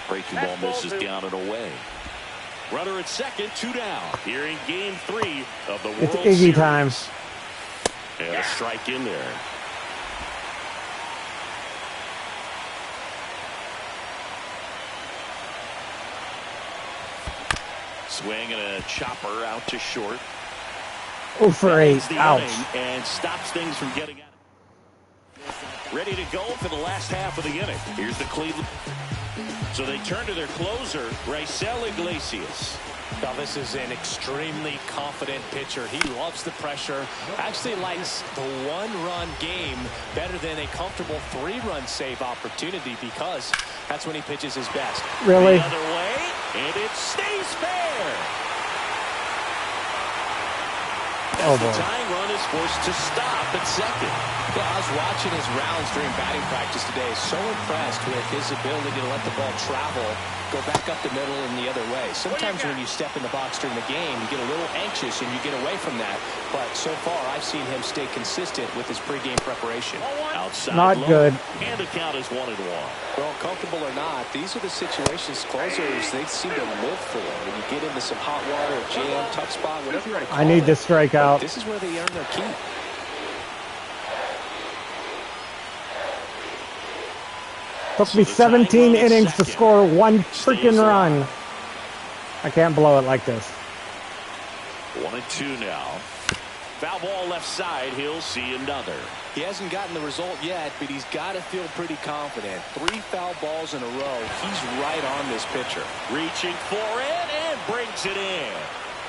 A: Breaking ball misses down and away. Runner at second, 2 down. Here in Game 3 of the World
B: It's Iggy
A: Series.
B: time.
A: And a strike in there. Swing and a chopper out to short.
B: 0 for 8. Ouch.
A: And stops things from getting out. Ready to go for the last half of the inning. Here's the Cleveland. So they turn to their closer, Raisel Iglesias.
C: Now this is an extremely confident pitcher. He loves the pressure. Actually likes the 1-run game better than a comfortable 3-run save opportunity because that's when he pitches his best.
B: Really?
A: The other way, and it stays fair. As the tying run is forced to stop at second.
C: Yeah, I was watching his rounds during batting practice today. So impressed with his ability to let the ball travel, go back up the middle and the other way. Sometimes when you step in the box during the game, you get a little anxious and you get away from that. But so far, I've seen him stay consistent with his pregame preparation.
A: Outside
B: Not
A: low,
B: good.
A: And the count is 1-1.
C: Well, comfortable or not, these are the situations closers they seem to live for. When you get into some hot water, jam, tough spot, whatever you want to call it.
B: I need to strike out.
C: This is where they earn their keep.
B: Took me 17 innings to score 1 freaking run. I can't blow it like this.
A: 1-2 now. Foul ball left side. He'll see another.
C: He hasn't gotten the result yet, but he's got to feel pretty confident. 3 foul balls in a row. He's right on this pitcher.
A: Reaching for it and brings it in.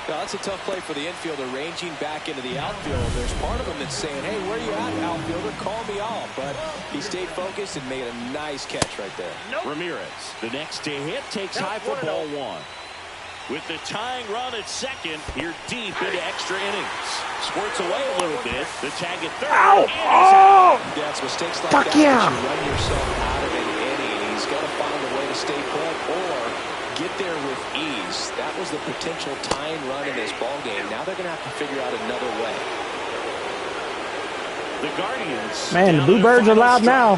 C: Now, that's a tough play for the infielder, ranging back into the outfield. There's part of him that's saying, hey, where you at, outfielder? Call me off. But he stayed focused and made a nice catch right there.
A: Ramirez, the next to hit, takes high for ball 1. With the tying run at second, here deep into extra innings. Squirts away a little bit. The tag at third.
B: Ow!
A: Oh!
C: That's mistakes like
B: Fuck
C: that
B: yeah.
C: you run yourself out of an inning. He's got to find a way to stay put or get there with ease. That was the potential tying run in this ball game. Now they're going to have to figure out another way.
A: The Guardians.
B: Man, the Bluebirds are loud now.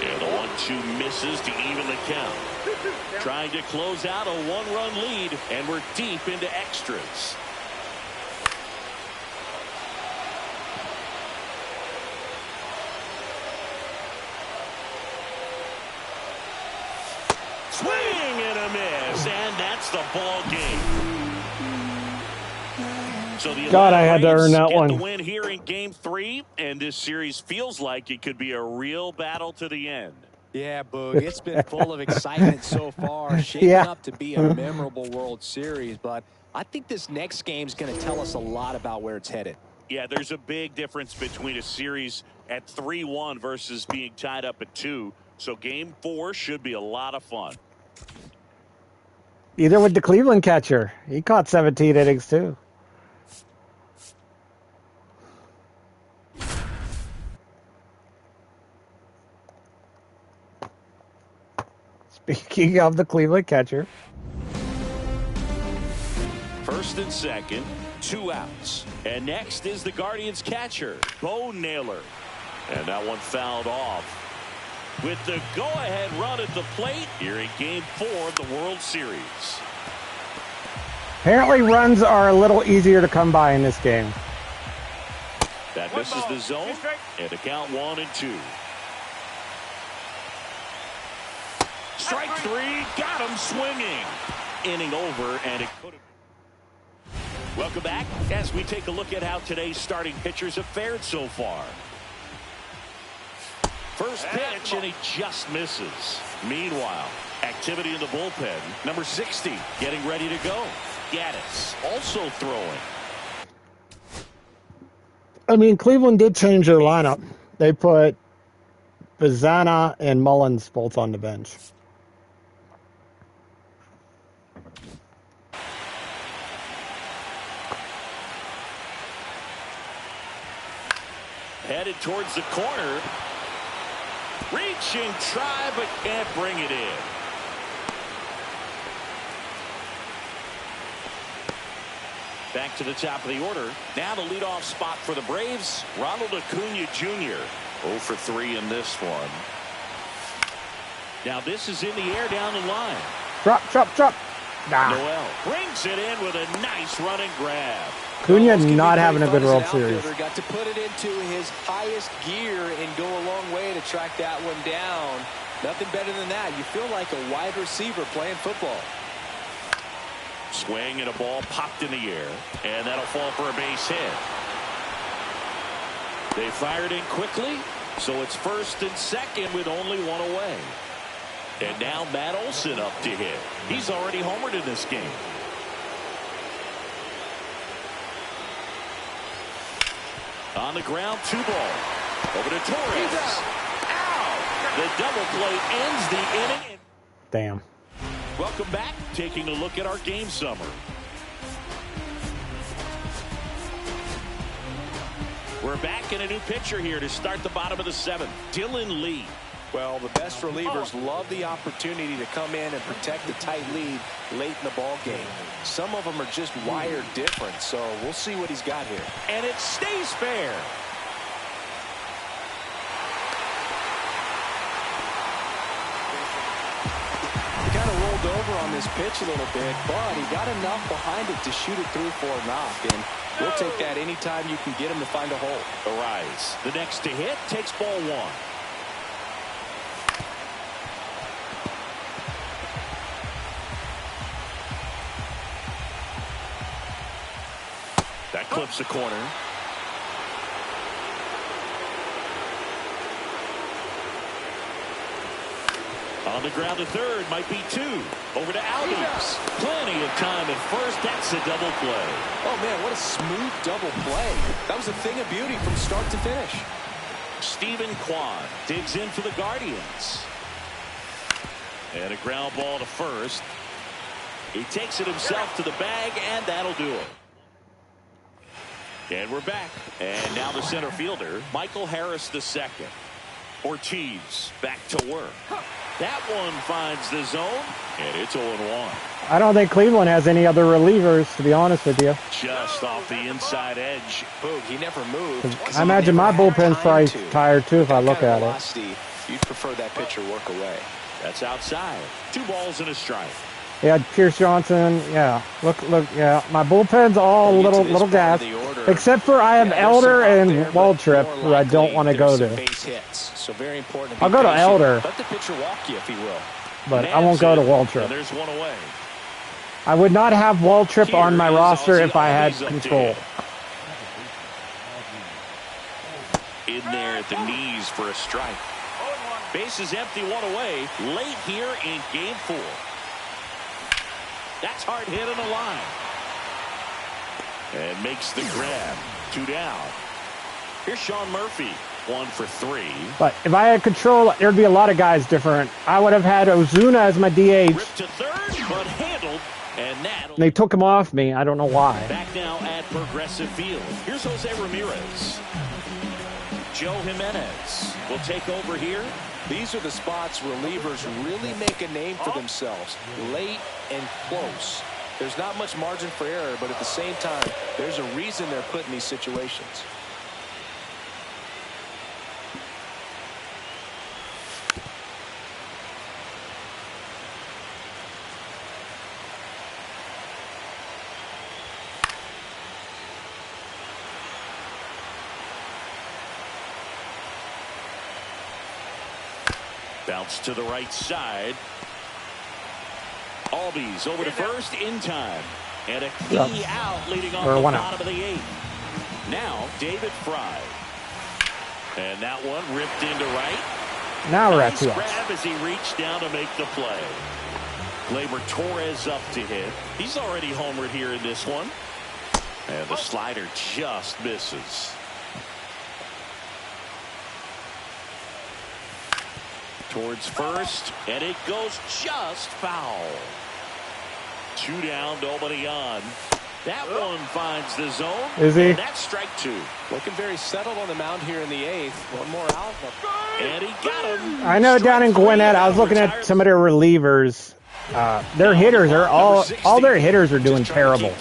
A: And the 1-2 misses to even the count. Trying to close out a 1-run lead, and we're deep into extras. Swing and a miss, and that's the ball game. So the
B: God, I had to earn that one.
A: The win here in Game 3, and this series feels like it could be a real battle to the end.
C: Yeah, Boog, it's been full of excitement so far, shaping up to be a memorable World Series. But I think this next game is going to tell us a lot about where it's headed.
A: Yeah, there's a big difference between a series at 3-1 versus being tied up at 2. So Game 4 should be a lot of fun.
B: Either with the Cleveland catcher. He caught 17 innings, too. Speaking of the Cleveland catcher.
A: First and second, 2 outs. And next is the Guardians catcher, Bo Naylor. And that one fouled off. With the go-ahead run at the plate here in Game 4 of the World Series.
B: Apparently runs are a little easier to come by in this game.
A: That misses the zone, and the count 1-2. Strike 3, got him swinging. Inning over, and it could have. Welcome back as we take a look at how today's starting pitchers have fared so far. First pitch, and he just misses. Meanwhile, activity in the bullpen. Number 60 getting ready to go. Gaddis also throwing.
B: I mean, Cleveland did change their lineup. They put Bazana and Mullins both on the bench.
A: Headed towards the corner. Reach and try, but can't bring it in. Back to the top of the order. Now the leadoff spot for the Braves, Ronald Acuna Jr. 0 for 3 in this one. Now this is in the air down the line.
B: Drop. Nah.
A: Noel brings it in with a nice running grab.
B: Acuna not having a good World Series.
C: Got to put it into his highest gear and go a long way to track that one down. Nothing better than that. You feel like a wide receiver playing football.
A: Swing and a ball popped in the air, and that'll fall for a base hit. They fired in quickly, so it's first and second with only one away. And now Matt Olson up to hit. He's already homered in this game. On the ground, 2 ball. Over to Torres. Out! The double play ends the inning.
B: Damn.
A: Welcome back. Taking a look at our game summary. We're back in a new pitcher here to start the bottom of the 7th. Dylan Lee.
C: Well, the best relievers love the opportunity to come in and protect the tight lead late in the ball game. Some of them are just wired different, so we'll see what he's got here.
A: And it stays fair.
C: He kind of rolled over on this pitch a little bit, but he got enough behind it to shoot it through for a knock, and we'll take that anytime you can get him to find a hole.
A: Arise. The next to hit takes ball 1. That clips the corner. On the ground to third, might be 2. Over to Albies. Plenty of time at first. That's a double play.
C: Oh, man, what a smooth double play. That was a thing of beauty from start to finish.
A: Stephen Kwan digs in for the Guardians. And a ground ball to first. He takes it himself to the bag, and that'll do it. And we're back. And now the center fielder, Michael Harris II. Ortiz back to work. That one finds the zone, and it's 0-1.
B: I don't think Cleveland has any other relievers, to be honest with you.
A: Just off the inside edge.
C: Boog, he never moved.
B: I imagine my bullpen's probably tired, too, if I look at
C: it. You'd prefer that pitcher work away.
A: That's outside. 2 balls and a strike.
B: Yeah, Pierce Johnson. Yeah, look. Yeah, my bullpen's all little gas, except for I have Elder and Waltrip, who I don't want to go to.
C: So very important.
B: I'll go to Elder.
C: Let the pitcher walk you if he will.
B: but I won't go to Waltrip.
A: There's one away.
B: I would not have Waltrip on my roster if I had control.
A: In there at the knees for a strike. Base is empty, one away. Late here in game 4. That's hard hit on the line. And makes the grab. 2 down. Here's Sean Murphy. 1 for 3.
B: But if I had control, there'd be a lot of guys different. I would have had Ozuna as my DH.
A: Ripped to third, but handled. And
B: they took him off me. I don't know why.
A: Back now at Progressive Field. Here's Jose Ramirez. Joe Jimenez will take over here.
C: These are the spots relievers really make a name for themselves. Late and close. There's not much margin for error, but at the same time, there's a reason they're put in these situations.
A: Bounce to the right side. Albies over to first in time. And a key out leading off the bottom of the 8th. Now David Fry. And that one ripped into right.
B: Now we're at 2 outs.
A: Grab as he reached down to make the play. Gleyber Torres up to hit. He's already homered here in this one. And the slider just misses. Towards first, and it goes just foul. 2 down, nobody on. That one finds the zone.
B: Is he?
A: And that's strike 2.
C: Looking very settled on the mound here in the 8th. One more out.
A: And he got him.
B: I know down in Gwinnett, I was looking at some of their relievers. Their hitters are all their hitters are doing terrible,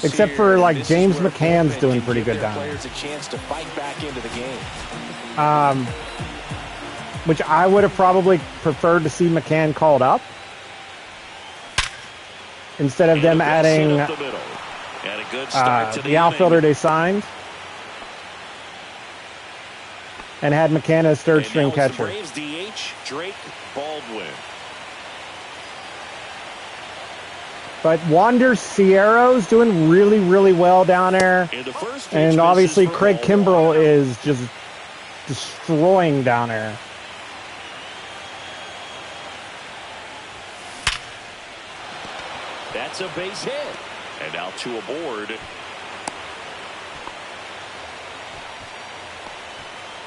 B: except for like James McCann's doing pretty good down there. Which I would have probably preferred to see McCann called up instead of them adding the outfielder they signed and had McCann as third string catcher.
A: Braves DH Drake Baldwin.
B: But Wander Sierra's doing really, really well down there. And obviously Craig Kimbrell is just destroying down there.
A: That's a base hit. And now 2 aboard.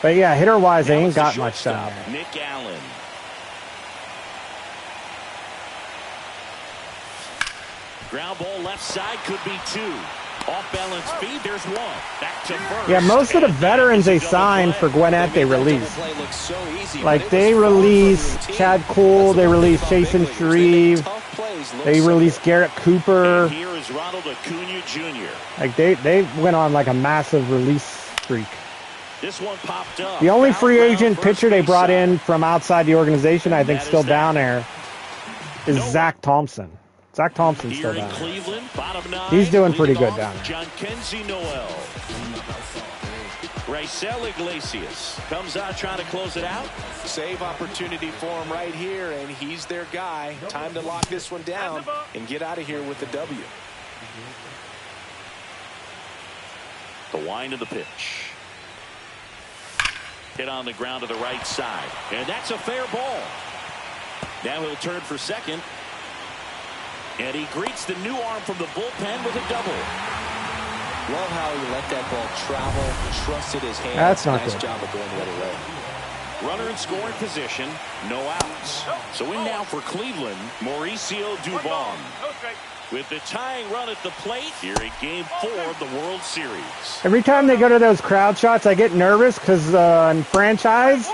B: But yeah, hitter-wise, they ain't got much down there.
A: Nick Allen. Ground ball left side could be 2. Off balance feed, there's 1. Back to first.
B: Yeah, most of the veterans they signed for Gwinnett, they released. Like, they released Chad Kuhl, they released Jason Shreve, they released Garrett Cooper.
A: And here is Ronald Acuna Jr.
B: Like, they went on like a massive release streak.
A: This one popped up.
B: The only free agent pitcher they brought in from outside the organization, I think still down there, is Zach Thompson. Zach Thompson's still down there. He's doing pretty good down there.
A: John Kenzie Noel. Raisel Iglesias comes out trying to close it out.
C: Save opportunity for him right here, and he's their guy. Time to lock this one down and get out of here with the W.
A: The wind of the pitch. Hit on the ground to the right side. And that's a fair ball. Now he'll turn for second. And he greets the new arm from the bullpen with a double.
C: Love how he let that ball travel, trusted his hands.
B: That's not
C: nice
B: good.
C: job of going the other way.
A: Runner in scoring position, no outs. So in now for Cleveland, Mauricio Dubon. With the tying run at the plate here in Game 4 of the World Series.
B: Every time they go to those crowd shots, I get nervous because in franchise,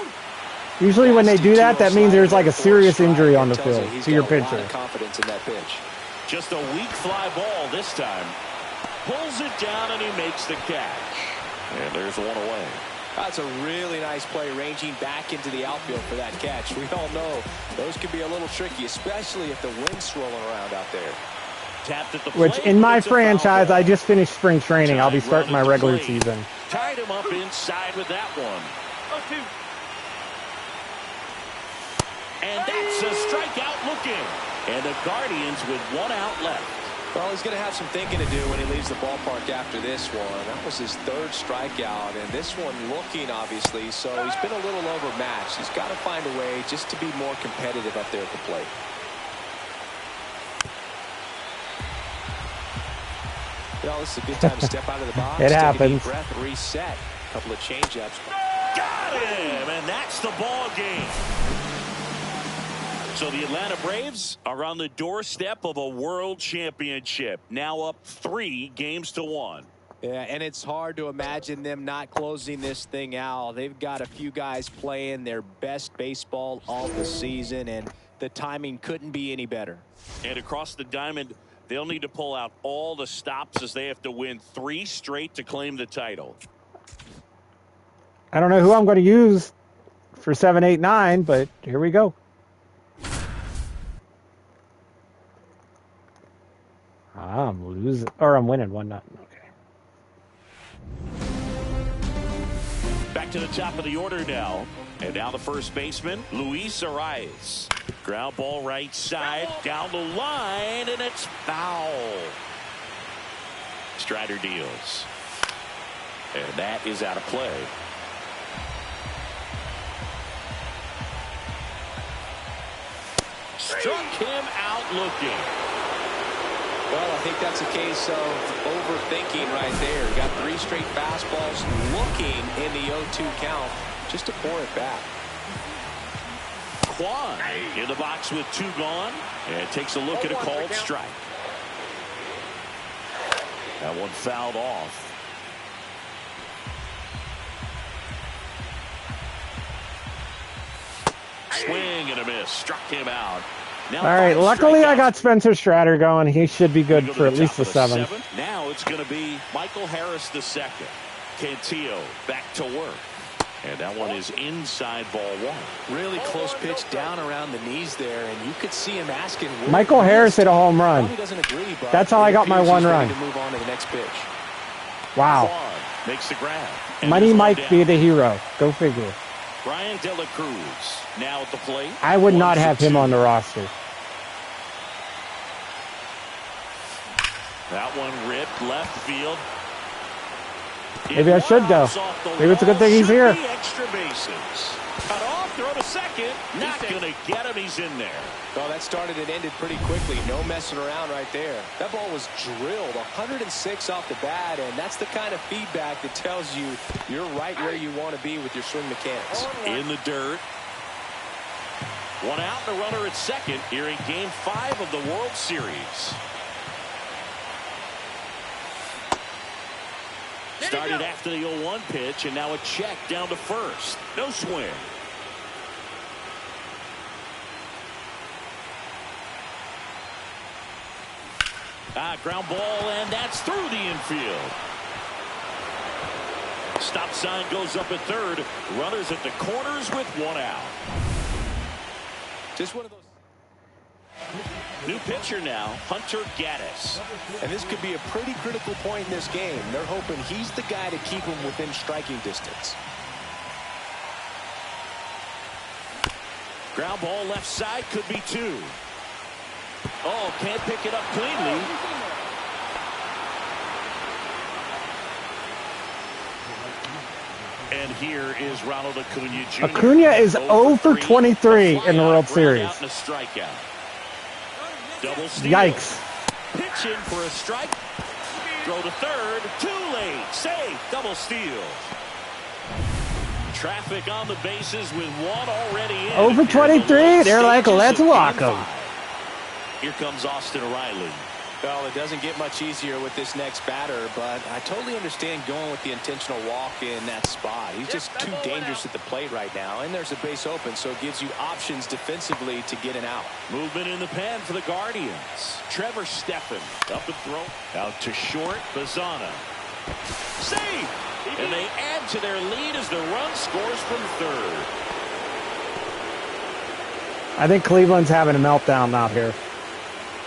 B: usually when they do that, that means there's like a serious injury on the field to your pitcher.
C: Confidence in that pitch.
A: Just a weak fly ball this time. Pulls it down and he makes the catch. And there's one away.
C: That's a really nice play, ranging back into the outfield for that catch. We all know those can be a little tricky, especially if the wind's swirling around out there.
A: Tapped at the
B: Which
A: plate,
B: in my franchise, I just finished spring training. I'll be starting my regular season.
A: Tied him up inside with that one. And that's a strikeout looking. And the Guardians with 1 out left.
C: Well, he's going to have some thinking to do when he leaves the ballpark after this one. That was his 3rd strikeout, and this one looking, obviously, so he's been a little overmatched. He's got to find a way just to be more competitive up there at the plate. Well, this is a good time to step out of the box.
B: It happens.
C: Take a deep breath, reset. A couple of change-ups.
A: Got him, and that's the ball game. So the Atlanta Braves are on the doorstep of a world championship, now up 3-1.
C: Yeah, and it's hard to imagine them not closing this thing out. They've got a few guys playing their best baseball all the season, and the timing couldn't be any better.
A: And across the diamond, they'll need to pull out all the stops as they have to win 3 straight to claim the title.
B: I don't know who I'm going to use for 7, 8, 9, but here we go. I'm losing, or I'm winning 1-0. Okay.
A: Back to the top of the order now. And now the first baseman, Luis Arias. Ground ball right side, down the line, and it's foul. Strider deals. And that is out of play. Struck him out looking.
C: Well, I think that's a case of overthinking right there. Got 3 straight fastballs looking in the 0-2 count just to pour it back.
A: Kwan in the box with 2 gone and takes a look at a called strike. That one fouled off. Swing and a miss. Struck him out. Now
B: all right, luckily I got Spencer Strider going. He should be good for at least the 7th.
A: Now it's going to be Michael Harris II. Cantillo back to work. And that one is inside ball 1.
C: Really close pitch down around the knees there, and you could see him asking.
B: Michael Harris hit a home run.
C: Doesn't agree, but
B: that's how I got my 1 run.
C: To move on to the next pitch.
B: Wow.
A: Makes the grab.
B: Money might be the hero. Go figure.
A: Brian De La Cruz now at the plate.
B: I would not have him on the roster.
A: That one ripped left field.
B: Maybe I should go. Maybe it's a good thing he's here.
A: Extra bases. Cut off, throw to second. Not going to get him. He's in there.
C: Well, that started and ended pretty quickly. No messing around right there. That ball was drilled 106 off the bat, and that's the kind of feedback that tells you you're right where you want to be with your swing mechanics.
A: In the dirt. 1 out and a runner at second here in Game 5 of the World Series. Started after the 0-1 pitch, and now a check down to first. No swing. Ground ball, and that's through the infield. Stop sign goes up at third. Runners at the corners with 1 out.
C: Just one of those.
A: New pitcher now, Hunter Gaddis.
C: And this could be a pretty critical point in this game. They're hoping he's the guy to keep him within striking distance.
A: Ground ball left side, could be 2. Oh, can't pick it up cleanly. And here is Ronald Acuna Jr.
B: Acuna is 0 for 23 in the World Series.
A: And a strikeout. Double steal.
B: Yikes.
A: Pitch in for a strike. Throw to third. Too late. Safe. Double steal. Traffic on the bases with 1 already in.
B: 0 for 23. They're like, let's walk them.
A: Here comes Austin Riley.
C: Well, it doesn't get much easier with this next batter, but I totally understand going with the intentional walk in that spot. He's just too dangerous at the plate right now, and there's a base open, so it gives you options defensively to get an out.
A: Movement in the pen for the Guardians. Trevor Stephan up and throw. Out to short. Bazana. Save! And they add to their lead as the run scores from third.
B: I think Cleveland's having a meltdown out here.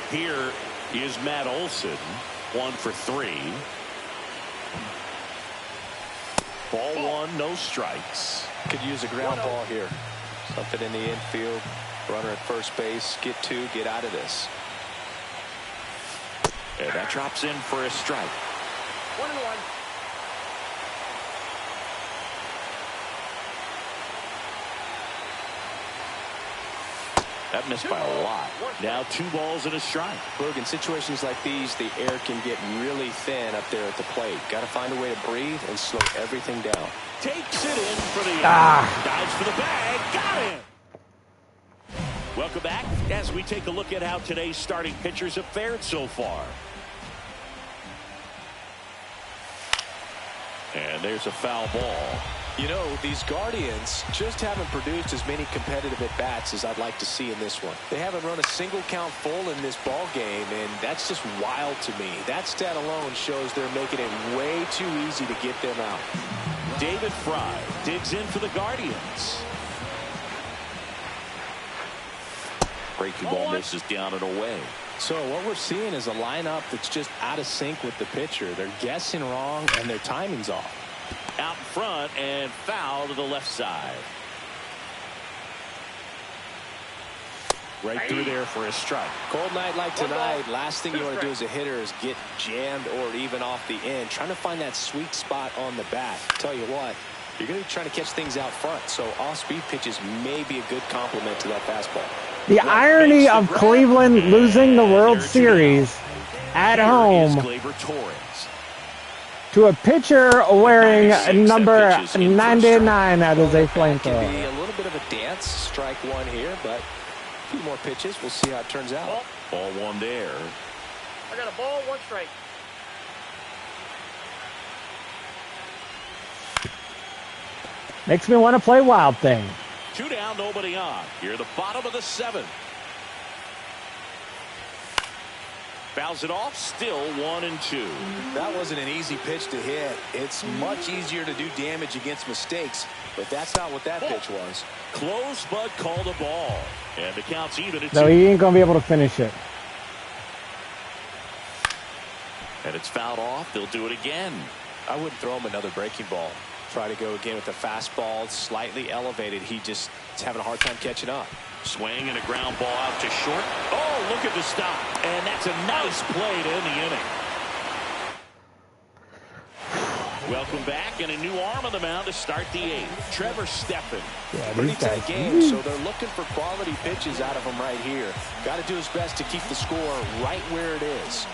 A: Here is Matt Olson, 1 for 3. Ball 1, no strikes.
C: Could use a ground ball here. Something in the infield. Runner at first base, get two, get out of this.
A: And that drops in for a strike.
D: 1-1.
A: That missed by a lot. Now 2 balls and a strike.
C: Look, in situations like these, the air can get really thin up there at the plate. Got to find a way to breathe and slow everything down.
A: Takes it in for the dives for the bag. Got it. Welcome back as we take a look at how today's starting pitchers have fared so far. And there's a foul ball.
C: You know, these Guardians just haven't produced as many competitive at-bats as I'd like to see in this one. They haven't run a single count full in this ball game, and that's just wild to me. That stat alone shows they're making it way too easy to get them out.
A: David Fry digs in for the Guardians. Breaking ball misses down and away.
C: So what we're seeing is a lineup that's just out of sync with the pitcher. They're guessing wrong, and their timing's off.
A: Out in front and foul to the left side. Right through there for a strike.
C: Cold night like tonight, last thing you want to do as a hitter is get jammed or even off the end. Trying to find that sweet spot on the bat. Tell you what, you're going to be trying to catch things out front, so off-speed pitches may be a good complement to that fastball.
B: The irony of Cleveland losing the World Series at home to a pitcher wearing number 99 that is a flamethrower.
C: Can be a little bit of a dance. Strike one here, but a few more pitches. We'll see how it turns out.
A: Ball one there.
D: I got a ball, 1 strike.
B: Makes me want to play Wild Thing.
A: 2 down, nobody on. Here, the bottom of the 7th. Fouls it off, still 1-2.
C: That wasn't an easy pitch to hit. It's much easier to do damage against mistakes, but that's not what that pitch was.
A: Close, but called a ball. And the count's even at 2.
B: No, he ain't going to be able to finish it.
A: And it's fouled off. They'll do it again.
C: I wouldn't throw him another breaking ball. Try to go again with the fastball, slightly elevated. He just is having a hard time catching up.
A: Swing and a ground ball out to short. Oh, look at the stop. And that's a nice play to end the inning. Welcome back, and a new arm on the mound to start the 8th. Trevor Steffen.
B: Yeah,
C: pretty tight game, so they're looking for quality pitches out of him right here. Got to do his best to keep the score right where it is.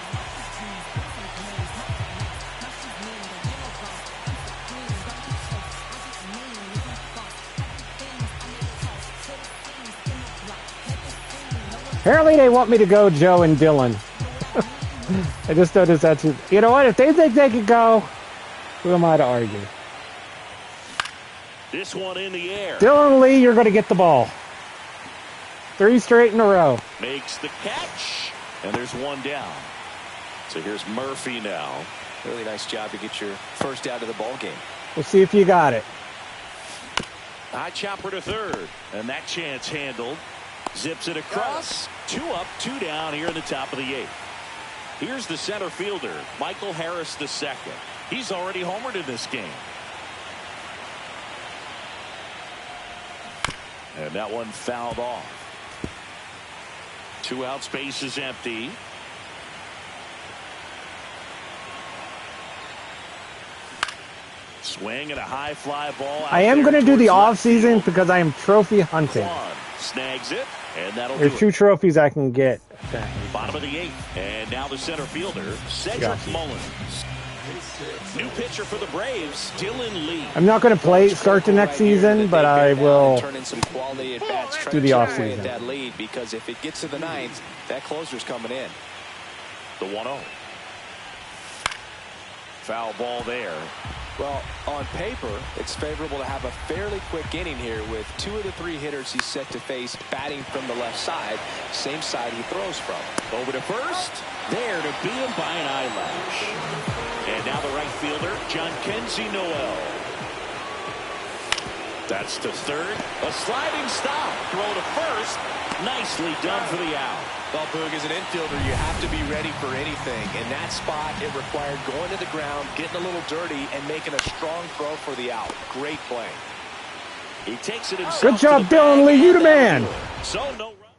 B: Apparently they want me to go Joe and Dylan. I just noticed that too. You know what? If they think they could go, who am I to argue?
A: This one in the air.
B: Dylan Lee, you're going to get the ball. 3 straight in a row.
A: Makes the catch. And there's 1 down. So here's Murphy now.
C: Really nice job to get your first out of the ball game.
B: We'll see if you got it.
A: High chopper to third. And that chance handled. Zips it across. 2 up, 2 down here in the top of the 8th. Here's the center fielder, Michael Harris II. He's already homered in this game. And that one fouled off. 2 out, space is empty. Swing and a high fly ball.
B: I am going to do the off season because I am trophy hunting.
A: Snags it, and that'll
B: There's 2 trophies I can get.
A: Bottom of the 8th, and now the center fielder, Cedric Mullins. New pitcher for the Braves, Dylan Lee.
B: I'm not going to start the next season, but I will do the off season.
C: That lead, because if it gets to the 9th, that closer's coming in.
A: The 1-0. Foul ball there.
C: Well, on paper, it's favorable to have a fairly quick inning here with 2 of the 3 hitters he's set to face batting from the left side, same side he throws from.
A: Over to first, there to beat him by an eyelash. And now the right fielder, John Kenzie Noel. That's to third, a sliding stop, throw to first, nicely done for the out.
C: Well, Boog, as an infielder, you have to be ready for anything. In that spot, it required going to the ground, getting a little dirty, and making a strong throw for the out. Great play.
A: He takes it himself.
B: Good job, Dylan Lee. You the man.
A: So no run.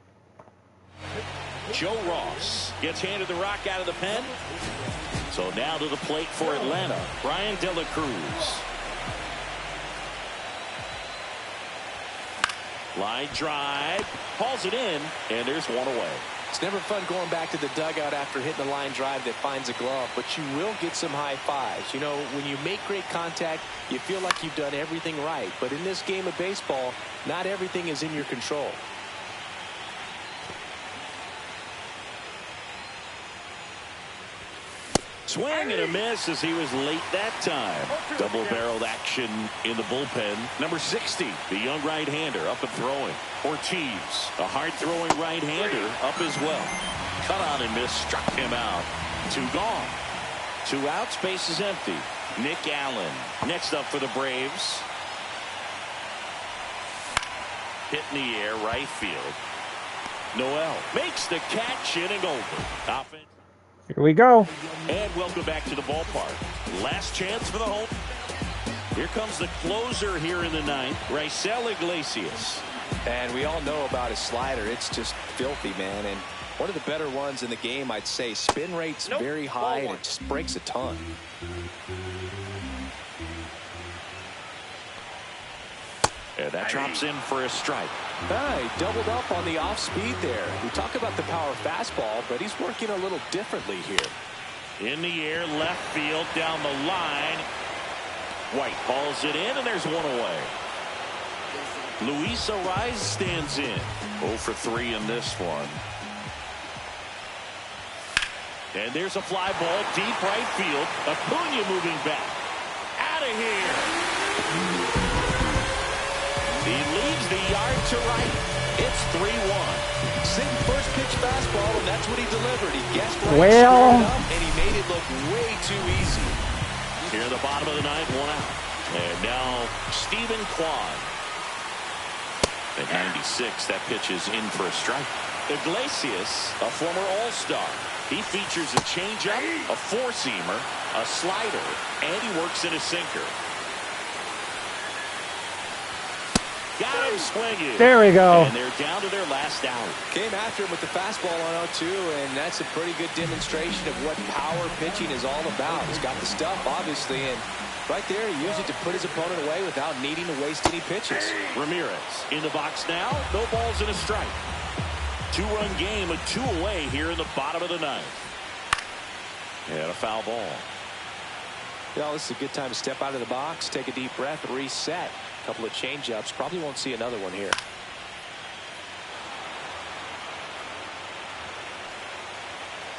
A: Joe Ross gets handed the rock out of the pen. So now to the plate for Atlanta, Brian De La Cruz. Line drive, hauls it in, and there's one away.
C: It's never fun going back to the dugout after hitting a line drive that finds a glove, but you will get some high fives. You know, when you make great contact, you feel like you've done everything right. But in this game of baseball, not everything is in your control.
A: Swing and a miss as he was late that time. Double-barreled action in the bullpen. Number 60, the young right-hander, up and throwing. Ortiz, a hard-throwing right-hander, up as well. Cut on and miss, struck him out. 2 gone. 2 outs, base is empty. Nick Allen, next up for the Braves. Hit in the air, right field. Noel makes the catch, inning over. Offense.
B: Here we go.
A: And welcome back to the ballpark. Last chance for the home. Here comes the closer here in the 9th, Raisel Iglesias.
C: And we all know about his slider. It's just filthy, man. And one of the better ones in the game, I'd say. Spin rate's very high, and it just breaks a ton.
A: And that drops in for a strike.
C: He doubled up on the off speed there. We talk about the power fastball, but he's working a little differently here.
A: In the air, left field, down the line. White hauls it in, and there's one away. Luis Ariz stands in. 0 for 3 in this one. And there's a fly ball, deep right field. Acuna moving back. Out of here. He leaves the yard to right. It's 3-1. Sitting first pitch fastball, and that's what he delivered. He guessed right,
B: well,
A: up, and he made it look way too easy. Here at the bottom of the 9th, 1 out. And now Stephen Kwan. At 96, that pitch is in for a strike. Iglesias, a former All-Star. He features a changeup, a four-seamer, a slider, and he works in a sinker. Got him swinging.
B: There we go.
A: And they're down to their last out.
C: Came after him with the fastball on 0-2, and that's a pretty good demonstration of what power pitching is all about. He's got the stuff, obviously, and right there he used it to put his opponent away without needing to waste any pitches.
A: Ramirez in the box now. No balls and a strike. 2-run game, a 2 away here in the bottom of the 9th. And a foul ball.
C: Well, this is a good time to step out of the box, take a deep breath, reset. Couple of change-ups. Probably won't see another one here.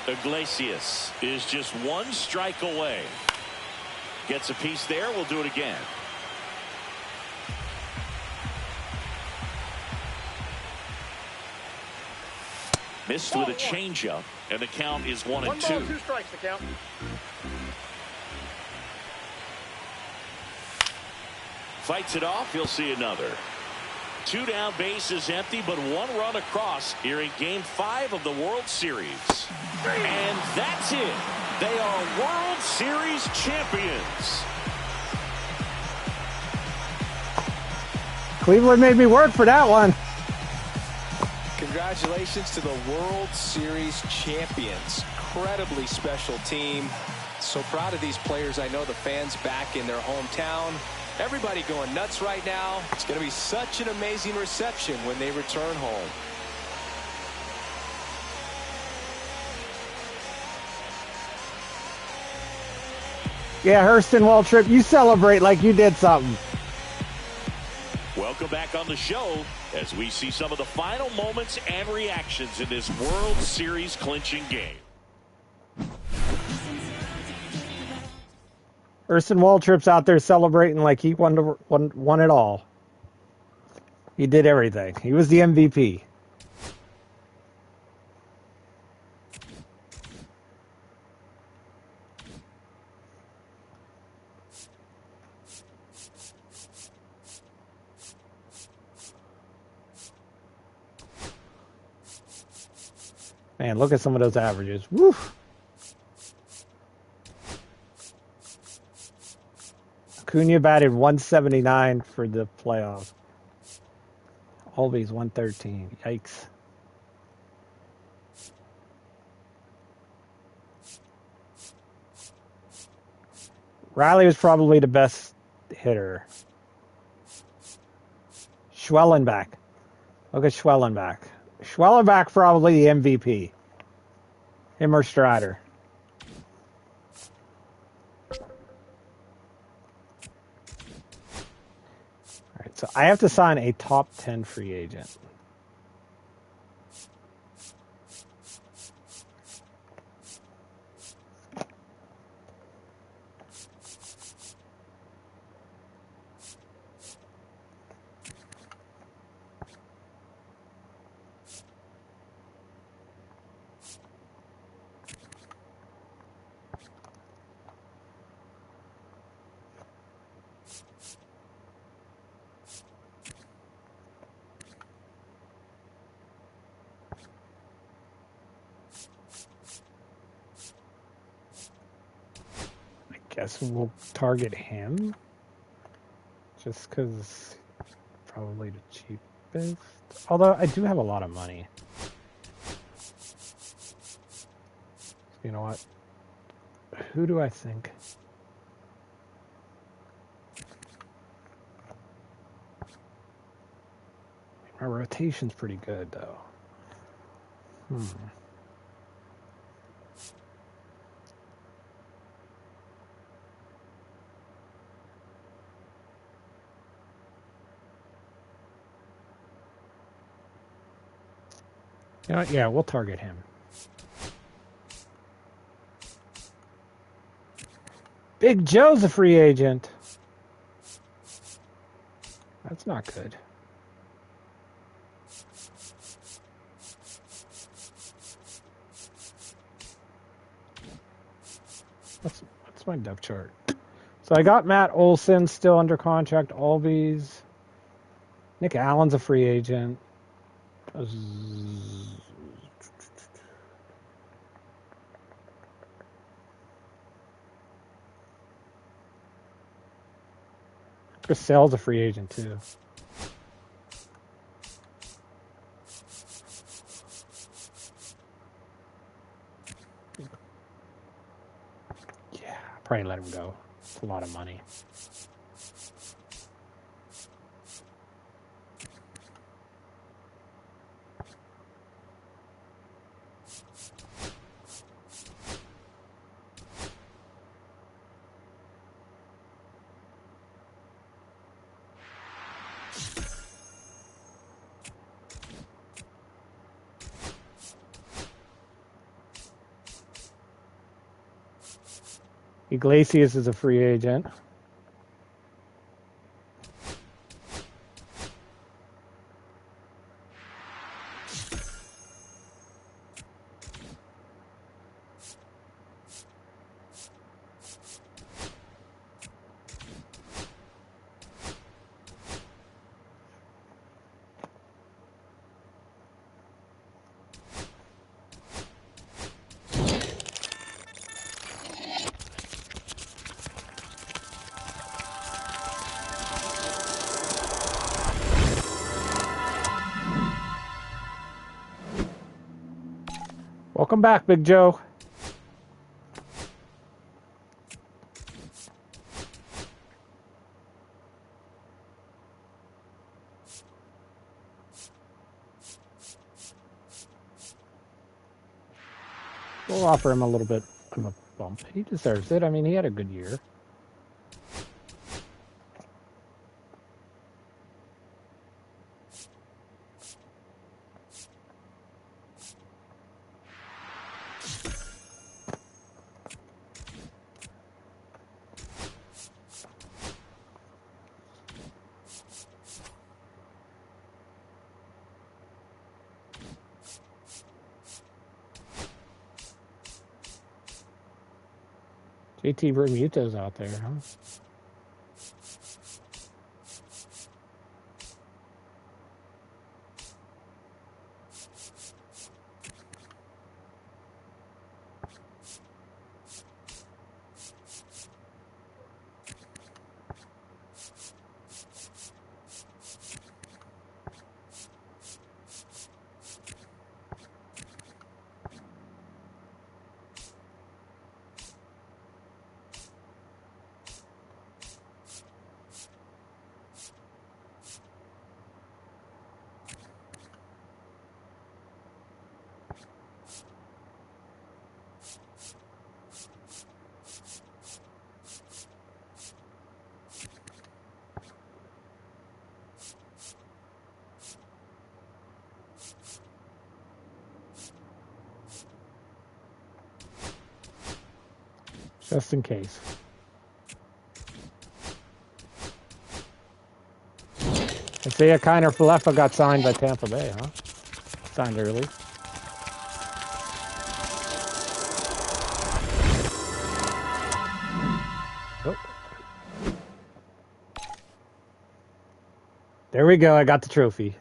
A: Iglesias is just 1 strike away. Gets a piece there. We'll do it again. Missed with a changeup, and the count is 1-2.
D: 1 ball, 2 strikes, the count.
A: Fights it off. He'll see another. 2 down, base is empty, but 1 run across here in Game 5 of the World Series. And that's it. They are World Series champions.
B: Cleveland made me work for that one.
C: Congratulations to the World Series champions. Incredibly special team. So proud of these players. I know the fans back in their hometown. Everybody going nuts right now. It's going to be such an amazing reception when they return home.
B: Yeah, Hurston Waltrip, you celebrate like you did something.
A: Welcome back on the show as we see some of the final moments and reactions in this World Series clinching game.
B: Hurston Waltrip's out there celebrating like he won it all. He did everything. He was the MVP. Man, look at some of those averages. Woo! Acuna batted 179 for the playoffs. Always 113. Yikes. Riley was probably the best hitter. Schwellenbach. Look at Schwellenbach. Schwellenbach probably the MVP. Him or Strider. All right, so I have to sign a top 10 free agent. Guess we'll target him just because probably the cheapest. Although I do have a lot of money. You know what? Who do I think? My rotation's pretty good though. You know what? Yeah, we'll target him. Big Joe's a free agent. That's not good. What's my depth chart? So I got Matt Olson still under contract. Albies. Nick Allen's a free agent. Chris Sale's a free agent too. Yeah, probably let him go. It's a lot of money. Iglesias is a free agent. Welcome back, Big Joe. We'll offer him a little bit of a bump. He deserves it. I mean, he had a good year. JT Bermuta's out there, huh? Just in case. Isaiah Kiner-Falefa got signed by Tampa Bay, huh? Signed early. Oh. There we go. I got the trophy.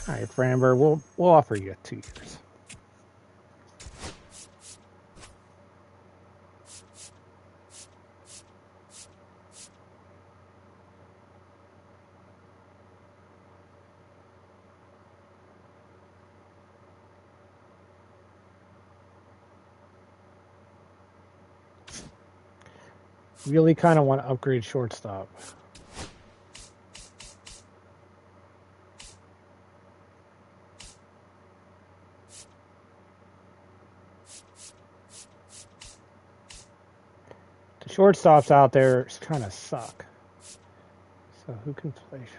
B: All right, Framber, we'll offer you 2 years. Really kind of want to upgrade shortstop. The shortstops out there kind of suck. So who can play shortstop?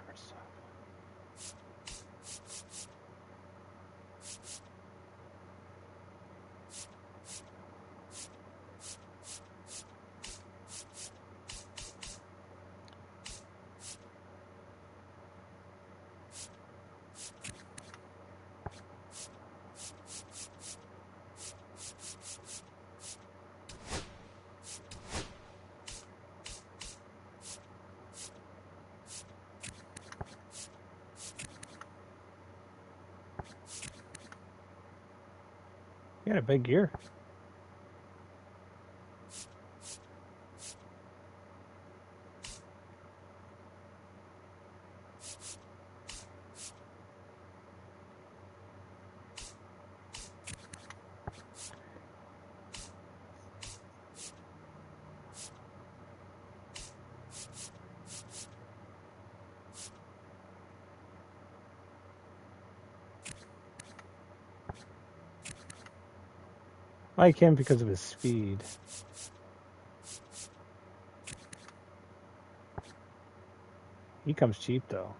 B: You had a big year. I like him because of his speed. He comes cheap, though.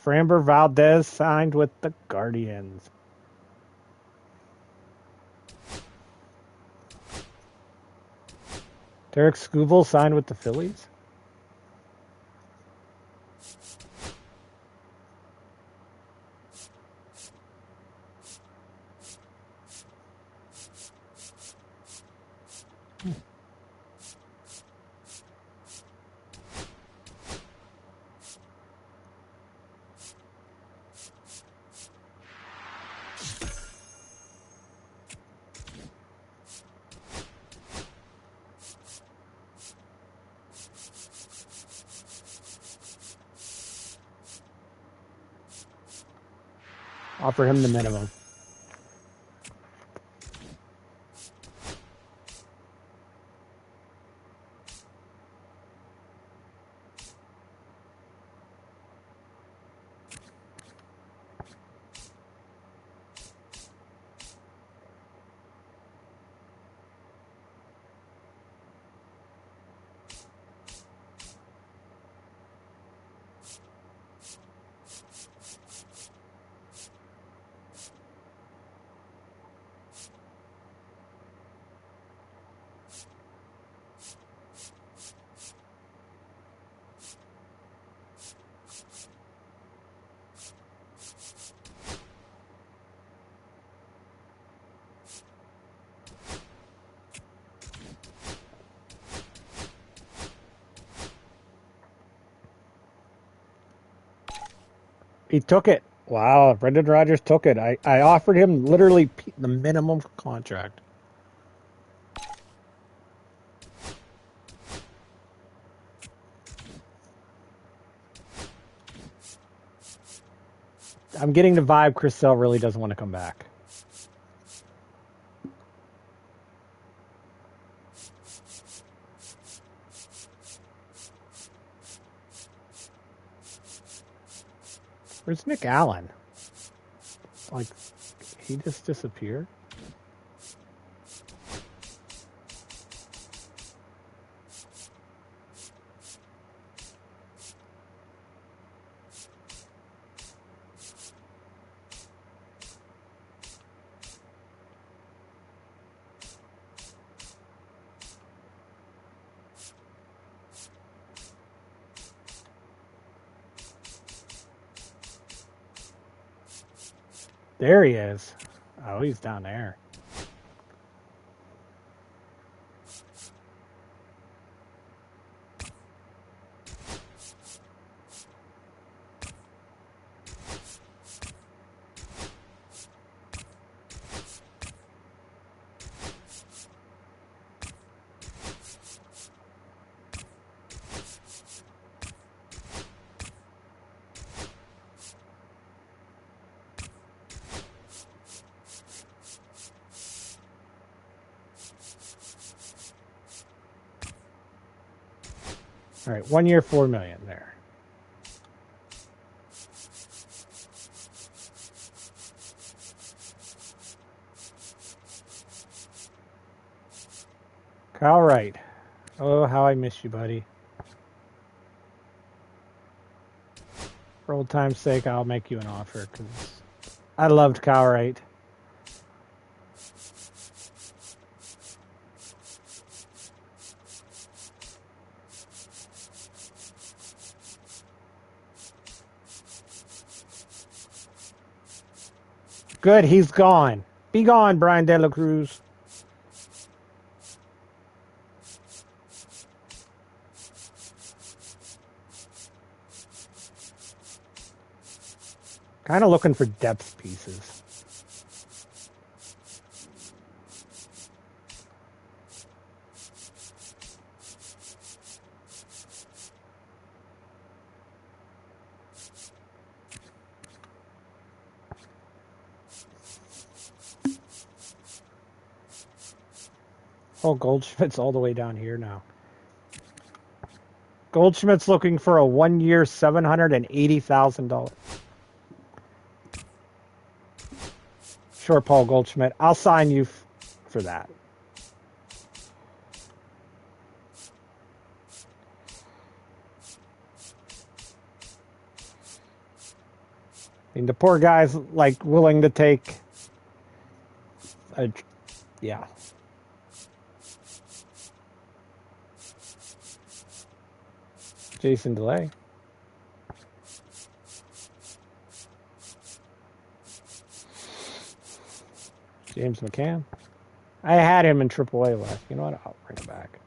B: Framber Valdez signed with the Guardians. Derek Skubal signed with the Phillies. Offer him the minimum. He took it. Wow, Brendan Rodgers took it. I offered him literally the minimum contract. I'm getting the vibe Chris Sale really doesn't want to come back. Where's Nick Allen? Like, he just disappeared? There he is. Oh, he's down there. All right, 1 year, $4 million there. Kyle Wright. Oh, how I miss you, buddy. For old time's sake, I'll make you an offer because I loved Kyle Wright. Good, he's gone. Be gone, Brian De La Cruz. Kind of looking for depth pieces. Oh, Goldschmidt's all the way down here now. Goldschmidt's looking for a 1 year, $780,000. Sure, Paul Goldschmidt. I'll sign you for that. I mean, the poor guy's like willing to take a, yeah. Jason DeLay. James McCann. I had him in AAA left. You know what? I'll bring it back.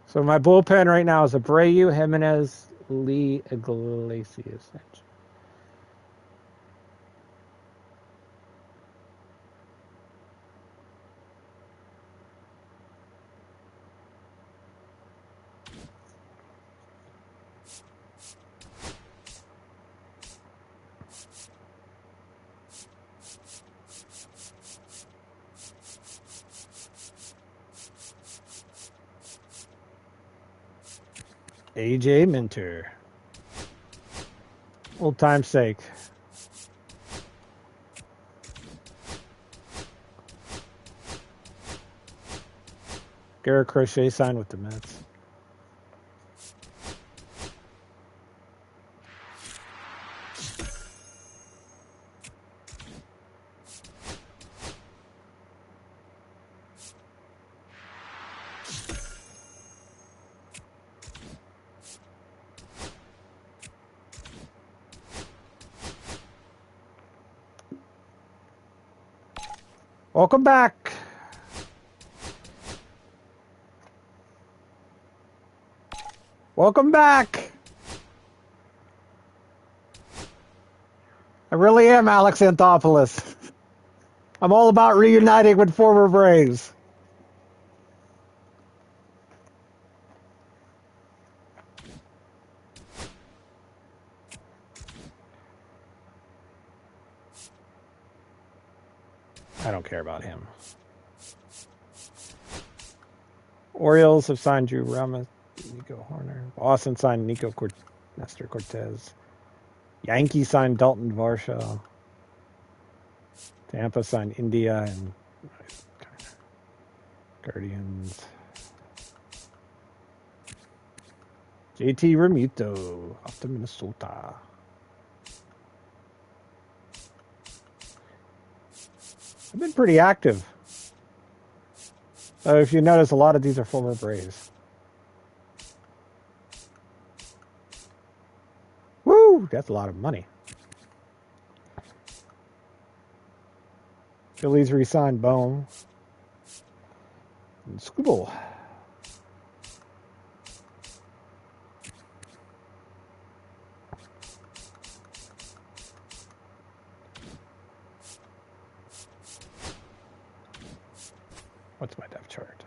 B: So my bullpen right now is Abreu, Jimenez, Lee, Iglesias. AJ Minter. Old time's sake. Garrett Crochet signed with the Mets. Welcome back. Welcome back. I really am Alex Anthopoulos. I'm all about reuniting with former Braves. I don't care about him. Orioles have signed Drew Ramos, Nico Horner. Boston signed Nestor Cortez. Yankees signed Dalton Varsho. Tampa signed India and Guardians. JT Realmuto off to Minnesota. I've been pretty active. So if you notice, a lot of these are former Braves. Woo! That's a lot of money. Phillies re-signed Bohm. And Skubal. What's my depth chart?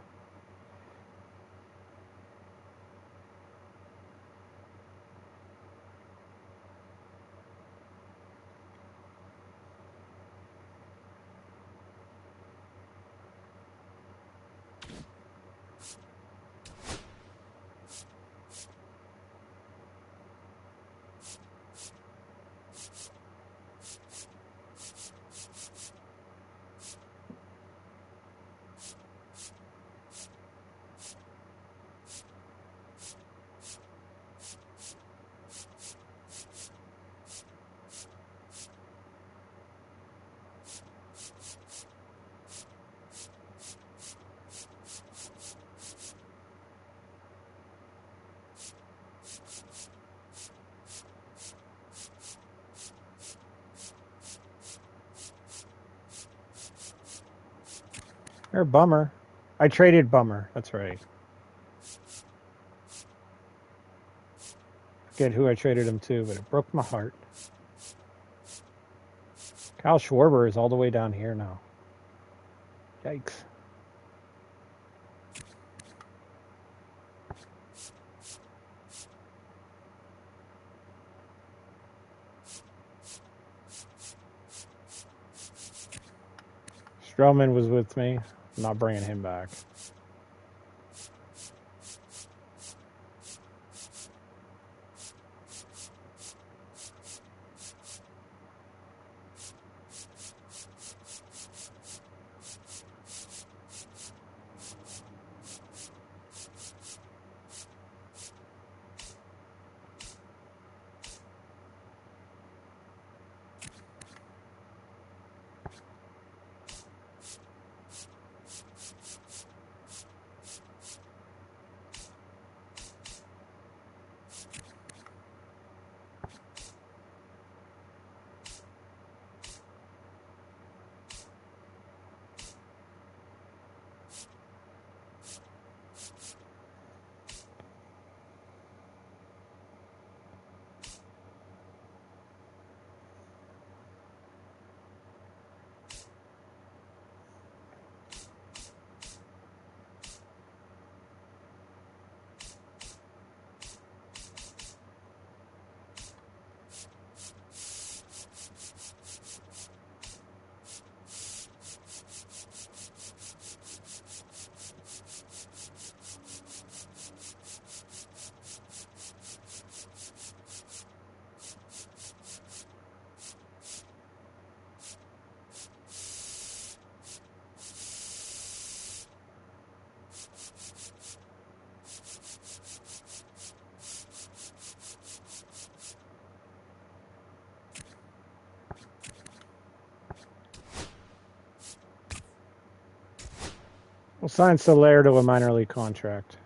B: Or Bummer. I traded Bummer. That's right. Forget who I traded him to, but it broke my heart. Kyle Schwarber is all the way down here now. Yikes. Stroman was with me. I'm not bringing him back. We'll sign Soler to a minor league contract.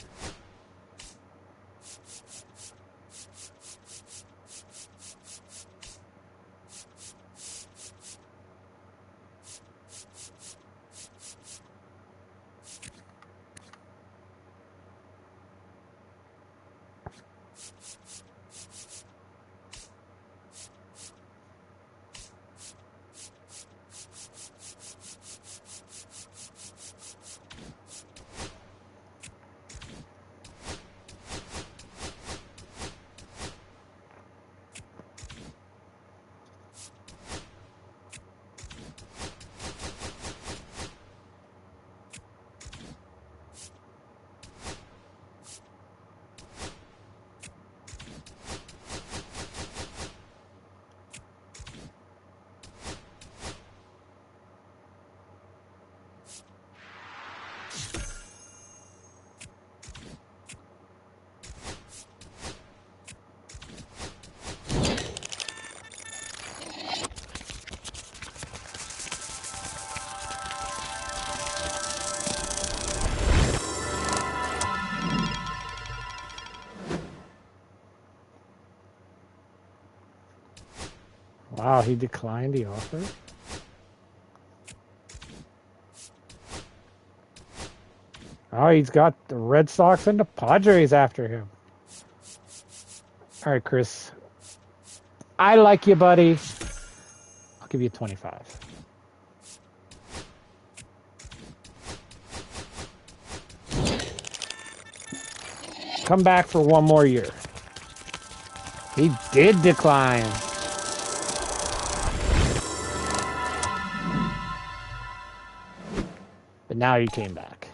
B: Wow, he declined the offer. Oh, he's got the Red Sox and the Padres after him. All right, Chris. I like you, buddy. I'll give you 25. Come back for one more year. He did decline. But now he came back.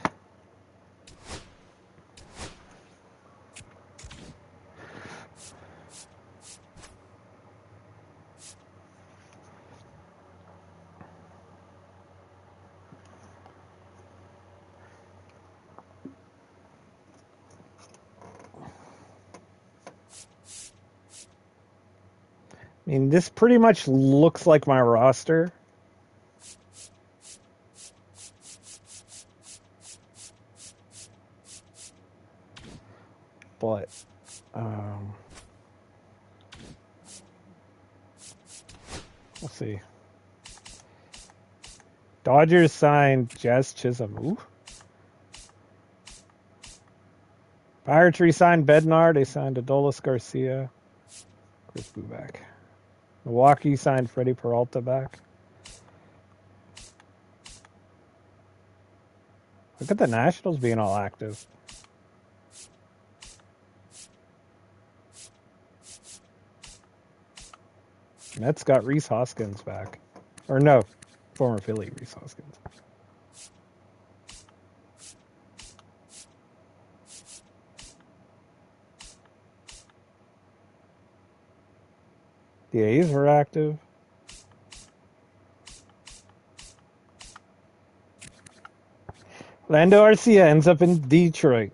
B: I mean, this pretty much looks like my roster. But, let's see. Dodgers signed Jazz Chisholm. Ooh. Pirates re-signed Bednar. They signed Adolis Garcia. Chris Buback. Milwaukee signed Freddie Peralta back. Look at the Nationals being all active. Mets got Rhys Hoskins back. Or no, former Philly Rhys Hoskins. The A's were active. Lando Arcia ends up in Detroit.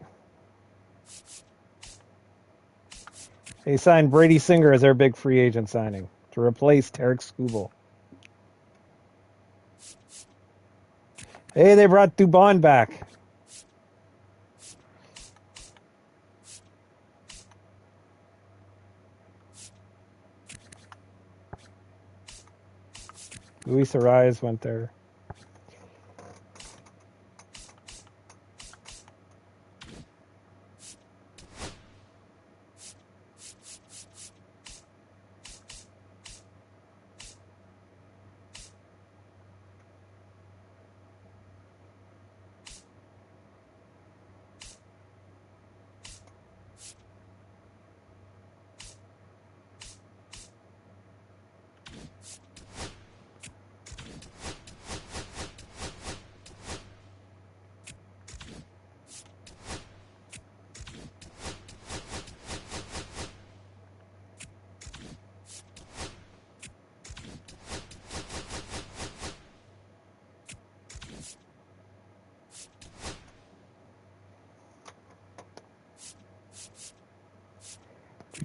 B: They signed Brady Singer as their big free agent signing to replace Tarek Skubal. Hey, they brought Dubon back. Luis Ariz went there.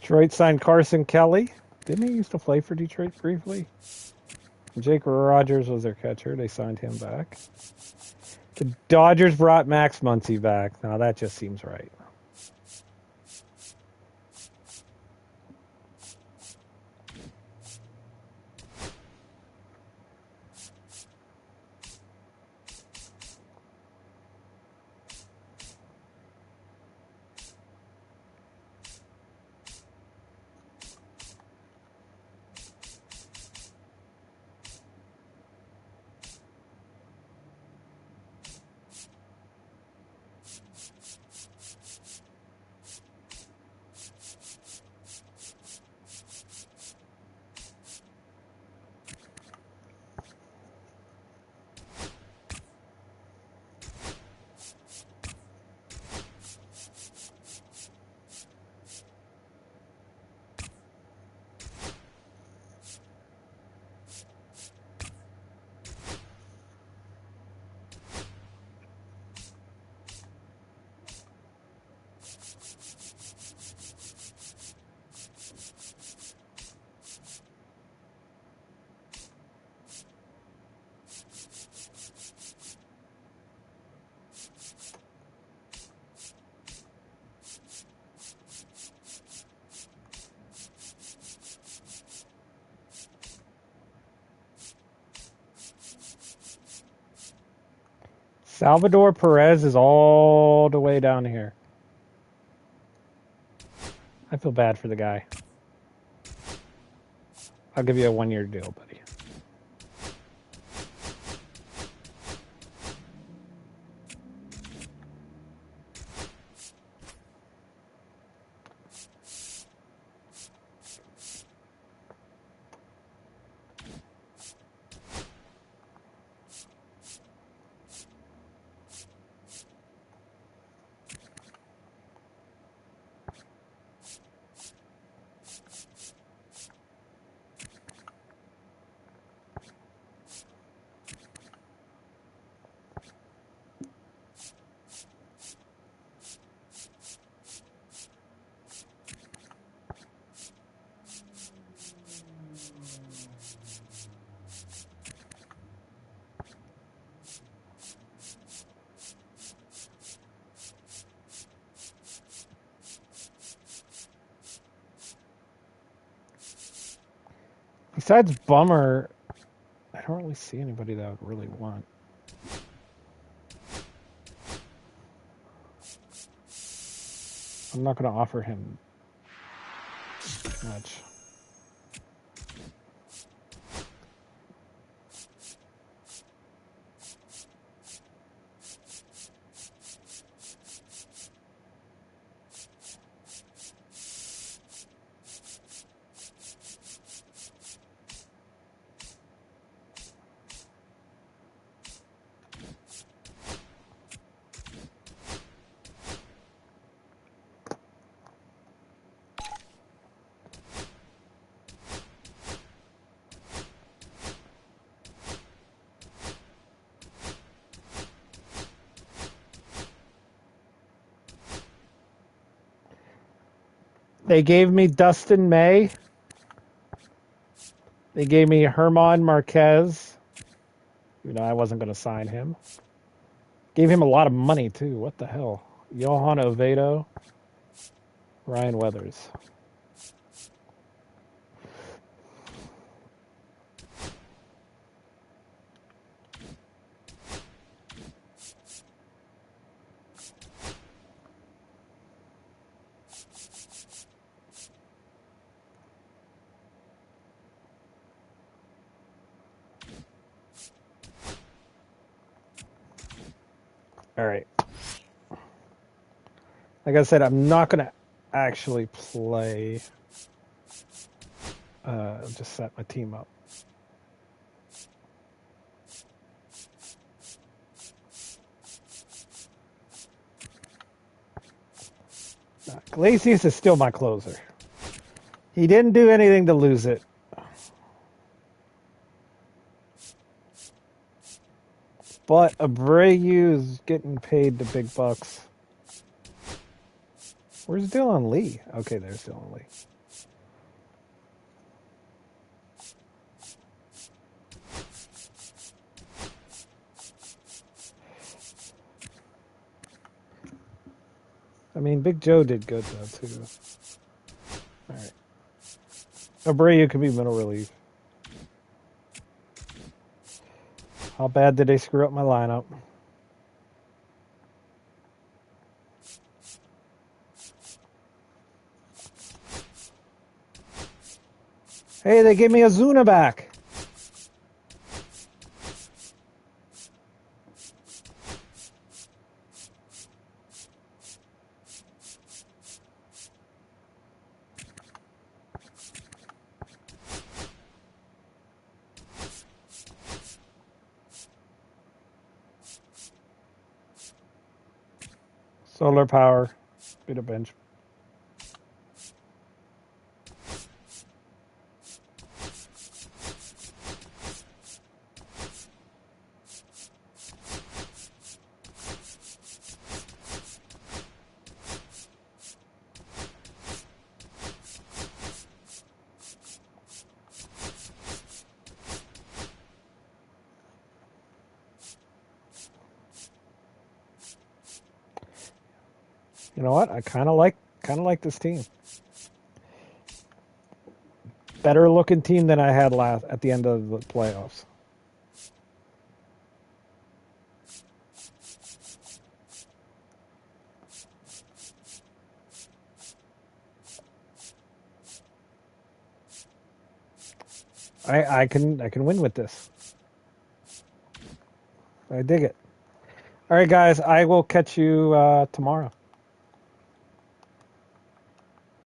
B: Detroit signed Carson Kelly. Didn't he used to play for Detroit briefly? Jake Rogers was their catcher. They signed him back. The Dodgers brought Max Muncy back. Now that just seems right. Salvador Perez is all the way down here. I feel bad for the guy. I'll give you a 1-year deal, buddy. Besides Bummer, I don't really see anybody that I would really want. I'm not going to offer him much. They gave me Dustin May. They gave me Herman Marquez. You know, I wasn't going to sign him. Gave him a lot of money, too. What the hell? Johan Oviedo. Ryan Weathers. All right. Like I said, I'm not going to actually play. I'll just set my team up. Iglesias is still my closer. He didn't do anything to lose it. But Abreu is getting paid the big bucks. Where's Dylan Lee? Okay, there's Dylan Lee. I mean, Big Joe did good, though, too. All right. Abreu could be middle relief. How bad did they screw up my lineup? Hey, they gave me Azuna back. Solar power. Bit of bench. You know what? I kind of like this team. Better looking team than I had at the end of the playoffs. I can win with this. I dig it. All right, guys. I will catch you tomorrow.